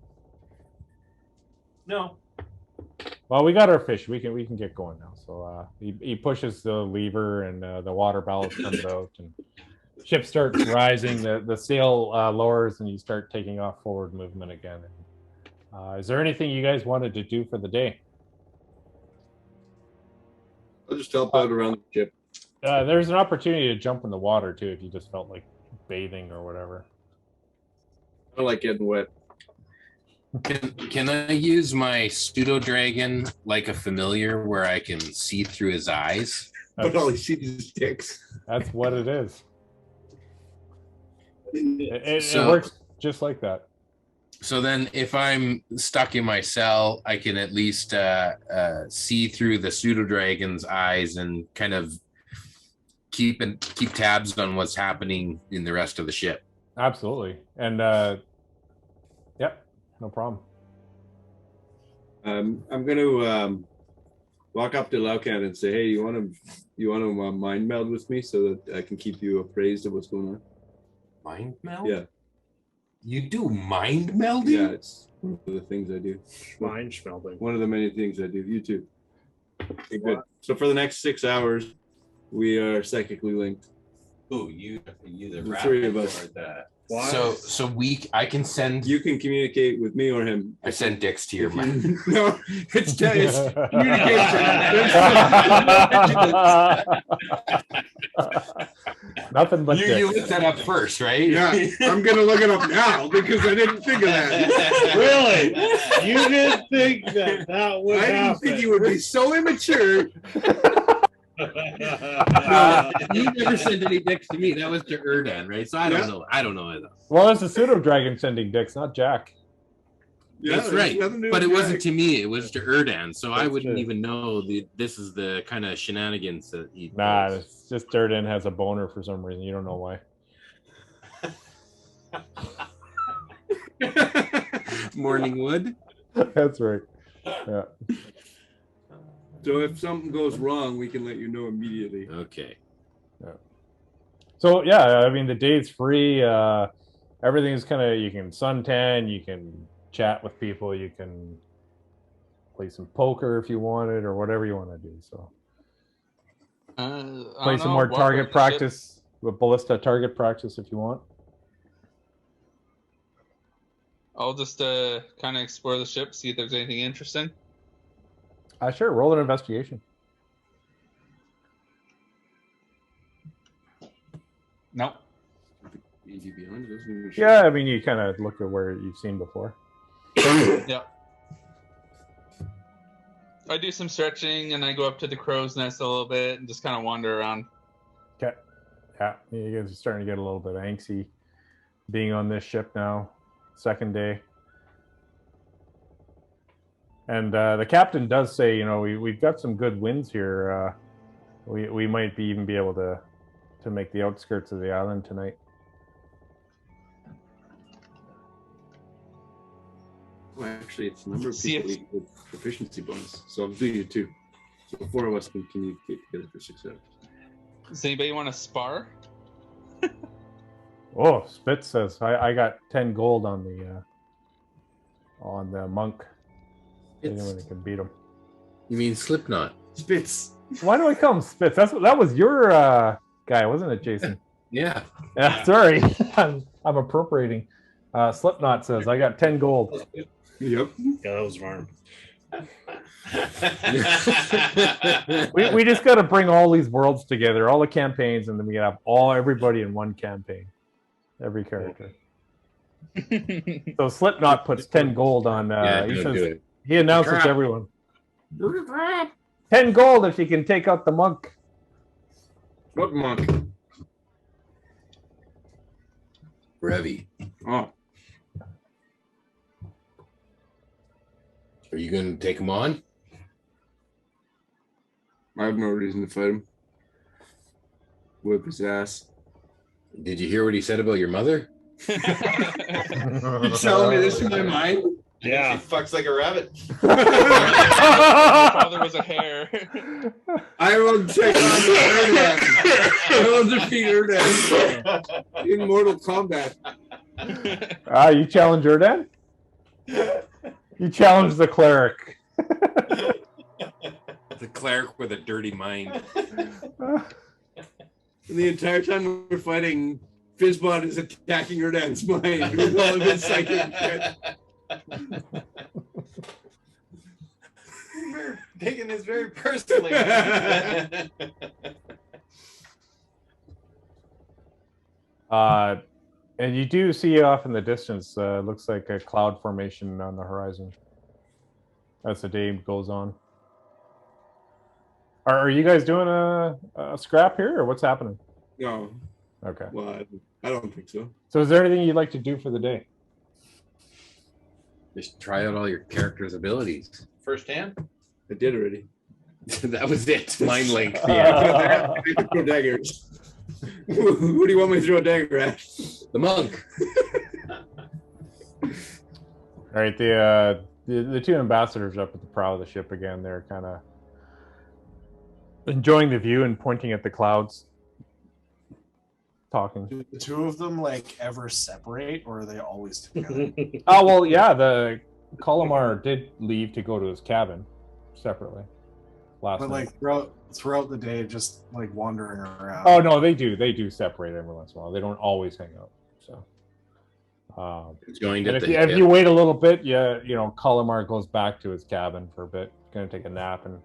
No. Well, we got our fish. We can get going now. So he pushes the lever, and the water ballast comes out, and ship starts rising. The sail lowers, and you start taking off forward movement again. Is there anything you guys wanted to do for the day? I'll just help out around the ship. There's an opportunity to jump in the water too if you just felt like bathing or whatever. I like getting wet. Can I use my pseudo dragon like a familiar where I can see through his eyes? But all he sees is dicks. That's what it is. It So- works just like that. So then, if I'm stuck in my cell, I can at least see through the pseudo dragon's eyes and kind of keep tabs on what's happening in the rest of the ship. Absolutely. And yep, no problem. I'm going to walk up to Laucan and say, "Hey, you want to mind meld with me so that I can keep you appraised of what's going on?" Mind meld? Yeah. You do mind melding? Yeah, it's one of the things I do. Mind schmelding. One of the many things I do. You too. Okay, good. So for the next 6 hours, we are psychically linked. Ooh, you the The three of us. or the Why? So I can send. You can communicate with me or him. I send dicks to your If mind. you- No, it's communication. Nothing but You dicks. looked that up first, right? Yeah, I'm gonna look it up now because I didn't think of that. Really? You didn't think that would I didn't happen? think you would be so immature. No, you never sent any dicks to me. That was to Erdan, right? So I don't Yeah. know. I don't know either. Well, it's a pseudo dragon sending dicks, not Jack. Yeah, That's there's right. nothing to do But it with wasn't Jack. to me. It was to Erdan. So I That's wouldn't true. even know this is the kind of shenanigans that he Nah, does. it's just Durden has a boner for some reason. You don't know why. Morning wood. That's right. Yeah. So if something goes wrong, we can let you know immediately. Okay. So yeah, I mean the day's free. Everything's kind of, you can suntan, you can chat with people, you can play some poker if you wanted, or whatever you want to do. So play some more target practice, with ballista target practice if you want. I'll just kind of explore the ship, see if there's anything interesting. Sure, roll an investigation. Nope. Easy beyond, isn't it? Yeah, I mean you kind of look at where you've seen before. Yep. I do some stretching and I go up to the crow's nest a little bit and just kind of wander around. Okay. Yeah, you guys are starting to get a little bit angsty being on this ship now, second day. And the captain does say, you know, we've got some good winds here. We might even be able to make the outskirts of the island tonight. Well, actually, it's a number of See people with proficiency bonus, so I'll do you two. So 4 of us can communicate together for 6 hours. Does anybody want to spar? Oh, Spitz says I got 10 gold on the monk. Anyone that can beat him. You mean Slipknot? Spitz. Why do I call him Spitz? That was your guy, wasn't it, Jason? Yeah. Yeah, sorry. I'm appropriating. Slipknot says I got 10 gold. Yep. Yeah, that was Varn. We just got to bring all these worlds together, all the campaigns, and then we have everybody in one campaign, every character. So Slipknot puts 10 gold on. Yeah, He don't says do it. he announces Crap. to everyone, 10 gold if you can take out the monk. What monk? Revi. Oh, Are you going to take him on? I have no reason to fight him. Whip his ass. Did you hear what he said about your mother? You telling me this in my mind? Yeah. She fucks like a rabbit. My father was a hare. I will take on Erdan. I will defeat Erdan in Mortal Kombat. You challenge Erdan? You challenge the cleric. The cleric with a dirty mind. And the entire time we're fighting, Fizzbot is attacking Erdan's mind with all of his psychic shit. taking this very personally. And you do see off in the distance, looks like a cloud formation on the horizon as the day goes on. Are you guys doing a scrap here, or what's happening? No. Okay. Well, I don't think so. So is there anything you'd like to do for the day? Just try out all your character's abilities. First hand? I did already. That was it. Mind link. Yeah. Throw daggers. Who do you want me to throw a dagger at? The monk. All right, the two ambassadors up at the prow of the ship again. They're kind of enjoying the view and pointing at the clouds, talking. Do the two of them like ever separate, or are they always together? Oh well, yeah. The Calamar did leave to go to his cabin separately last But night. like throughout the day, just like wandering around. Oh no, they do separate every once in a while. They don't always hang out. So. Joined And at if you wait a little bit, you know, Calamar goes back to his cabin for a bit, going to take a nap, and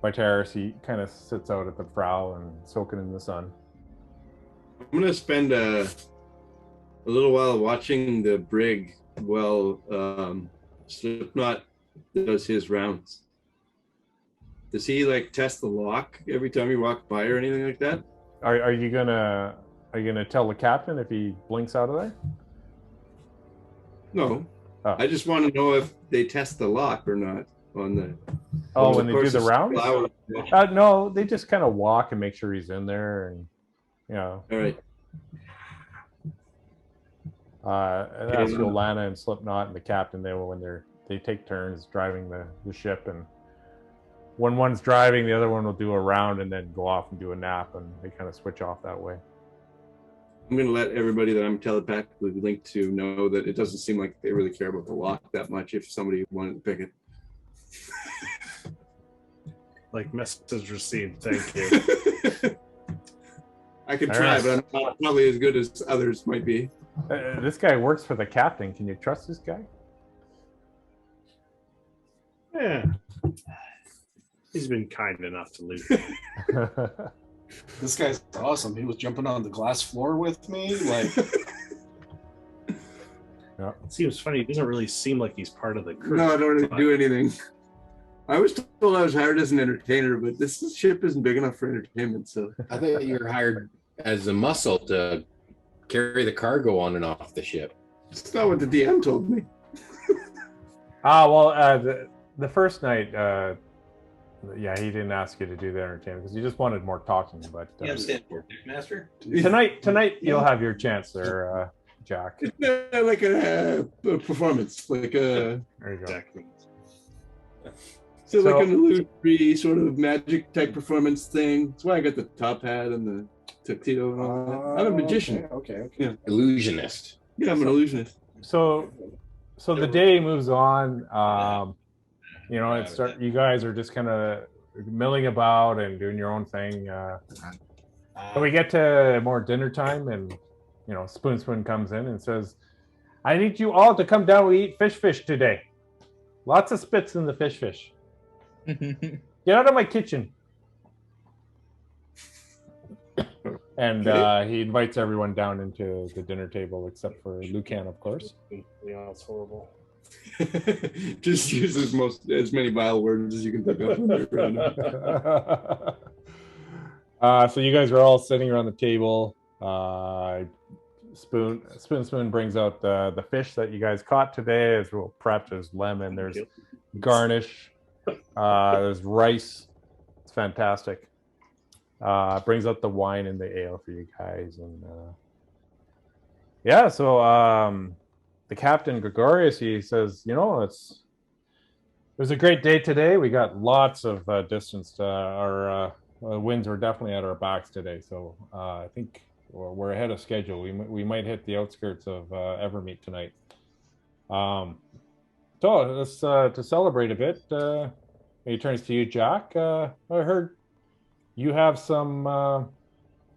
Vitaris, he kind of sits out at the prow and soaking in the sun. I'm gonna spend a little while watching the brig while Slipknot does his rounds. Does he like test the lock every time you walk by or anything like that? Are you gonna tell the captain if he blinks out of there? No. Oh. I just want to know if they test the lock or not on the. Oh, when they do course the it's rounds? flower. No, they just kind of walk and make sure he's in there, and you know. All right. And that's Yolana and Slipknot and the captain. They take turns driving the ship, and when one's driving, the other one will do a round and then go off and do a nap, and they kind of switch off that way. I'm going to let everybody that I'm telepathically linked to know that it doesn't seem like they really care about the lock that much if somebody wanted to pick it. Like, message received, thank you. I could try, but I'm not probably as good as others might be. This guy works for the captain. Can you trust this guy? Yeah. He's been kind enough to leave. This guy's awesome. He was jumping on the glass floor with me. Like, yeah. It seems funny. He doesn't really seem like he's part of the crew. No, I don't really do anything. I was told I was hired as an entertainer, but this ship isn't big enough for entertainment. So I thought you were hired as a muscle to carry the cargo on and off the ship. That's not what the DM told me. The first night, yeah, he didn't ask you to do the entertainment because he just wanted more talking. But You understand for Dick Master? tonight you'll have your chance there, Jack. It's like a performance, like a There you go. Exactly. so like an illusory sort of magic type performance thing. That's why I got the top hat and the tuxedo and all that. I'm a magician. Okay. Yeah. Illusionist. Yeah, I'm an illusionist. So the day moves on. You know, you guys are just kind of milling about and doing your own thing. So we get to more dinner time, and you know, Spoon comes in and says, "I need you all to come down. We eat fish today. Lots of spits in the fish. Get out of my kitchen." And he invites everyone down into the dinner table except for Lucan, of course. Yeah, it's horrible. Just use as many vile words as you can think of. So you guys are all sitting around the table. Spoon brings out the fish that you guys caught today. As well prepped. There's lemon. There's garnish. There's rice. It's fantastic. Brings out the wine and the ale for you guys, and yeah. So the captain Gregorius, he says, you know, it was a great day today. We got lots of distance. Our winds were definitely at our backs today, so I think we're ahead of schedule. We might hit the outskirts of Evermeet tonight. So let's to celebrate a bit. He turns to you, Jack. I heard you have some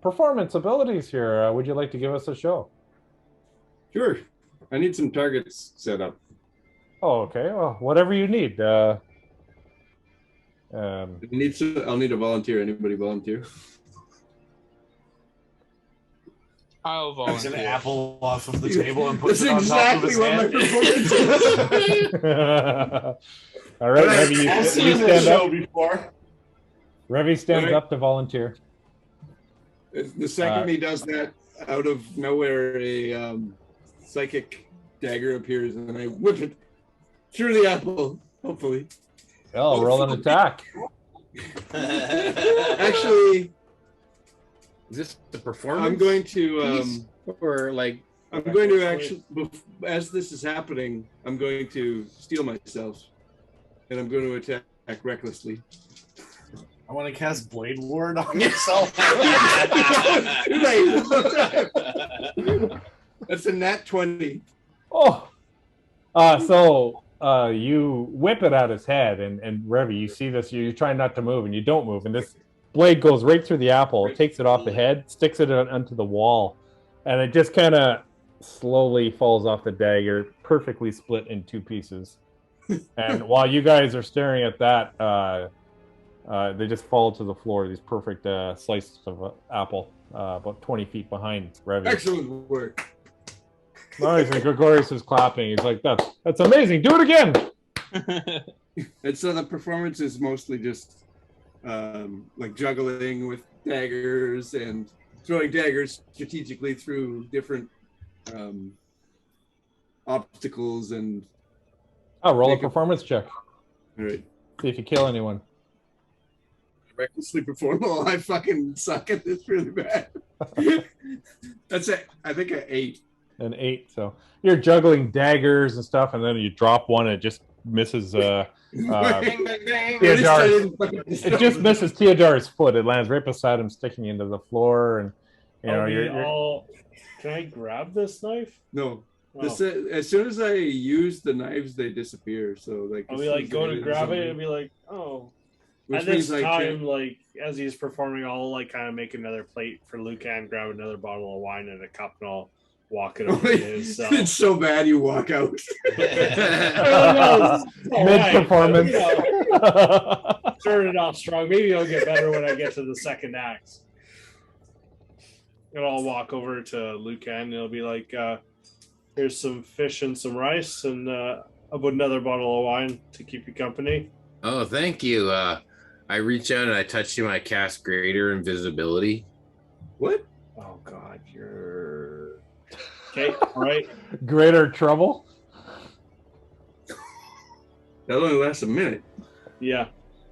performance abilities here. Would you like to give us a show? Sure. I need some targets set up. Oh, okay. Well, whatever you need. I'll need a volunteer. Anybody volunteer? I'll Takes an volunteer. apple off of the table and puts That's it on top of exactly his what my head. performance is. All right, Revy, you I've seen stand this show up. before. Revy stands Right. up to volunteer. The second he does that, out of nowhere, a psychic dagger appears, and I whip it through the apple. Hopefully, Oh, roll an attack. actually, Is this the performance? I'm going to. piece? Or like I'm going to actually, as this is happening, I'm going to steel myself, and I'm going to attack recklessly. I want to cast Blade Ward on yourself. Too late. That's a nat 20. Oh, so you whip it at his head, and Revy, you see this. You're trying not to move, and you don't move, and this blade goes right through the apple. It takes it off the head, sticks it onto the wall, and it just kind of slowly falls off the dagger, perfectly split in two pieces. And while you guys are staring at that, they just fall to the floor. These perfect slices of apple, about 20 feet behind Revy. Excellent work. Nice, and Gregorius is clapping. He's like, "That's amazing. Do it again." And so the performance is mostly just like juggling with daggers and throwing daggers strategically through different obstacles and. Oh, roll a performance check. All right. See if you kill anyone. Recklessly perform. Oh, I fucking suck at this really bad. That's it. I think an 8. An 8. So you're juggling daggers and stuff, and then you drop one, and it just misses. Bang, bang, bang. Theodore's, it just misses Theodore's foot. It lands right beside him, sticking into the floor, and you know you're Can I grab this knife? No. Oh. As soon as I use the knives, they disappear. So like, I'll be like, go to grab it, and be like, oh. Which At this means I time, can't- like as he's performing, I'll like kind of make another plate for Lucan, grab another bottle of wine and a cup, and I'll walk it over to his cell. It's so bad you walk out. Mid-performance. Started off strong. Maybe it'll get better when I get to the second act. And I'll walk over to Lucan, and it'll be like, here's some fish and some rice, and about another bottle of wine to keep you company. Oh, thank you. I reach out and I touch him. I cast Greater Invisibility. What? Oh God, you're okay. All right. Greater trouble. That only lasts a minute. Yeah.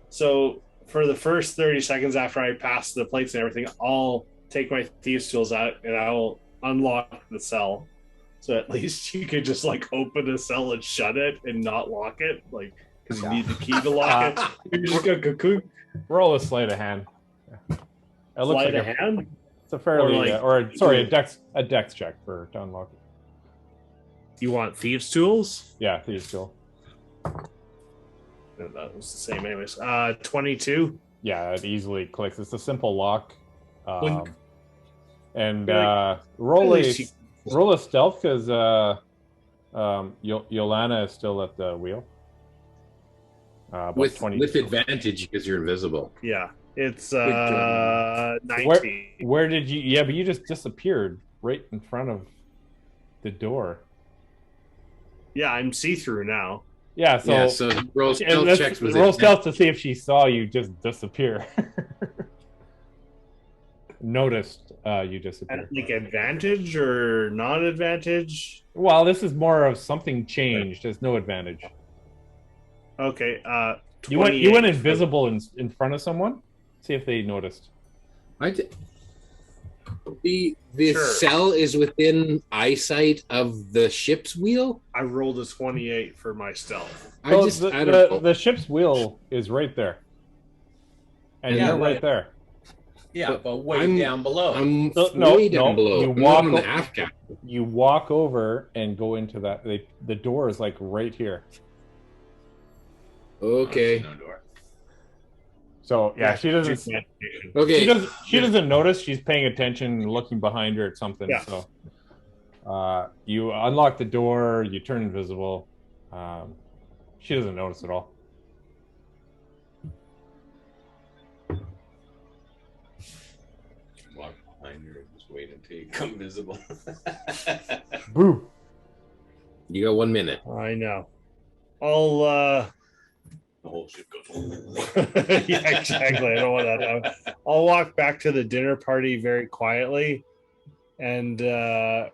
So for the first 30 seconds after I pass the plates and everything, I'll take my thieves' tools out and I'll unlock the cell. So at least you could just like open the cell and shut it and not lock it, like because you need the key to lock it. You're just gonna cocoon. Roll a sleight of hand. It looks Sleight like of hand? It's a fairly, Or like- a dex check for to unlock it. You want thieves' tools? Yeah, thieves' tool. No, that was the same, anyways. 22. Yeah, it easily clicks. It's a simple lock. Blink. And Like- roll At least a stealth because Yolana is still at the wheel. With 20. advantage because you're invisible. Yeah, it's job. 19. Where did you? Yeah, but you just disappeared right in front of the door. Yeah, I'm see-through now. Yeah, so, Yeah, so roll and stealth let's checks with roll it. stealth to see if she saw you just disappear. Noticed you disappear. Like advantage or non-advantage? Well, this is more of something changed. There's no advantage. Okay. You went 28. invisible in front of someone. See if they noticed. The Sure. cell is within eyesight of the ship's wheel. I rolled a 28 for my stealth. I So don't know. the ship's wheel is right there, and Yeah, you're right but- there. Yeah, but way I'm- down below. I'm No, way down below. You I'm walk on the o- aft cap. You walk over and go into that. The door is like right here. Okay. No door. So yeah, she doesn't. Okay. She doesn't notice. She's paying attention, and looking behind her at something. Yeah. So, you unlock the door. You turn invisible. She doesn't notice at all. Wait until you become visible. Boo. You got 1 minute. I know. I'll The whole ship goes. yeah, exactly. I don't want that to happen. I'll walk back to the dinner party very quietly, and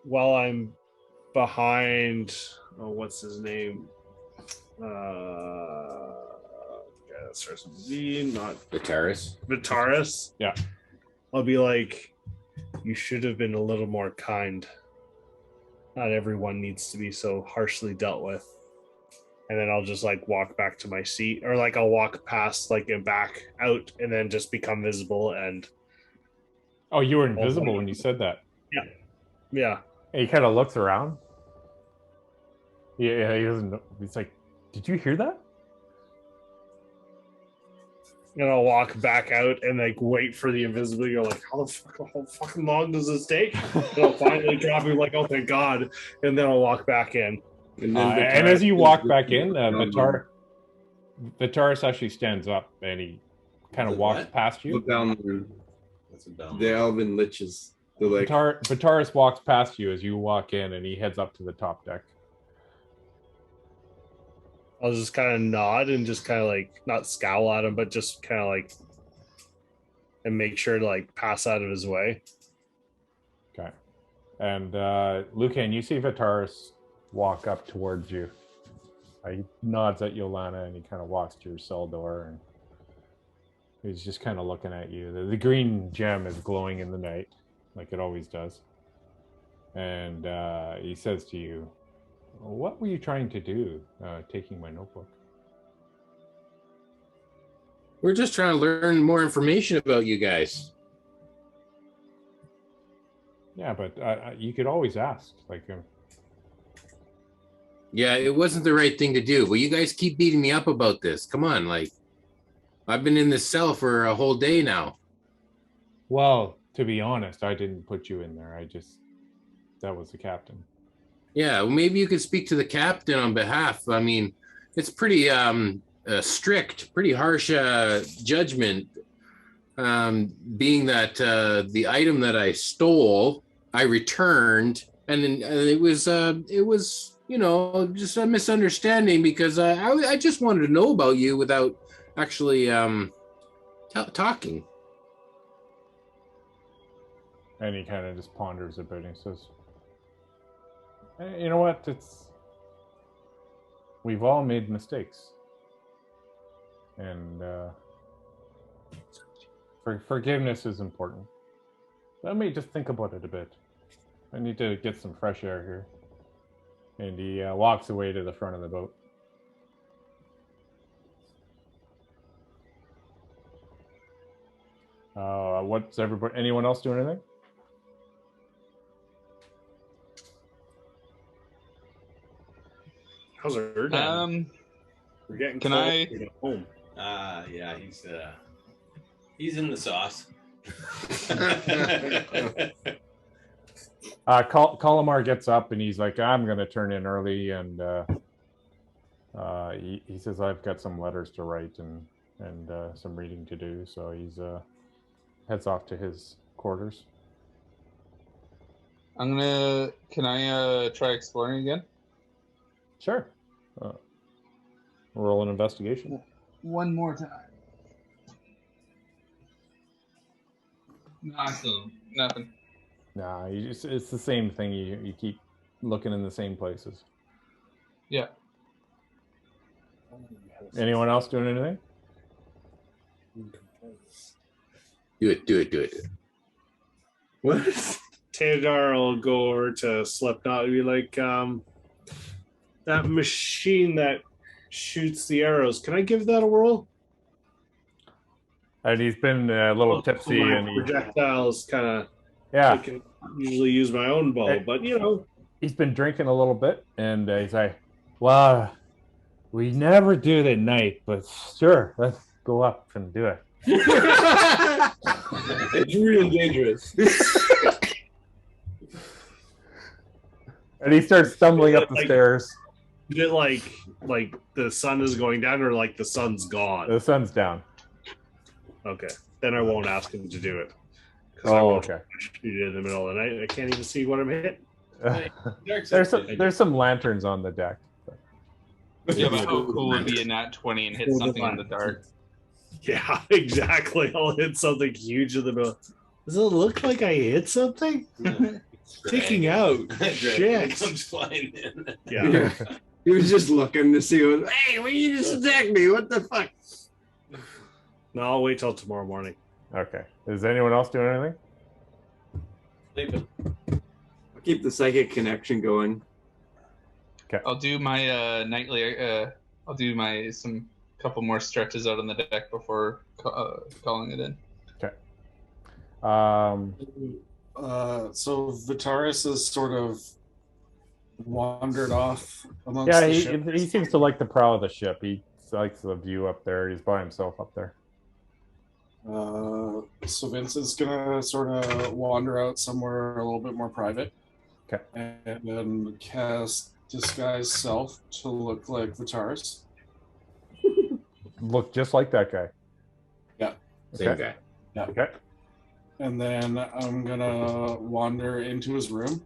while I'm behind, what's his name? Yeah, that starts with V, not Vitaris. Yeah. I'll be like, you should have been a little more kind. Not everyone needs to be so harshly dealt with. And then I'll just like walk back to my seat, or like I'll walk past like and back out and then just become visible. And Oh, you were invisible when you said that. yeah. And he kind of looks around. Yeah, he doesn't know. He's like, did you hear that? And I'll walk back out and like wait for the invisibility. You're like, how fucking long does this take? And I'll finally drop him like, oh thank God. And then I'll walk back in. And And as you walk back in, Vitaris actually stands up and he kind of walks past you. Look down the elven liches. They're like, Vitaris walks past you as you walk in and he heads up to the top deck. I'll just kind of nod and just kind of like not scowl at him, but just kind of like and make sure to like pass out of his way. Okay. And Lucan, you see Vitaris walk up towards you. He nods at Yolana and he kind of walks to your cell door and he's just kind of looking at you. The green gem is glowing in the night like it always does. And he says to you, what were you trying to do, taking my notebook? We're just trying to learn more information about you guys. Yeah, but you could always ask. Yeah, it wasn't the right thing to do. Well, you guys keep beating me up about this. Come on, like, I've been in this cell for a whole day now. Well, to be honest, I didn't put you in there. That was the captain. Yeah, well, maybe you could speak to the captain on behalf. I mean, it's pretty strict, pretty harsh judgment, being that the item that I stole, I returned, and it was just a misunderstanding because I just wanted to know about you without actually talking. And he kind of just ponders a bit and says, you know what? We've all made mistakes, and forgiveness is important. Let me just think about it a bit. I need to get some fresh air here. And he walks away to the front of the boat. What's everybody? Anyone else doing anything? How's her? We're getting can close I- to get home. Yeah, he's in the sauce. Calamar gets up and he's like, I'm going to turn in early. And he says, I've got some letters to write and some reading to do. So he's heads off to his quarters. Can I try exploring again? Sure. Roll an investigation. One more time. Nah, still nothing. Nah, it's the same thing. You keep looking in the same places. Yeah. Anyone else doing anything? Do it. what? Tadar will go over to Slipknot and be like, that machine that shoots the arrows, can I give that a whirl? And he's been a little tipsy My and projectiles kind of. yeah. I can usually use my own bow, but He's been drinking a little bit, and he's like, well, we never do it at night, but sure, let's go up and do it. It's real dangerous. And he starts stumbling up the stairs. Is it like the sun is going down or like the sun's gone? The sun's down. Okay, then I won't ask him to do it I Oh, won't okay. shoot it in the middle of the night. I can't even see what I'm hitting. There's some lanterns on the deck. Yeah, but how cool would be a nat 20 and hit something in the dark? Yeah, exactly. I'll hit something huge in the middle. Does it look like I hit something? Taking out. Shit. comes flying in. Yeah. He was just looking to see what. Hey, well, you just attacked me. What the fuck? No, I'll wait till tomorrow morning. Okay. Is anyone else doing anything? Sleeping. I'll keep the psychic connection going. I'll do my nightly. I'll do my couple more stretches out on the deck before calling it in. Okay. So Vitaris is sort of wandered off amongst the ship. he seems to like the prow of the ship. He likes the view up there. He's by himself up there. So Vince is gonna sort of wander out somewhere a little bit more private. Okay. And then cast disguise self to look like Vitaris. Look just like that guy. Yeah. Same guy. Yeah. Okay. And then I'm gonna wander into his room,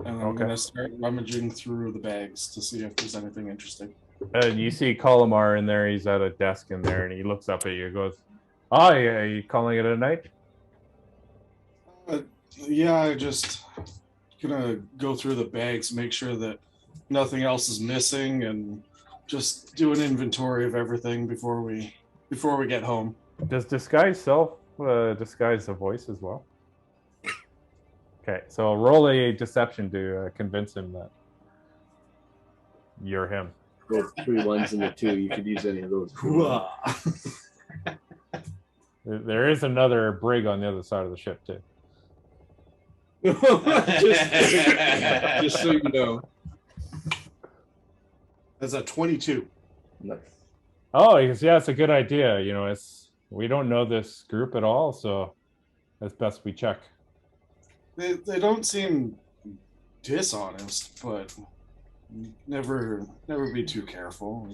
and I'm gonna start rummaging through the bags to see if there's anything interesting. And you see Colomar in there. He's at a desk in there, and he looks up at you and goes, "Oh, yeah, are you calling it a night?" Yeah, I just gonna go through the bags, make sure that nothing else is missing, and just do an inventory of everything before we get home. Does disguise self disguise the voice as well? Okay, so roll a deception to convince him that you're him. Roll 3 1s and a 2. You could use any of those. There is another brig on the other side of the ship too. just so you know. That's a 22. Nice. Oh, yeah, it's a good idea. You know, we don't know this group at all, so it's best we check. They don't seem dishonest, but never be too careful.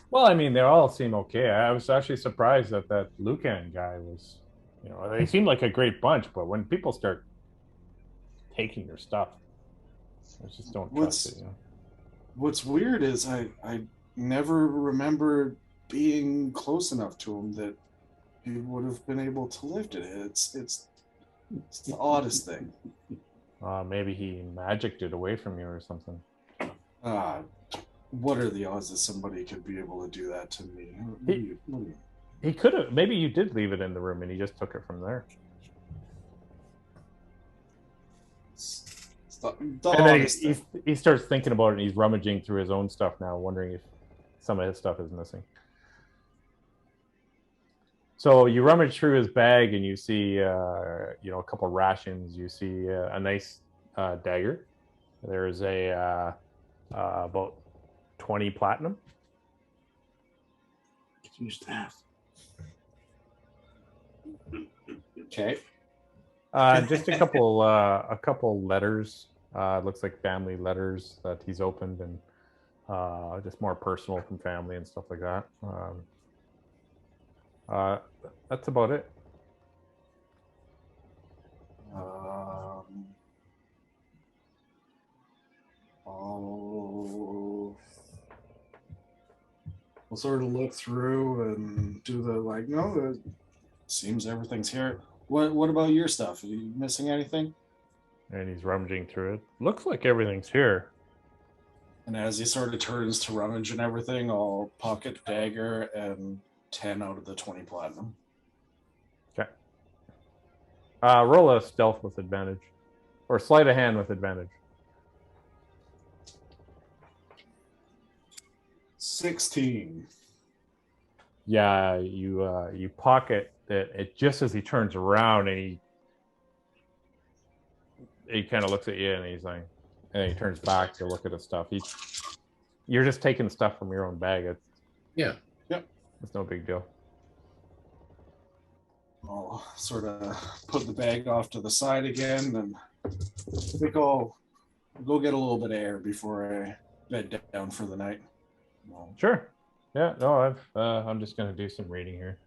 Well, I mean, they all seem okay. I was actually surprised that Lucan guy was, you know, they seem like a great bunch, but when people start taking your stuff, I just don't trust it. You know? What's weird is I never remember being close enough to him that he would have been able to lift it. It's the oddest thing. Maybe he magicked it away from you or something. What are the odds that somebody could be able to do that to me? He could have. Maybe you did leave it in the room and he just took it from there. And then he starts thinking about it, and he's rummaging through his own stuff now, wondering if some of his stuff is missing. So you rummage through his bag, and you see, a couple of rations. You see a nice dagger. There's about 20 platinum. Use that. Okay. Just a couple letters. It looks like family letters that he's opened, and just more personal from family and stuff like that. That's about it. We'll sort of look through and do the no, it seems everything's here. What about your stuff? Are you missing anything? And he's rummaging through it. Looks like everything's here. And as he sort of turns to rummage and everything, I'll pocket the dagger and 10 out of the 20 platinum. Okay. Roll a stealth with advantage. Or sleight of hand with advantage. 16. Yeah, you pocket it just as he turns around, and he kind of looks at you, and he's like, and he turns back to look at his stuff. You're just taking stuff from your own bag. Yeah. Yep. It's no big deal. I'll sort of put the bag off to the side again, and I think I'll go get a little bit of air before I bed down for the night. Sure. Yeah. No, I'm just gonna do some reading here.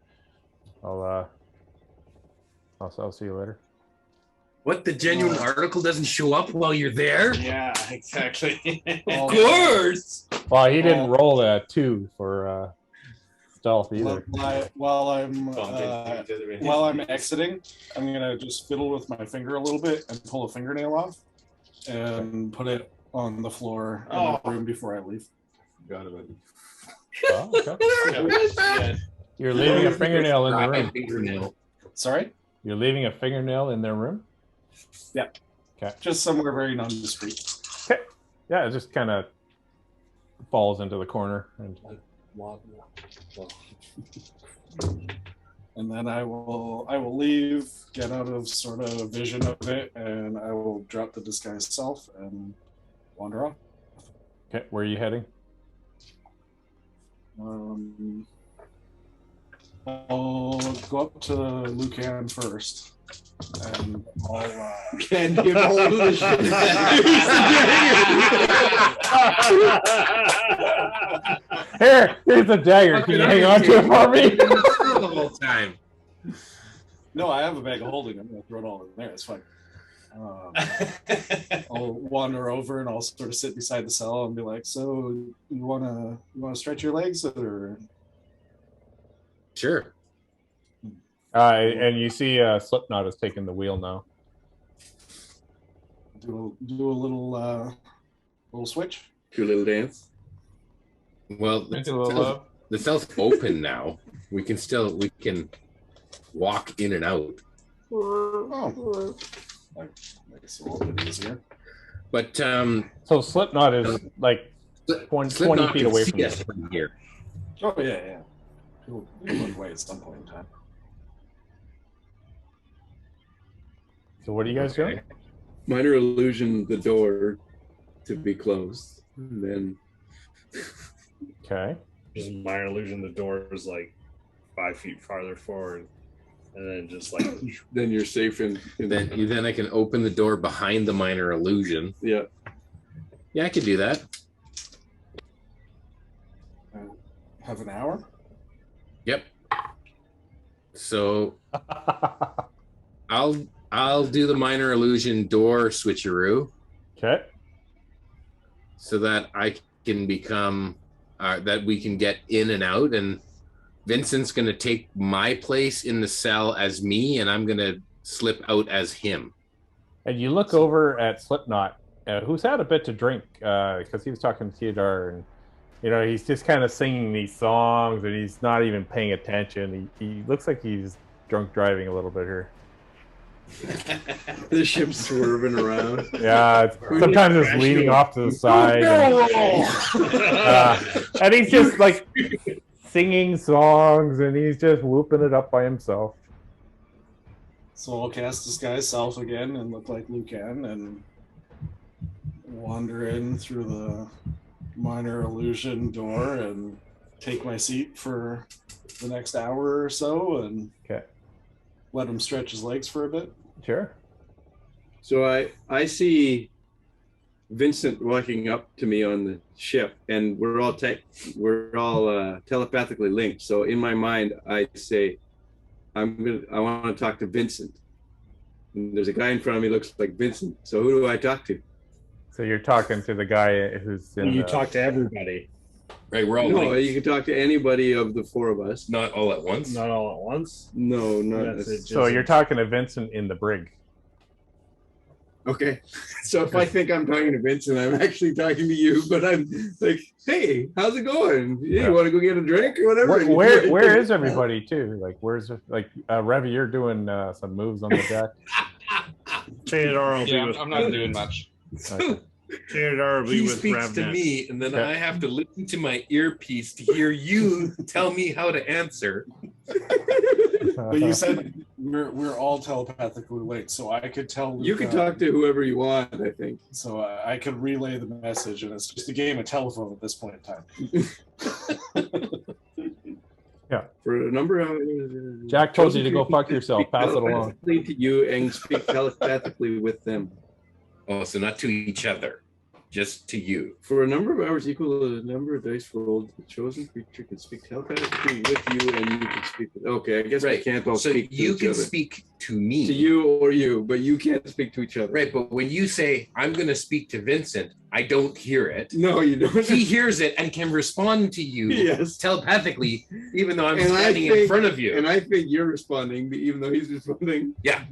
I'll see you later. What, the genuine article doesn't show up while you're there? Yeah, exactly. Of course. Well, he didn't roll a 2 for stealth either. While I'm exiting, I'm gonna just fiddle with my finger a little bit and pull a fingernail off, and put it on the floor in the room before I leave. Forgot about it. Oh, okay. You're leaving a fingernail in the room. Fingernail. Sorry? You're leaving a fingernail in their room? Yeah. Okay. Just somewhere very nondescript. Okay. Yeah, it just kind of falls into the corner. And And then I will leave, get out of sort of vision of it, and I will drop the disguised self and wander off. okay, where are you heading? I'll go up to Lucan first, and I'll Can't give hold of the shit. Here's a dagger. Can you hang on to it for me? The whole time. No, I have a bag of holding. I'm gonna throw it all in there. It's fine. I'll wander over and I'll sort of sit beside the cell and be like, "So you wanna stretch your legs or?" Sure. And you see Slipknot has taken the wheel now. Do a little switch. Do a little dance. Well, Make it a little the cell's open now. We can walk in and out. Oh, I guess a little bit easier. But So Slipknot is like 20 Slipknot feet can away see from you. us from here. Oh yeah. He'll look away at some point in time. So what are you guys doing? Minor illusion the door to be closed. And then Okay. Just minor illusion. The door is like 5 feet farther forward, and then just like then you're safe in Then I can open the door behind the minor illusion. yeah. Yeah, I could do that. Have an hour. Yep. So I'll do the minor illusion door switcheroo Okay. so that I can become that we can get in and out, and Vincent's going to take my place in the cell as me, and I'm going to slip out as him. And you look over at Slipknot, who's had a bit to drink because he was talking to Theodore, and he's just kind of singing these songs, and he's not even paying attention. He looks like he's drunk driving a little bit here. The ship's swerving around. Yeah, sometimes it's leaning off to the side. And he's just like singing songs, and he's just whooping it up by himself. So I'll cast disguise self again and look like Lucan and wander in through the minor illusion door and take my seat for the next hour or so and let him stretch his legs for a bit. Sure. So I see Vincent walking up to me on the ship, and we're all telepathically linked. So in my mind, I say, I want to talk to Vincent. And there's a guy in front of me looks like Vincent. So who do I talk to? So you're talking to the guy who's in you talk to everybody. Right, we're all No, linked. you can talk to anybody of the four of us. Not all at once. Not all at once. No, not That's it. So you're talking to Vincent in the brig. okay. So if I think I'm talking to Vincent, I'm actually talking to you, but I'm like, hey, how's it going? Hey, you want to go get a drink or whatever? Where is everybody too? Like Revy, you're doing some moves on the deck. Theodore will be with I'm not doing much. Okay. Theodore will be He with speaks to Ravnet. me, and then Okay. I have to listen to my earpiece to hear you tell me how to answer. But you said we're all telepathically linked, so I could tell You can Lucan- talk to whoever you want, I think. So I could relay the message, and it's just a game of telephone at this point in time. For a number of Jack told you to go fuck yourself. Pass it along. Telepathically to you and speak telepathically with them. Oh, so not to each other. just to you. For a number of hours equal to the number of dice rolled, the chosen creature can speak telepathically with you, and you can speak with. Okay, I guess we can't all So speak. you to can each other. speak to me. To you or you, but you can't speak to each other. Right, but when you say, I'm going to speak to Vincent, I don't hear it. No, you don't. He hears it and can respond to you Yes. telepathically, even though I'm And standing in front of you. And I think you're responding, even though he's responding. Yeah.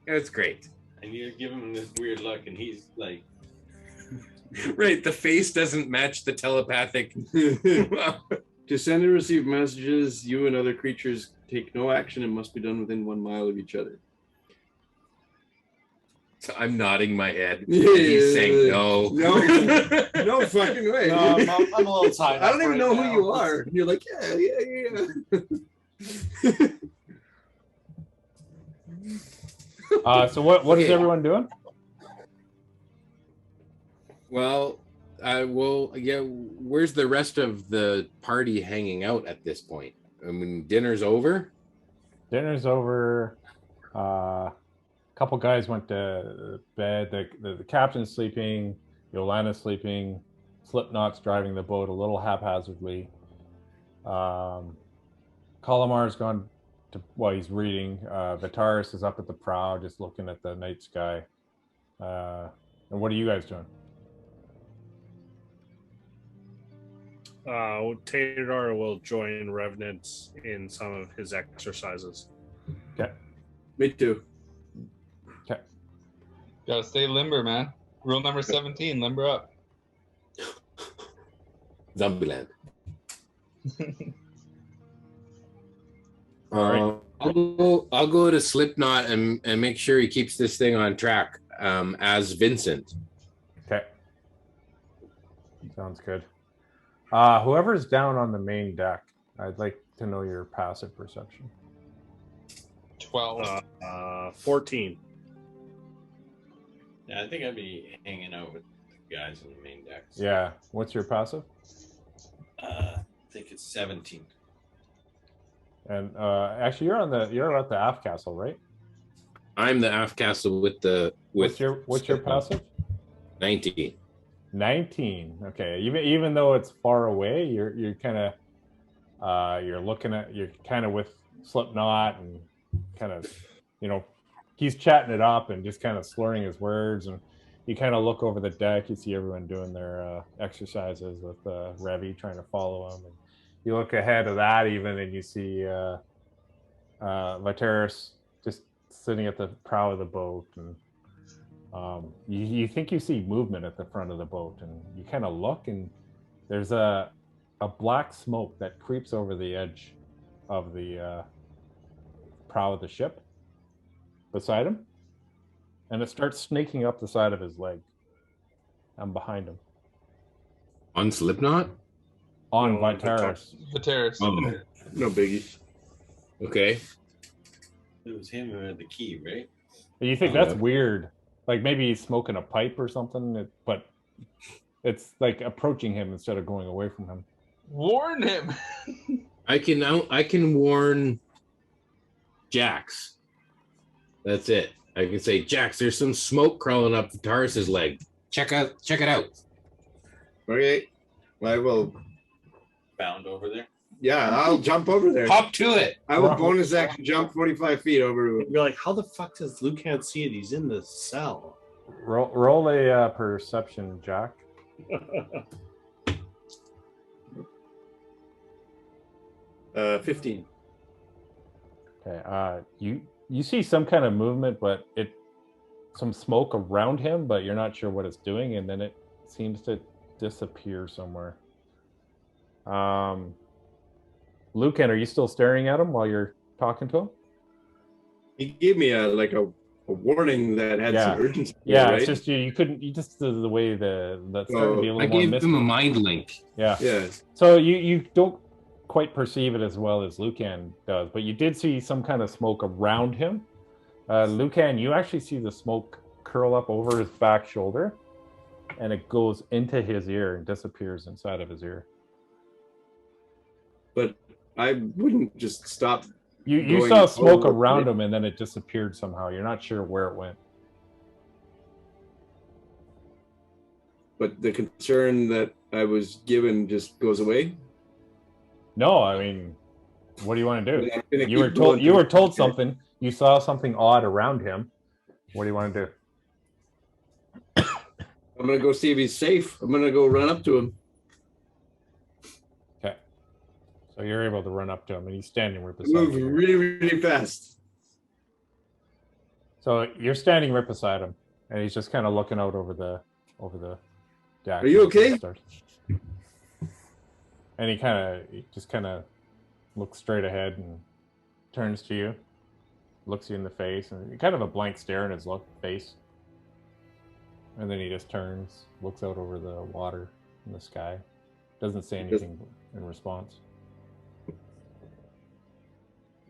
It's great. And you're giving him this weird look, and he's like, Right, the face doesn't match the telepathic. To send and receive messages, you and other creatures take no action and must be done within 1 mile of each other. So I'm nodding my head. Yeah. He's saying no. No fucking way. No, I'm a little tired. I don't even know who you are. You're like, yeah. So what is everyone doing? Well, where's the rest of the party hanging out at this point? I mean, dinner's over? Dinner's over. A couple guys went to bed. The captain's sleeping. Yolana's sleeping. Slipknot's driving the boat a little haphazardly. Calamar's gone to, well, he's reading. Vitaris is up at the prow, just looking at the night sky. And what are you guys doing? Tadar will join Revenant in some of his exercises. Okay. Me too. Okay. Gotta stay limber, man. Rule number 17, limber up. Zombieland. All right. I'll go to Slipknot and make sure he keeps this thing on track as Vincent. Okay. Sounds good. Whoever's down on the main deck, I'd like to know your passive perception. 12. 14. yeah, I think I'd be hanging out with the guys on the main deck. So, Yeah. What's your passive? I think it's 17. And actually, you're at the aft castle, right? I'm the aft castle with What's your passive? 19. 19. Okay. Even though it's far away, you're kind of you're kind of with Slipknot and kind of, he's chatting it up and just kind of slurring his words, and you kind of look over the deck. You see everyone doing their exercises with Revy trying to follow him, and you look ahead of that even, and you see Viteris just sitting at the prow of the boat, and you think you see movement at the front of the boat, and you kind of look, and there's a black smoke that creeps over the edge of the prow of the ship beside him, and it starts snaking up the side of his leg and behind him. On Slipknot? On Vitaris. Viteris. Oh, No biggie. okay. It was him who had the key, right? You think that's weird? Like maybe he's smoking a pipe or something, but it's like approaching him instead of going away from him. Warn him. I can warn Jax. That's it. I can say, Jax, there's some smoke crawling up Taurus's leg. Check it out. Okay. I will. Bound over there. Yeah, I'll jump over there. Hop to it. I will bonus action jump 45 feet over. You're like, how the fuck does Luke can't see it? He's in the cell. Roll a perception, Jack. 15. Okay. You see some kind of movement, but some smoke around him, but you're not sure what it's doing, and then it seems to disappear somewhere. Lucan, are you still staring at him while you're talking to him? He gave me a warning that had some urgency. Yeah, right? it's just you couldn't. You just the way that's starting to be a little I more gave mystic. him a mind link. Yeah. Yeah. So you don't quite perceive it as well as Lucan does, but you did see some kind of smoke around him. Lucan, you actually see the smoke curl up over his back shoulder, and it goes into his ear and disappears inside of his ear. But I wouldn't just stop. You saw smoke around him, and then it disappeared somehow. You're not sure where it went. but the concern that I was given just goes away. No, I mean, what do you want to do? I'm gonna You were keep told going you to- were told something. You saw something odd around him. What do you want to do? I'm gonna go see if he's safe. I'm gonna go run up to him. Okay. So you're able to run up to him, and he's standing right I beside move you. really, really fast. So you're standing right beside him, and he's just kind of looking out over the deck. Are you okay? And he just kind of looks straight ahead and turns to you, looks you in the face, and kind of a blank stare in his face. And then he just turns, looks out over the water in the sky, doesn't say anything in response.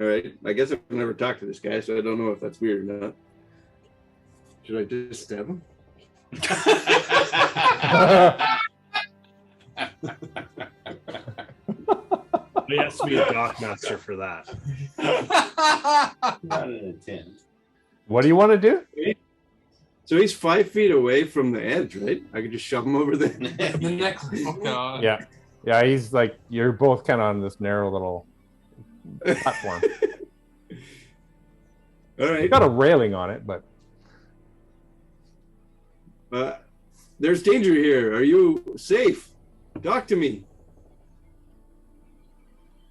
All right. I guess I've never talked to this guy, so I don't know if that's weird or not. Should I just stab him? He has to be a dockmaster for that. Not an intent. What do you want to do? So he's 5 feet away from the edge, right? I could just shove him over there. The necklace. Oh god. Yeah. He's like, you're both kind of on this narrow little platform. All right. You got a railing on it, but There's danger here. Are you safe? Talk to me.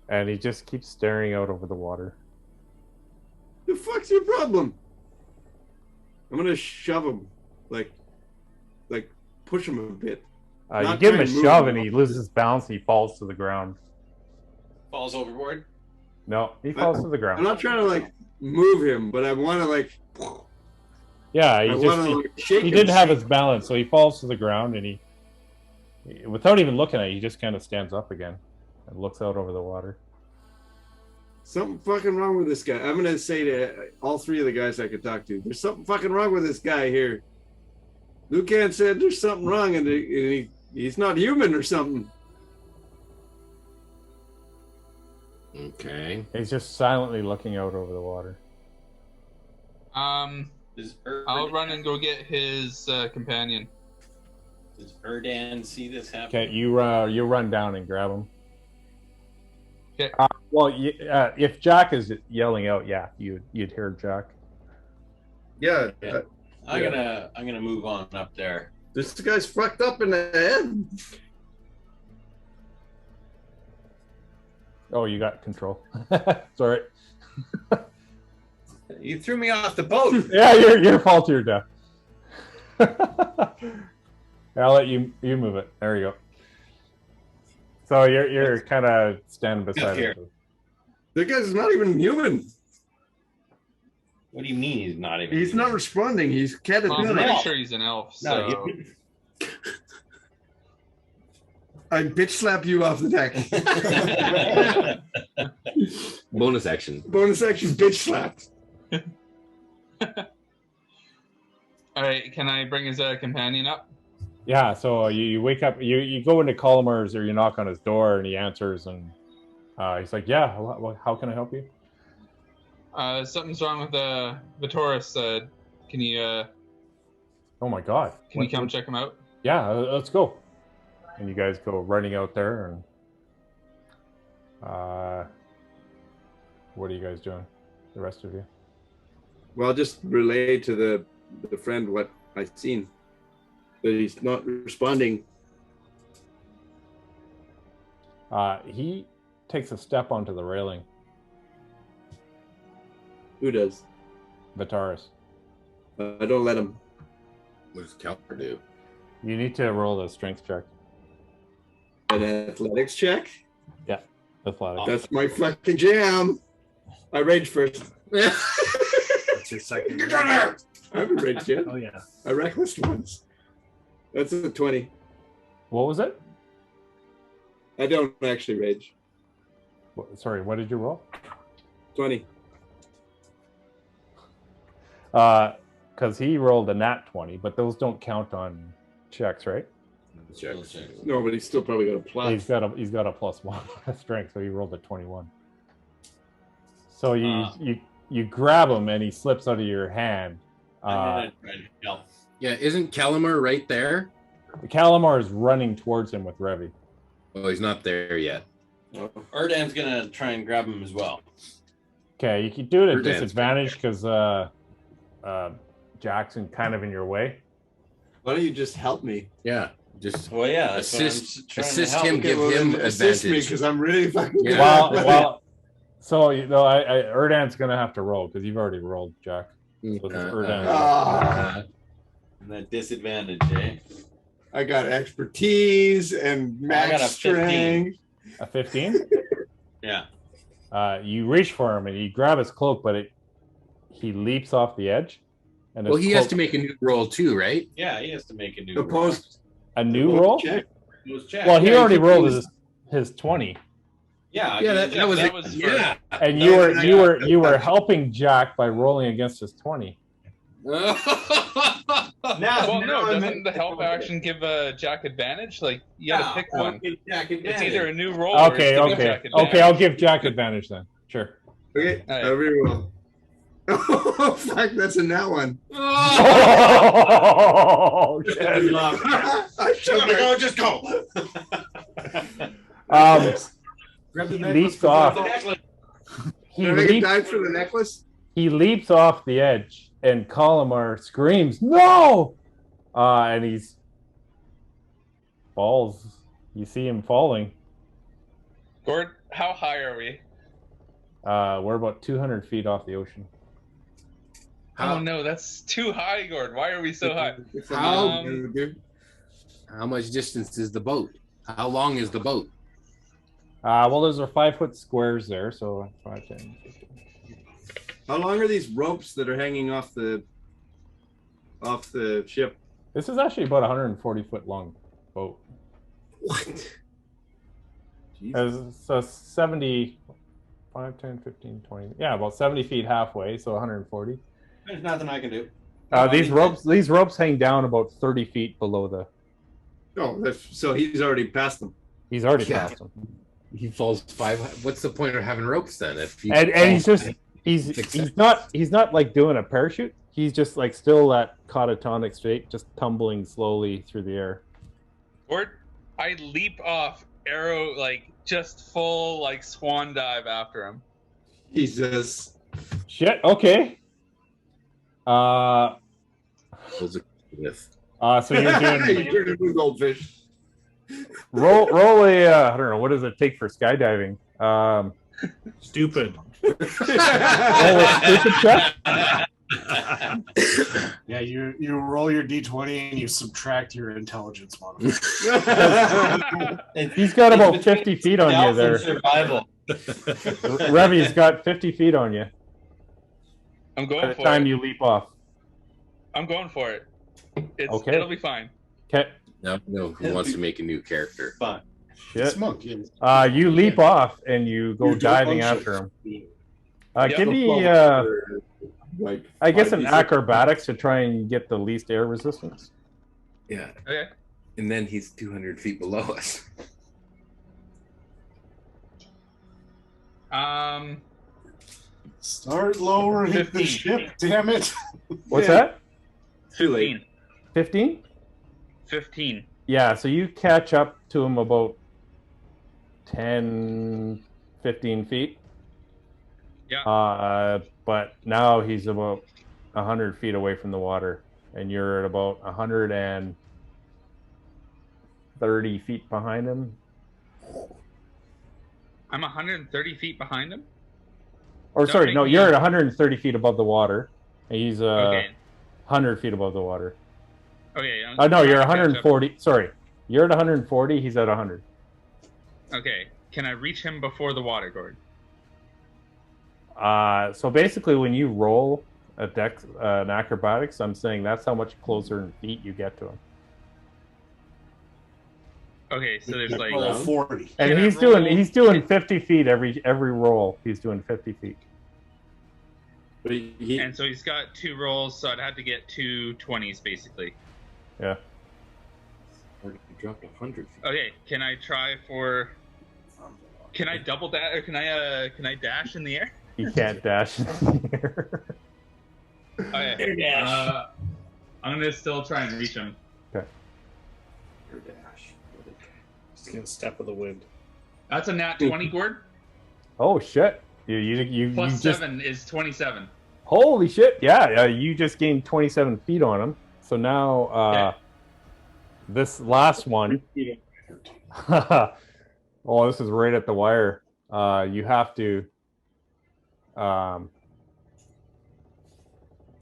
and he just keeps staring out over the water. The fuck's your problem? I'm gonna shove him, like push him a bit. You Not give him try a and move shove, him. and he loses balance. And he falls to the ground. Falls overboard. No, he falls to the I'm ground. not trying to like move him, but I want to like. Yeah, I want to like, shake he him. didn't have his balance, so he falls to the ground, and he, without even looking at it, he just kind of stands up again and looks out over the water. Something fucking wrong with this guy. I'm gonna say to all three of the guys I could talk to, there's something fucking wrong with this guy here. Lucan said there's something wrong, and he's not human or something. Okay. He's just silently looking out over the water. I'll run and go get his companion. Does Erdan see this happen? Okay, you run down and grab him. Okay. Well, if Jack is yelling out, yeah, you'd hear Jack. Yeah. Yeah. I'm gonna move on up there. This guy's fucked up in the head. Oh, you got control. Sorry. You threw me off the boat. Yeah, your fault. Your death. I'll let you move it. There you go. So you're kind of standing beside here. him. The guy's not even human. What do you mean he's not even? He's not responding. He's Well, I'm catatonic. pretty sure he's an elf. No, So I bitch slap you off the deck. Bonus action. Bonus action, bitch slap. all right, can I bring his companion up? Yeah. So you wake up. You go into Colomar's, or you knock on his door, and he answers, and he's like, "Yeah, how can I help you?" Something's wrong with Vitoris. Can you Oh my God! can you come check him out? Yeah, let's go. And you guys go running out there, and what are you guys doing? The rest of you? Well, I'll just relay to the friend what I've seen. That he's not responding. He takes a step onto the railing. Who does? Vitaris. I don't let him. What does Calper do? You need to roll the strength check. An athletics check? Athletics. That's my fucking jam. I rage first. That's your second. I haven't raged yet. Oh yeah. I reckless once. That's a 20. What was it? I don't actually rage. Sorry, what did you roll? 20. Because he rolled a nat 20, but those don't count on checks, right? No, but he's still probably got a plus. He's got a +1 strength, so he rolled a 21. So you grab him and he slips out of your hand. I'm gonna try to help. Yeah, isn't Calamar right there? The Calamar is running towards him with Revy. Oh, he's not there yet. Erdan's gonna try and grab him as well. Okay, you can do it at Erdan's disadvantage because Jackson kind of in your way. Why don't you just help me? Yeah, just Well, yeah, that's what I'm assist trying to assist help. him, Okay, give well, him then assist me advantage. because I'm really fucking good. Well, so Erdan's gonna have to roll because you've already rolled, Jack. So it's Erdan. Ah, And that disadvantage, eh? I got expertise and I got max a 15. strength. A 15. Yeah. You reach for him and you grab his cloak, but he leaps off the edge. And Well, his he has cloak- to make a new roll too, right? Yeah, he has to make a new Opposed a new roll. check. check. Well, he Yeah, already he could rolled use- his 20, Yeah, Yeah, that was that it. was Yeah. and No, you were helping Jack by rolling against his 20. Now, Well, no, I'm doesn't in- the help action give Jack advantage? Like, you gotta pick one. Jack It's either a new roll or Okay, it's giving Jack advantage. okay. I'll give Jack advantage then. Sure. Okay, All right. I reroll. Oh fuck, that's a nat one. Oh, shit. I shot Go, it. just go. Grab the He necklace leaps for off. the- He Can I make a leaps, dive for the necklace? he leaps off the edge, and Calamar screams, "No!" And he's falls. You see him falling. Gord, how high are we? We're about 200 feet off the ocean. Oh no, that's too high, Gord. Why are we so high? It's How- dude. How much distance is the boat? How long is the boat? Well, there's our 5-foot squares there, so 5, 10, 15. How long are these ropes that are hanging off the ship? This is actually about 140-foot long boat. What? So 70, 5, 10, 15, 20. Yeah, about 70 feet halfway, so 140. There's nothing I can do. These ropes hang down about 30 feet below the. Oh, so he's already passed them. He's already Yeah. past them, He falls 5. What's the point of having ropes then? If he and he's falls just 5? he's not like doing a parachute. He's just like still that catatonic state, just tumbling slowly through the air. Gord, I leap off, arrow, like just full like swan dive after him. Jesus. Shit. Okay. With. So you're You doing turned into a goldfish. roll a I don't know, what does it take for skydiving? Stupid. Roll a stupid check. Yeah, you roll your d20 and you subtract your intelligence modifier. He's got about 50 feet on you Health and there. survival. Revy's got 50 feet on you I'm by going the for time it. you leap off. I'm going for it. Okay. It'll be fine. Okay. No, he wants to make a new character. Fine. Shit. Smug. Yeah. You leap off and you go You don't diving punch after him. Yeah. Give me, Like I guess, an 5d6. acrobatics to try and get the least air resistance. Yeah, Okay. and then he's 200 feet below us. Start lowering 15. the ship, damn it. What's Yeah. that? Too late. 15? 15. Yeah, so you catch up to him about 10, 15 feet. Yeah. But now he's about 100 feet away from the water, and you're at about 130 feet behind him. I'm 130 feet behind him. Or Don't sorry, make no, me- you're at 130 feet above the water, and he's Okay. 100 feet above the water. Okay. No, you're I'm trying to catch up. 140. Sorry, you're at 140. He's at 100. Okay. Can I reach him before the water, Gord? So basically, when you roll a dex, an acrobatics, I'm saying that's how much closer in feet you get to him. Okay, so there's like Roll 40. And Can I he's roll- doing 50 feet every roll. He's doing 50 feet. But he, and so he's got 2 rolls, so I'd have to get 2 20s basically. Yeah. Or he dropped 100 feet. Okay, can I try for? Can I double dash? Or can I dash in the air? He can't dash in the air. Okay. I'm gonna still try and reach him. Okay. Your dash. Just get a step of the wind. That's a nat 20, Gord. Oh shit! You Plus just 7 is 27. holy shit! Yeah, you just gained 27 feet on him. So now this last one. Oh, this is right at the wire. You have to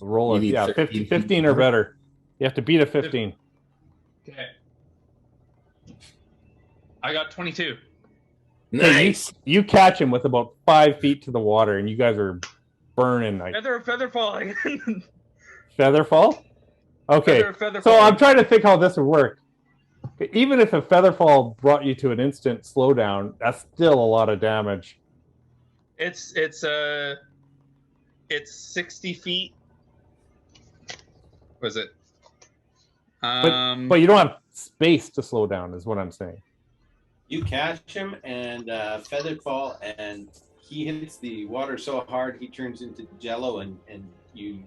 roll You it. need Yeah, 15 or better. You have to beat a 15. Okay. I got 22. Nice. You catch him with about 5 feet to the water, and you guys are burning. Like Feather falling. feather fall? Okay, Feather so falling. I'm trying to think how this would work. Even if a feather fall brought you to an instant slowdown, that's still a lot of damage. It's 60 feet. Was it? But you don't have space to slow down, is what I'm saying. You catch him and feather fall, and he hits the water so hard he turns into jello, and you.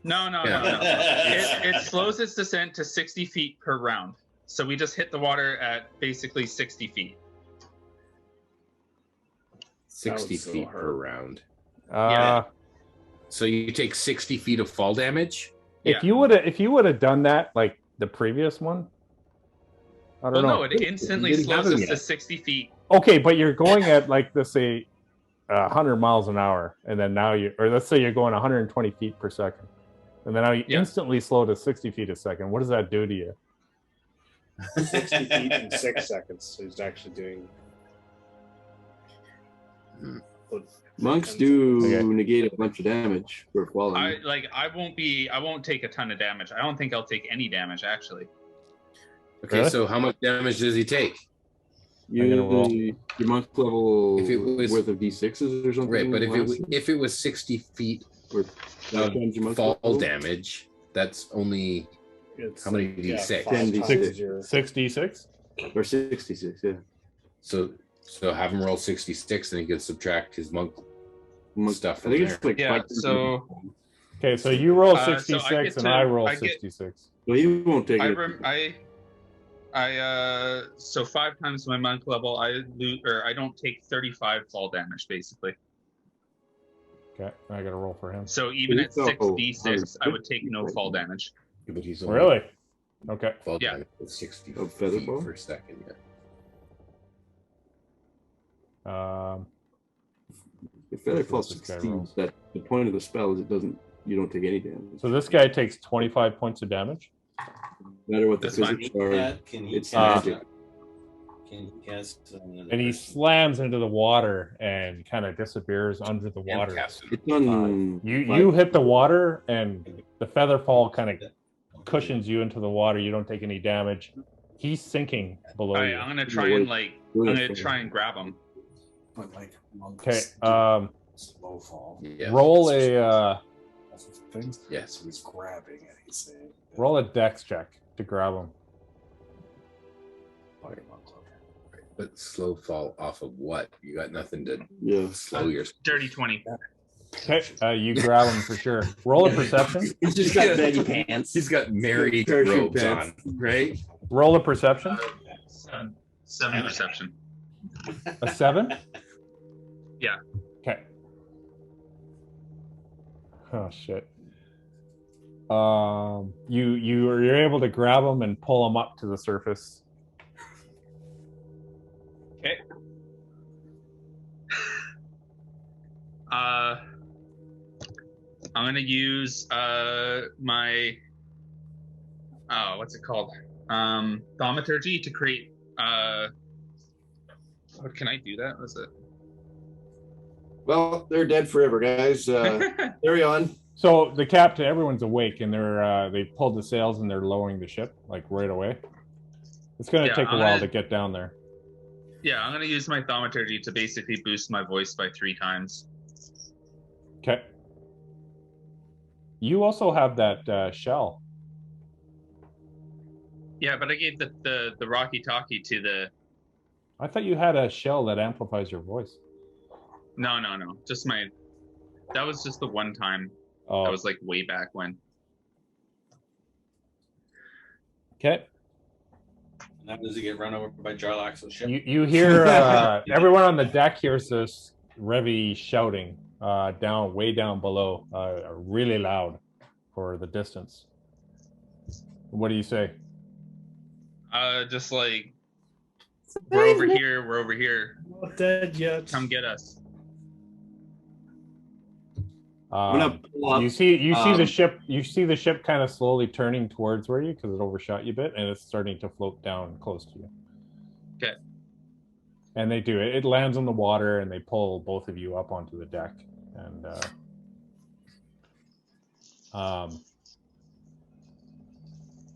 No. It slows its descent to 60 feet per round. So we just hit the water at basically 60 feet. 60 so feet hard. per round. Yeah. So you take 60 feet of fall damage? If you would have done that like the previous one, I don't know. No, it instantly Didn't have slows him us to yet. 60 feet. Okay, but you're going at like let's say 100 miles an hour, and then now let's say you're going 120 feet per second, and then now you instantly slow to 60 feet a second. What does that do to you? 60 feet in 6 seconds. So he's actually doing. Monks do Okay. negate a bunch of damage for falling. I won't take a ton of damage. I don't think I'll take any damage actually. Okay, Really? so how much damage does he take? I'm gonna roll. Your monk level If it was- worth of d6s or something. Right, but less? if it was 60 feet Or of times your monk fall level? damage, that's only It's how many d6? 10 d6. 66. Or 66, yeah. So have him roll 66, and he can subtract his monk stuff I from think there. it's like Yeah, 5. so Okay, so you roll So I get 66 and to- I roll I get- 66. Well, he won't take it. So 5 times my monk level, I don't take 35 fall damage basically. Okay, I got to roll for him. So even at So- 6d6, I would take no fall damage. But he's only Really? Okay. fall Yeah. damage with 60 Of feather feet fall? per second. Yeah. If feather Let's falls see what this guy 16, rolls. that the point of the spell is you don't take any damage. So this guy takes 25 points of damage. No matter what the That's fine. physics are, Can he it's cast? magic. Can he cast another And he person? slams into the water and kind of disappears under the And water. cast him. It's on. You hit the water and the feather fall kind of cushions you into the water. You don't take any damage. He's sinking below Alright, you. I'm gonna try and try and grab him. But like monks Okay, do slow fall. Yeah. roll a That's the things. Yes. So he's grabbing it. He's saying. roll a dex check to grab him. By your monk level. But slow fall off of what? You got nothing to Yeah. slow your. Dirty 20. Okay, you grab him for sure. Roll a perception. He's just got baggy pants. He's got merry Parachute robes pants. on, right? Roll a perception. 7 perception. A 7. Yeah. Okay. Oh shit. You're able to grab him and pull him up to the surface. Okay. I'm gonna use my what's it called? Thaumaturgy to create what can I do that? Was it? Well, they're dead forever, guys. Carry on. So the captain, everyone's awake, and they pulled the sails and they're lowering the ship like right away. It's gonna Yeah, take a I'm while gonna- to get down there. Yeah, I'm gonna use my thaumaturgy to basically boost my voice by 3 times. Okay. You also have that shell. Yeah, but I gave the Rocky Talkie to the I thought you had a shell that amplifies your voice. no. Just that was just the one time. Oh, That was like way back when. okay. How does he get run over by Jarlaxle's ship? You hear everyone on the deck hears this Revy shouting way down below, really loud for the distance. What do you say? Just like, we're over here. We're over here. Not dead yet. Come get us. You see the ship. You see the ship kind of slowly turning towards where you, because it overshot you a bit, and it's starting to float down close to you. Okay. And they do it. It lands on the water, and they pull both of you up onto the deck. And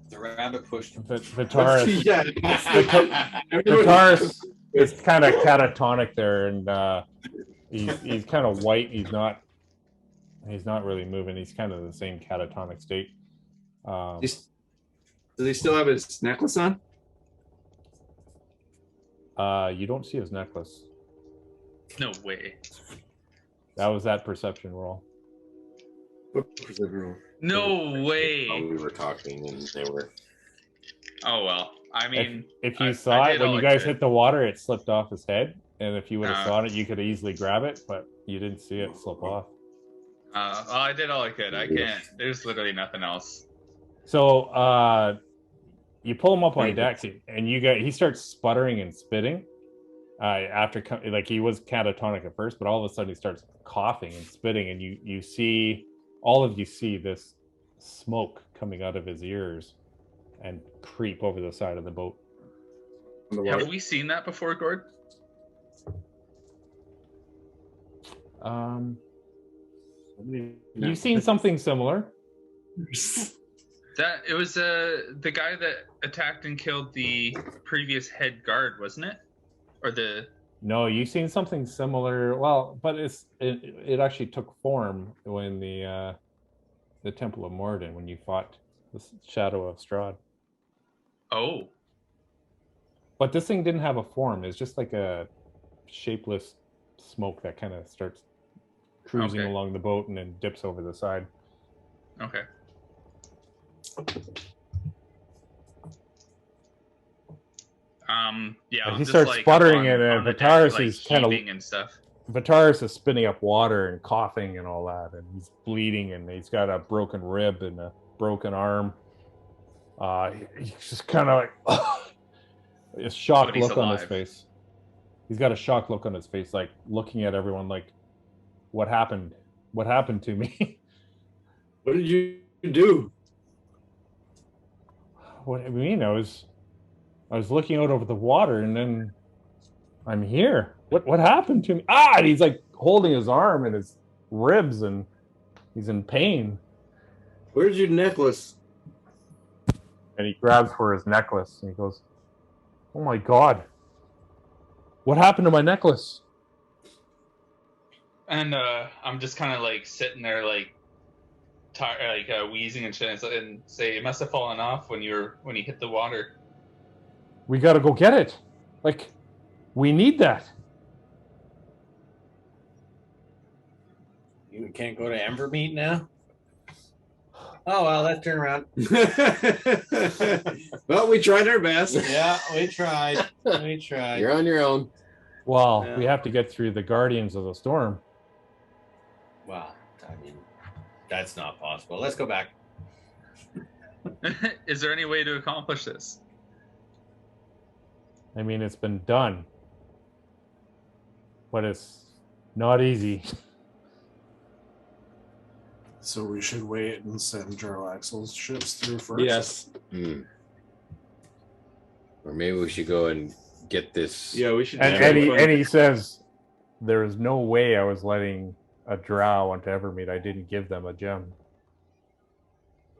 The rabbit pushed him. Vitaris, Yeah. Vitaris is kind of catatonic there, and he's kind of white. He's not really moving. He's kind of in the same catatonic state. Does he still have his necklace on? You don't see his necklace. No way. That was that perception roll. No way. While we were talking, and they were. Oh well. I mean, if you saw it when you guys hit the water, it slipped off his head, and if you would have saw it, you could easily grab it, but you didn't see it slip off. Well, I did all I could. I can't. There's literally nothing else. So you pull him up on deck, and he starts sputtering and spitting. After he was catatonic at first, but all of a sudden he starts coughing and spitting, and you see this smoke coming out of his ears and creep over the side of the boat. Have we seen that before, Gord? You've seen something similar. That it was the guy that attacked and killed the previous head guard, wasn't it? Or the No, you've seen something similar. Well, but it actually took form when the Temple of Morden, when you fought the Shadow of Strahd. Oh. But this thing didn't have a form. It's just like a shapeless smoke that kind of starts cruising along the boat and then dips over the side. Okay. Yeah. And he starts sputtering, and Vitaris is kind of and stuff. Vitaris is spinning up water and coughing and all that, and he's bleeding, and he's got a broken rib and a broken arm. He's just kind of like a shocked look on his face. He's got a shocked look on his face, like looking at everyone like, "What happened? What happened to me?" What did you do? What do you mean? I was looking out over the water, and then I'm here. What happened to me? And he's like holding his arm and his ribs, and he's in pain. Where's your necklace? And he grabs for his necklace, and he goes, "Oh my God, what happened to my necklace?" And I'm just kind of like sitting there, like wheezing and shit, and say, "It must have fallen off when you hit the water." We got to go get it. Like, we need that. You can't go to Evermeet now? Oh, well, let's turn around. Well, we tried our best. Yeah, we tried. We tried. You're on your own. Well, Yeah. we have to get through the Guardians of the Storm. Well, I mean, that's not possible. Let's go back. Is there any way to accomplish this? I mean, it's been done, but it's not easy. So we should wait and send Jarlaxle's ships through first. Yes. Or maybe we should go and get this. Yeah, we should. And he says, "There is no way I was letting a drow onto Evermeet. I didn't give them a gem."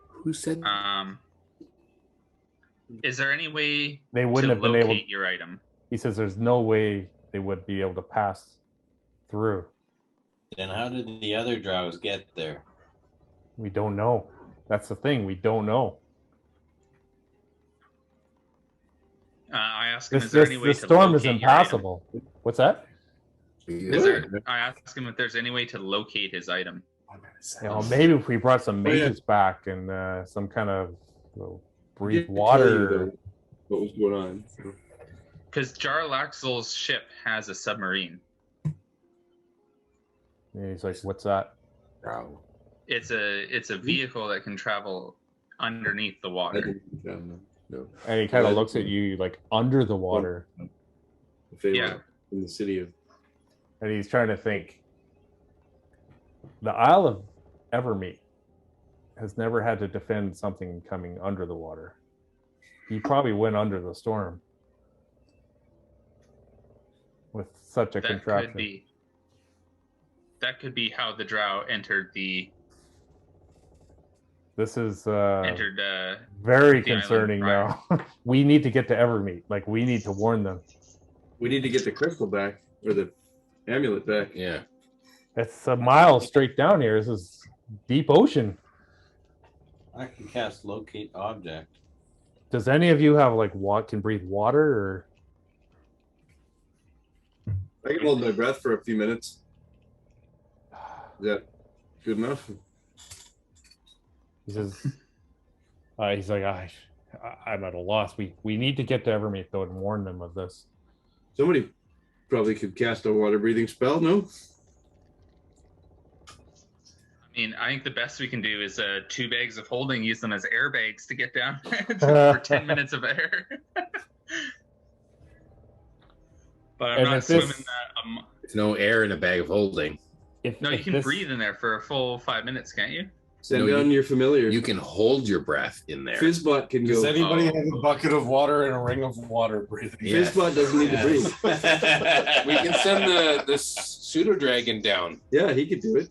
Who said? Is there any way They wouldn't to have been locate able. your item? He says, "There's no way they would be able to pass through." Then how did the other drows get there? We don't know. That's the thing. We don't know. I ask him, This is there any way this to storm is locate your item? impassable. What's that? I ask him if there's any way to locate his item. You know, maybe if we brought some Oh, yeah. mages back and some kind of brief Didn't tell you, water. though, what was going on. So. Because Jarlaxle's ship has a submarine. And he's like, "What's that?" Wow. It's a vehicle that can travel underneath the I water. didn't, no. And he kind of looks at you like under the water, If they Yeah. were in the city of and he's trying to think. The Isle of Evermeet has never had to defend something coming under the water. He probably went under the storm with such a That contraption. could be how the Drow entered This is the very island concerning prior. now. We need to get to Evermeet. Like, we need to warn them. we need to get the crystal back or the amulet back. Yeah. It's a mile straight down here. This is deep ocean. I can cast locate object. Does any of you have like can breathe water or? I can hold my breath for a few minutes. Is that good enough? He says, he's like, I'm at a loss. We need to get to Evermeet though and warn them of this. Somebody probably could cast a water breathing spell, no? I mean, I think the best we can do is 2 bags of holding, use them as airbags to get down for 10 minutes of air. But I'm And not if this- swimming that. There's no air in a bag of holding. No, you if can this- breathe in there for a full 5 minutes, can't you? Send No, down your familiars. You can hold your breath in there. Fizzbot can Does go. anybody Oh. have a bucket of water and a ring of water breathing? Yeah. Fizzbot doesn't need to breathe. We can send the pseudo dragon down. Yeah, he could do it.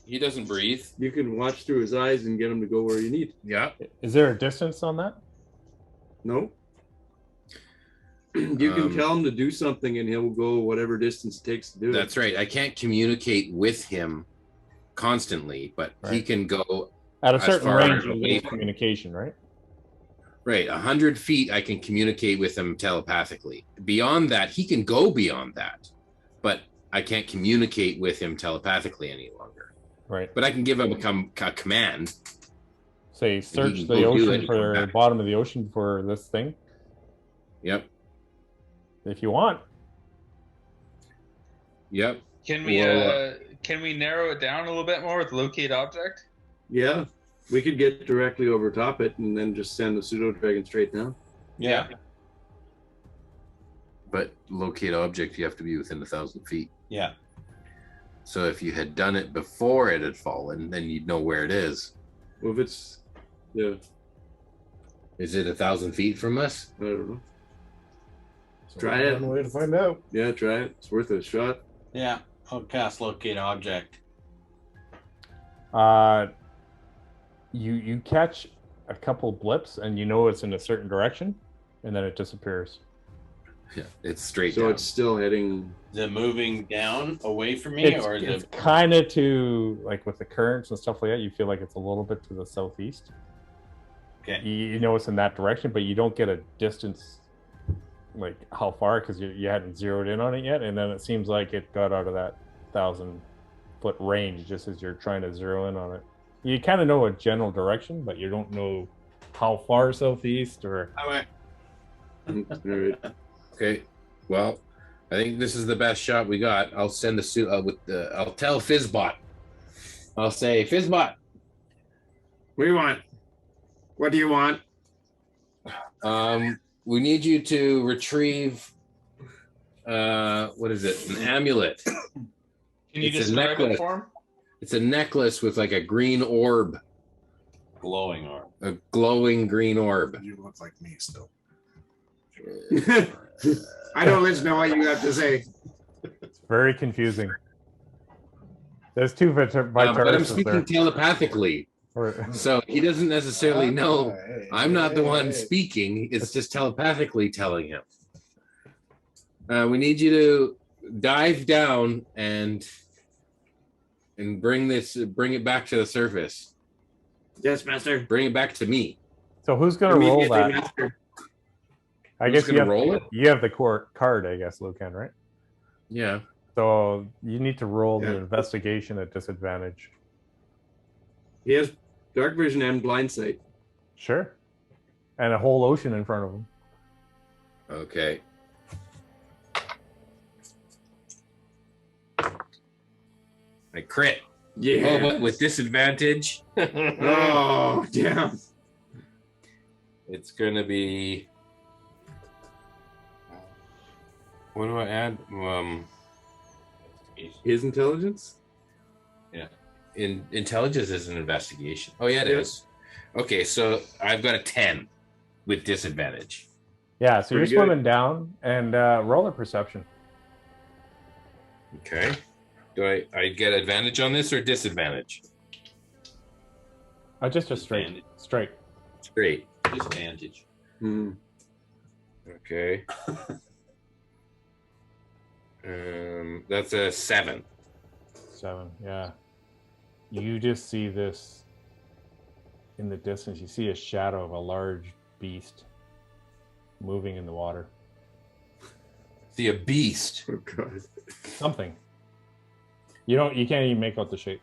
He doesn't breathe. You can watch through his eyes and get him to go where you need. Yeah. Is there a distance on that? No. You can Um, tell him to do something and he'll go whatever distance it takes to do it. That's right. I can't communicate with him constantly, but he Right. can go At a As certain far range, as of away- communication, right? right 100 feet. I can communicate with him telepathically. Beyond that, he can go beyond that, but I can't communicate with him telepathically any longer. Right. But I can give him a command. Say, search can the go do it ocean and for come back. bottom of the ocean for this thing, Yep. if you want. Yep. Can we Well, can we narrow it down a little bit more with locate object? Yeah. We could get directly over top it and then just send the pseudo dragon straight down. Yeah. But locate object, you have to be within 1,000 feet. Yeah. So if you had done it before it had fallen, then you'd know where it is. Well, if it's, yeah, Is it 1,000 feet from us? I don't know. So Try it. one way to find out. Yeah, try it. It's worth a shot. Yeah. I'll cast locate object. You catch a couple blips and you know it's in a certain direction, and then it disappears. Yeah, it's straight So down. it's still heading. Is it moving down away from me, It's, or is it's it? kind of to, like, with the currents and stuff like that, you feel like it's a little bit to the southeast. Okay. You know it's in that direction, but you don't get a distance, like how far, because you hadn't zeroed in on it yet, and then it seems like it got out of that 1,000-foot range just as you're trying to zero in on it. You kind of know a general direction, but you don't know how far southeast or. All right. Okay. Well, I think this is the best shot we got. I'll send the suit with the. I'll tell Fizzbot. I'll say, Fizzbot, What do you want? What do you want? we need you to retrieve. What is it? An amulet. Can you It's a describe it necklace. for him? It's a necklace with like a green orb, Glowing orb. a glowing green orb. You look like me still. I don't listen to what you have to say. It's very confusing. There's two But I'm Vitarises speaking there. telepathically, Or- so he doesn't necessarily know. Hey, I'm not the hey, one hey. speaking. It's just telepathically telling him. We need you to dive down and bring it back to the surface. Yes, master. Bring it back to me. So who's gonna roll Immediately, that? master. I Who's guess you gonna have, roll it? you have the card, I guess, Lucan, right? Yeah. So you need to roll the Yeah. investigation at disadvantage. He has dark vision and blind sight. Sure. and a whole ocean in front of him. Okay. I crit. Yeah. Oh, but with disadvantage. Oh, damn. It's gonna be. What do I add? His intelligence? Intelligence is an investigation. Oh yeah, it is. Okay, so I've got a 10 with disadvantage. Yeah, so Pretty you're good. swimming down and roll a perception. Okay. Do I get advantage on this or disadvantage? Just a straight. Straight. Straight. Disadvantage. Hmm. Okay. That's a 7. 7, yeah. You just see this in the distance. You see a shadow of a large beast moving in the water. See a beast. Oh, God. Something. You can't even make out the shape.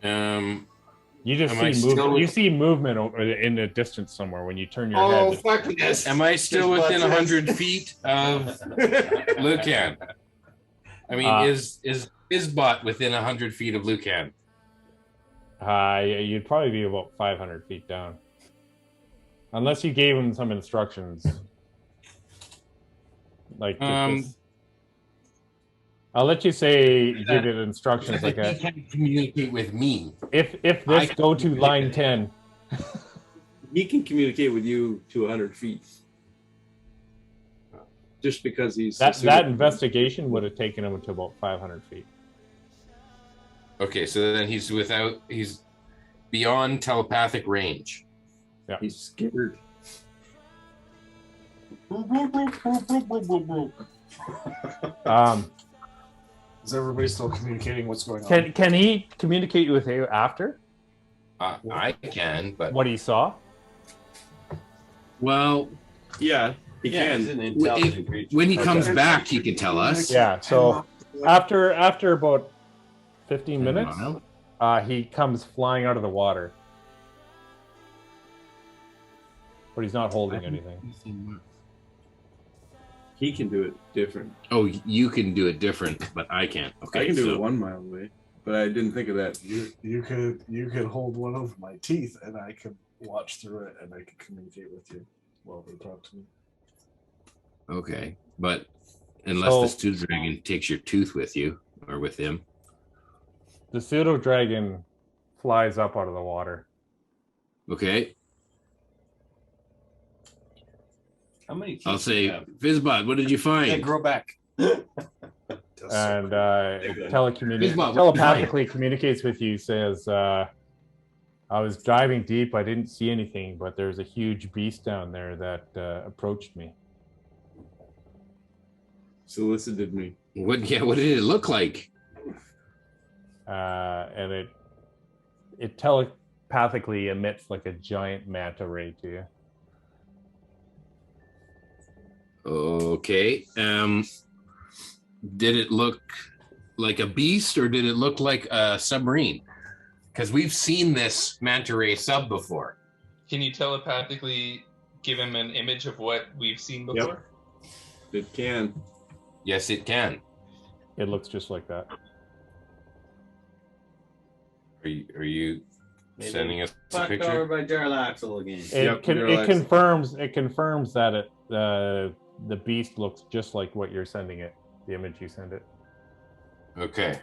You just Am I see still movement. with- You see movement in the distance somewhere when you turn your Oh, head. fuck this. Am I still within 100 feet of Lucan? I mean, is Isbot within 100 feet of Lucan? You'd probably be about 500 feet down. Unless you gave him some instructions. Like, I'll let you say you give it instructions like He that. can't communicate with me. If this go to line 10. He can communicate with you to 100 feet. Just because he's... That investigation would have taken him to about 500 feet. Okay, so then he's beyond telepathic range. Yeah. He's scared. Is everybody still communicating what's going on? Can he communicate with you after I can, but what he saw? well, Yeah, he Yeah, he's can. an intelligent creature. when he comes back, he can tell us. Yeah. So after about 15 10 minutes, miles. he comes flying out of the water, but he's not holding anything. He can do it different. Oh, you can do it different, but I can't. Okay, I can do so it 1 mile away, but I didn't think of that. You could hold one of my teeth, and I could watch through it, and I could communicate with you while they talk to me. Okay, but unless So- the pseudo dragon takes your tooth with you or with him. The pseudo dragon flies up out of the water. Okay, How many teeth I'll do you say, have? Fizbot, what did you They find? grow back. And Fizbot, what telepathically communicates with you, says, I was diving deep, I didn't see anything, but there's a huge beast down there that approached me. Solicited me. What did it look like? And it telepathically emits like a giant manta ray to you. Okay. Did it look like a beast or did it look like a submarine? Because we've seen this manta ray sub before. Can you telepathically give him an image of what we've seen before? It can. Yes, it can. It looks just like that. Are you Maybe sending us a Fucked picture? over by Jarlaxle again. It confirms that the beast looks just like what you're sending it, the image you send it. Okay.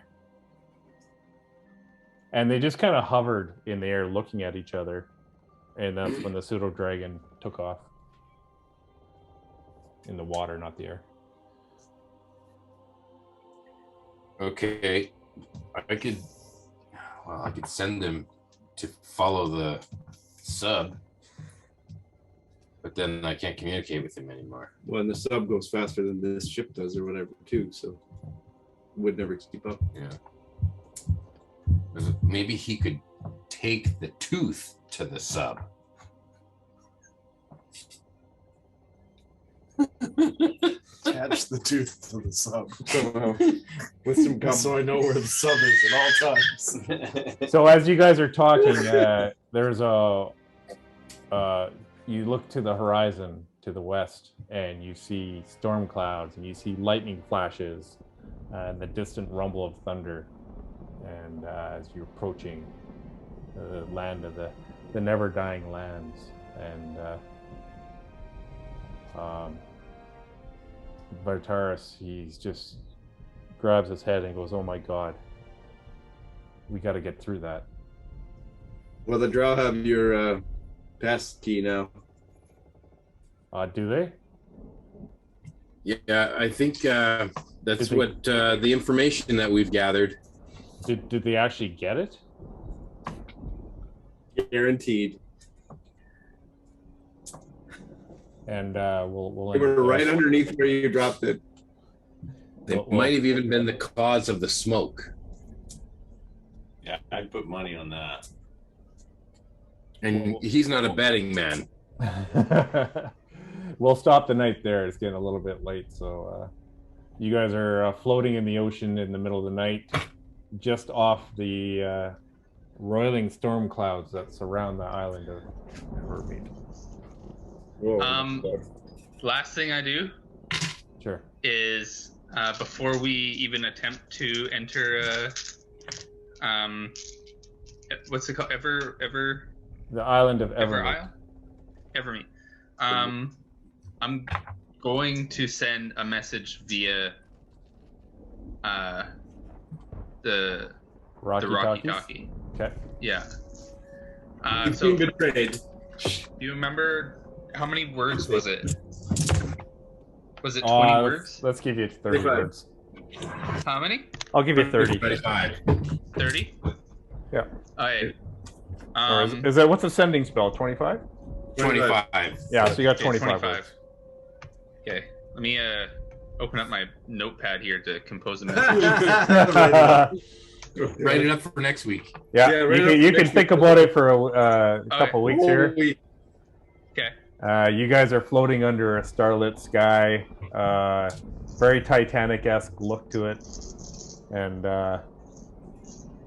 And they just kind of hovered in the air looking at each other. And that's when the pseudo dragon took off. In the water, not the air. Okay. I could send them to follow the sub. But then I can't communicate with him anymore. Well, and the sub goes faster than this ship does or whatever, too, so would never keep up. Yeah. Maybe he could take the tooth to the sub. Attach the tooth to the sub. Somehow. With some gum. So I know where the sub is at all times. So as you guys are talking, there's you look to the horizon to the west, and you see storm clouds, and you see lightning flashes, and the distant rumble of thunder. And as you're approaching the land of the never dying lands, and Vartaris, he's just grabs his head and goes, "Oh my God, we got to get through that." Well, the Drow have your pass key now. Do they? Yeah, I think that's Did what the information that we've gathered. Did they actually get it? Guaranteed. And we'll They were right underneath where you dropped it. They might have even been the cause of the smoke. Yeah, I'd put money on that. And he's not a betting man. We'll stop the night there. It's getting a little bit late, so you guys are floating in the ocean in the middle of the night, just off the roiling storm clouds that surround the island of Evermeet. Last thing I do Sure. is before we even attempt to enter what's it called? The island of Ever Evermeet. Isle? Evermeet. I'm going to send a message via the Rocky Rocky Talkies? Talkie. Okay. Yeah. You've So been betrayed. do you remember how many words was it? Was it 20 words? Let's give you 30 35. words. How many? I'll give you 30. 35. 30? Yeah. Okay. Or is that what's the sending spell? 25? 25. Yeah, so you got Okay, 25 words. Okay. Let me open up my notepad here to compose a message. Write it up for next week. Yeah, right you up can next think week. about it for a couple weeks here. Okay. You guys are floating under a starlit sky. Very Titanic-esque look to it. And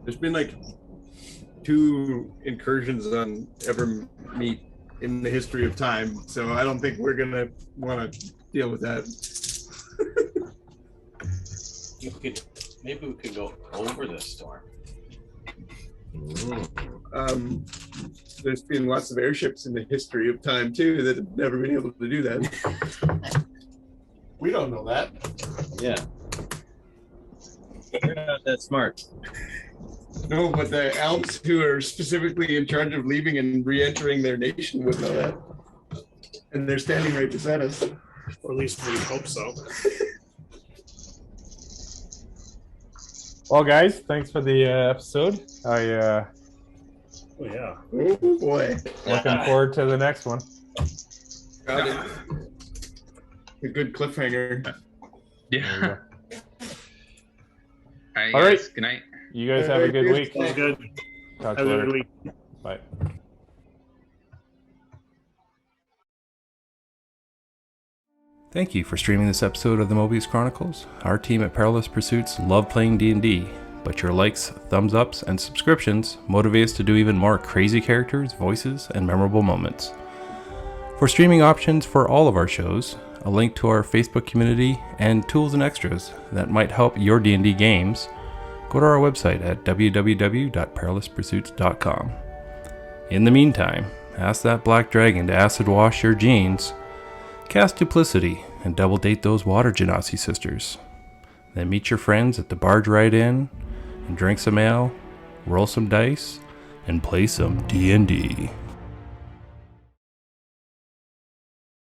There's been like 2 incursions on Evermeet in the history of time, so I don't think we're gonna want to deal with that. Maybe we could go over the storm. There's been lots of airships in the history of time too that have never been able to do that. We don't know that. Yeah. You're not that smart. No, but the elves who are specifically in charge of leaving and re-entering their nation would know that. And they're standing right beside us. Or at least we hope so. well, guys, thanks for the episode. Oh yeah. Oh boy. Looking forward to the next one. Got it. A good cliffhanger. Yeah. All right. Good night. You guys have a good week. Sounds good. Talk Have to a you good later. week. Bye. Thank you for streaming this episode of the Mobius Chronicles. Our team at Perilous Pursuits love playing D&D, but your likes, thumbs ups, and subscriptions motivate us to do even more crazy characters, voices, and memorable moments. For streaming options for all of our shows, a link to our Facebook community, and tools and extras that might help your D&D games, go to our website at www.perilouspursuits.com. In the meantime, ask that black dragon to acid wash your jeans, cast duplicity, and double date those water genasi sisters. Then meet your friends at the Barge Ride Inn, and drink some ale, roll some dice, and play some D&D.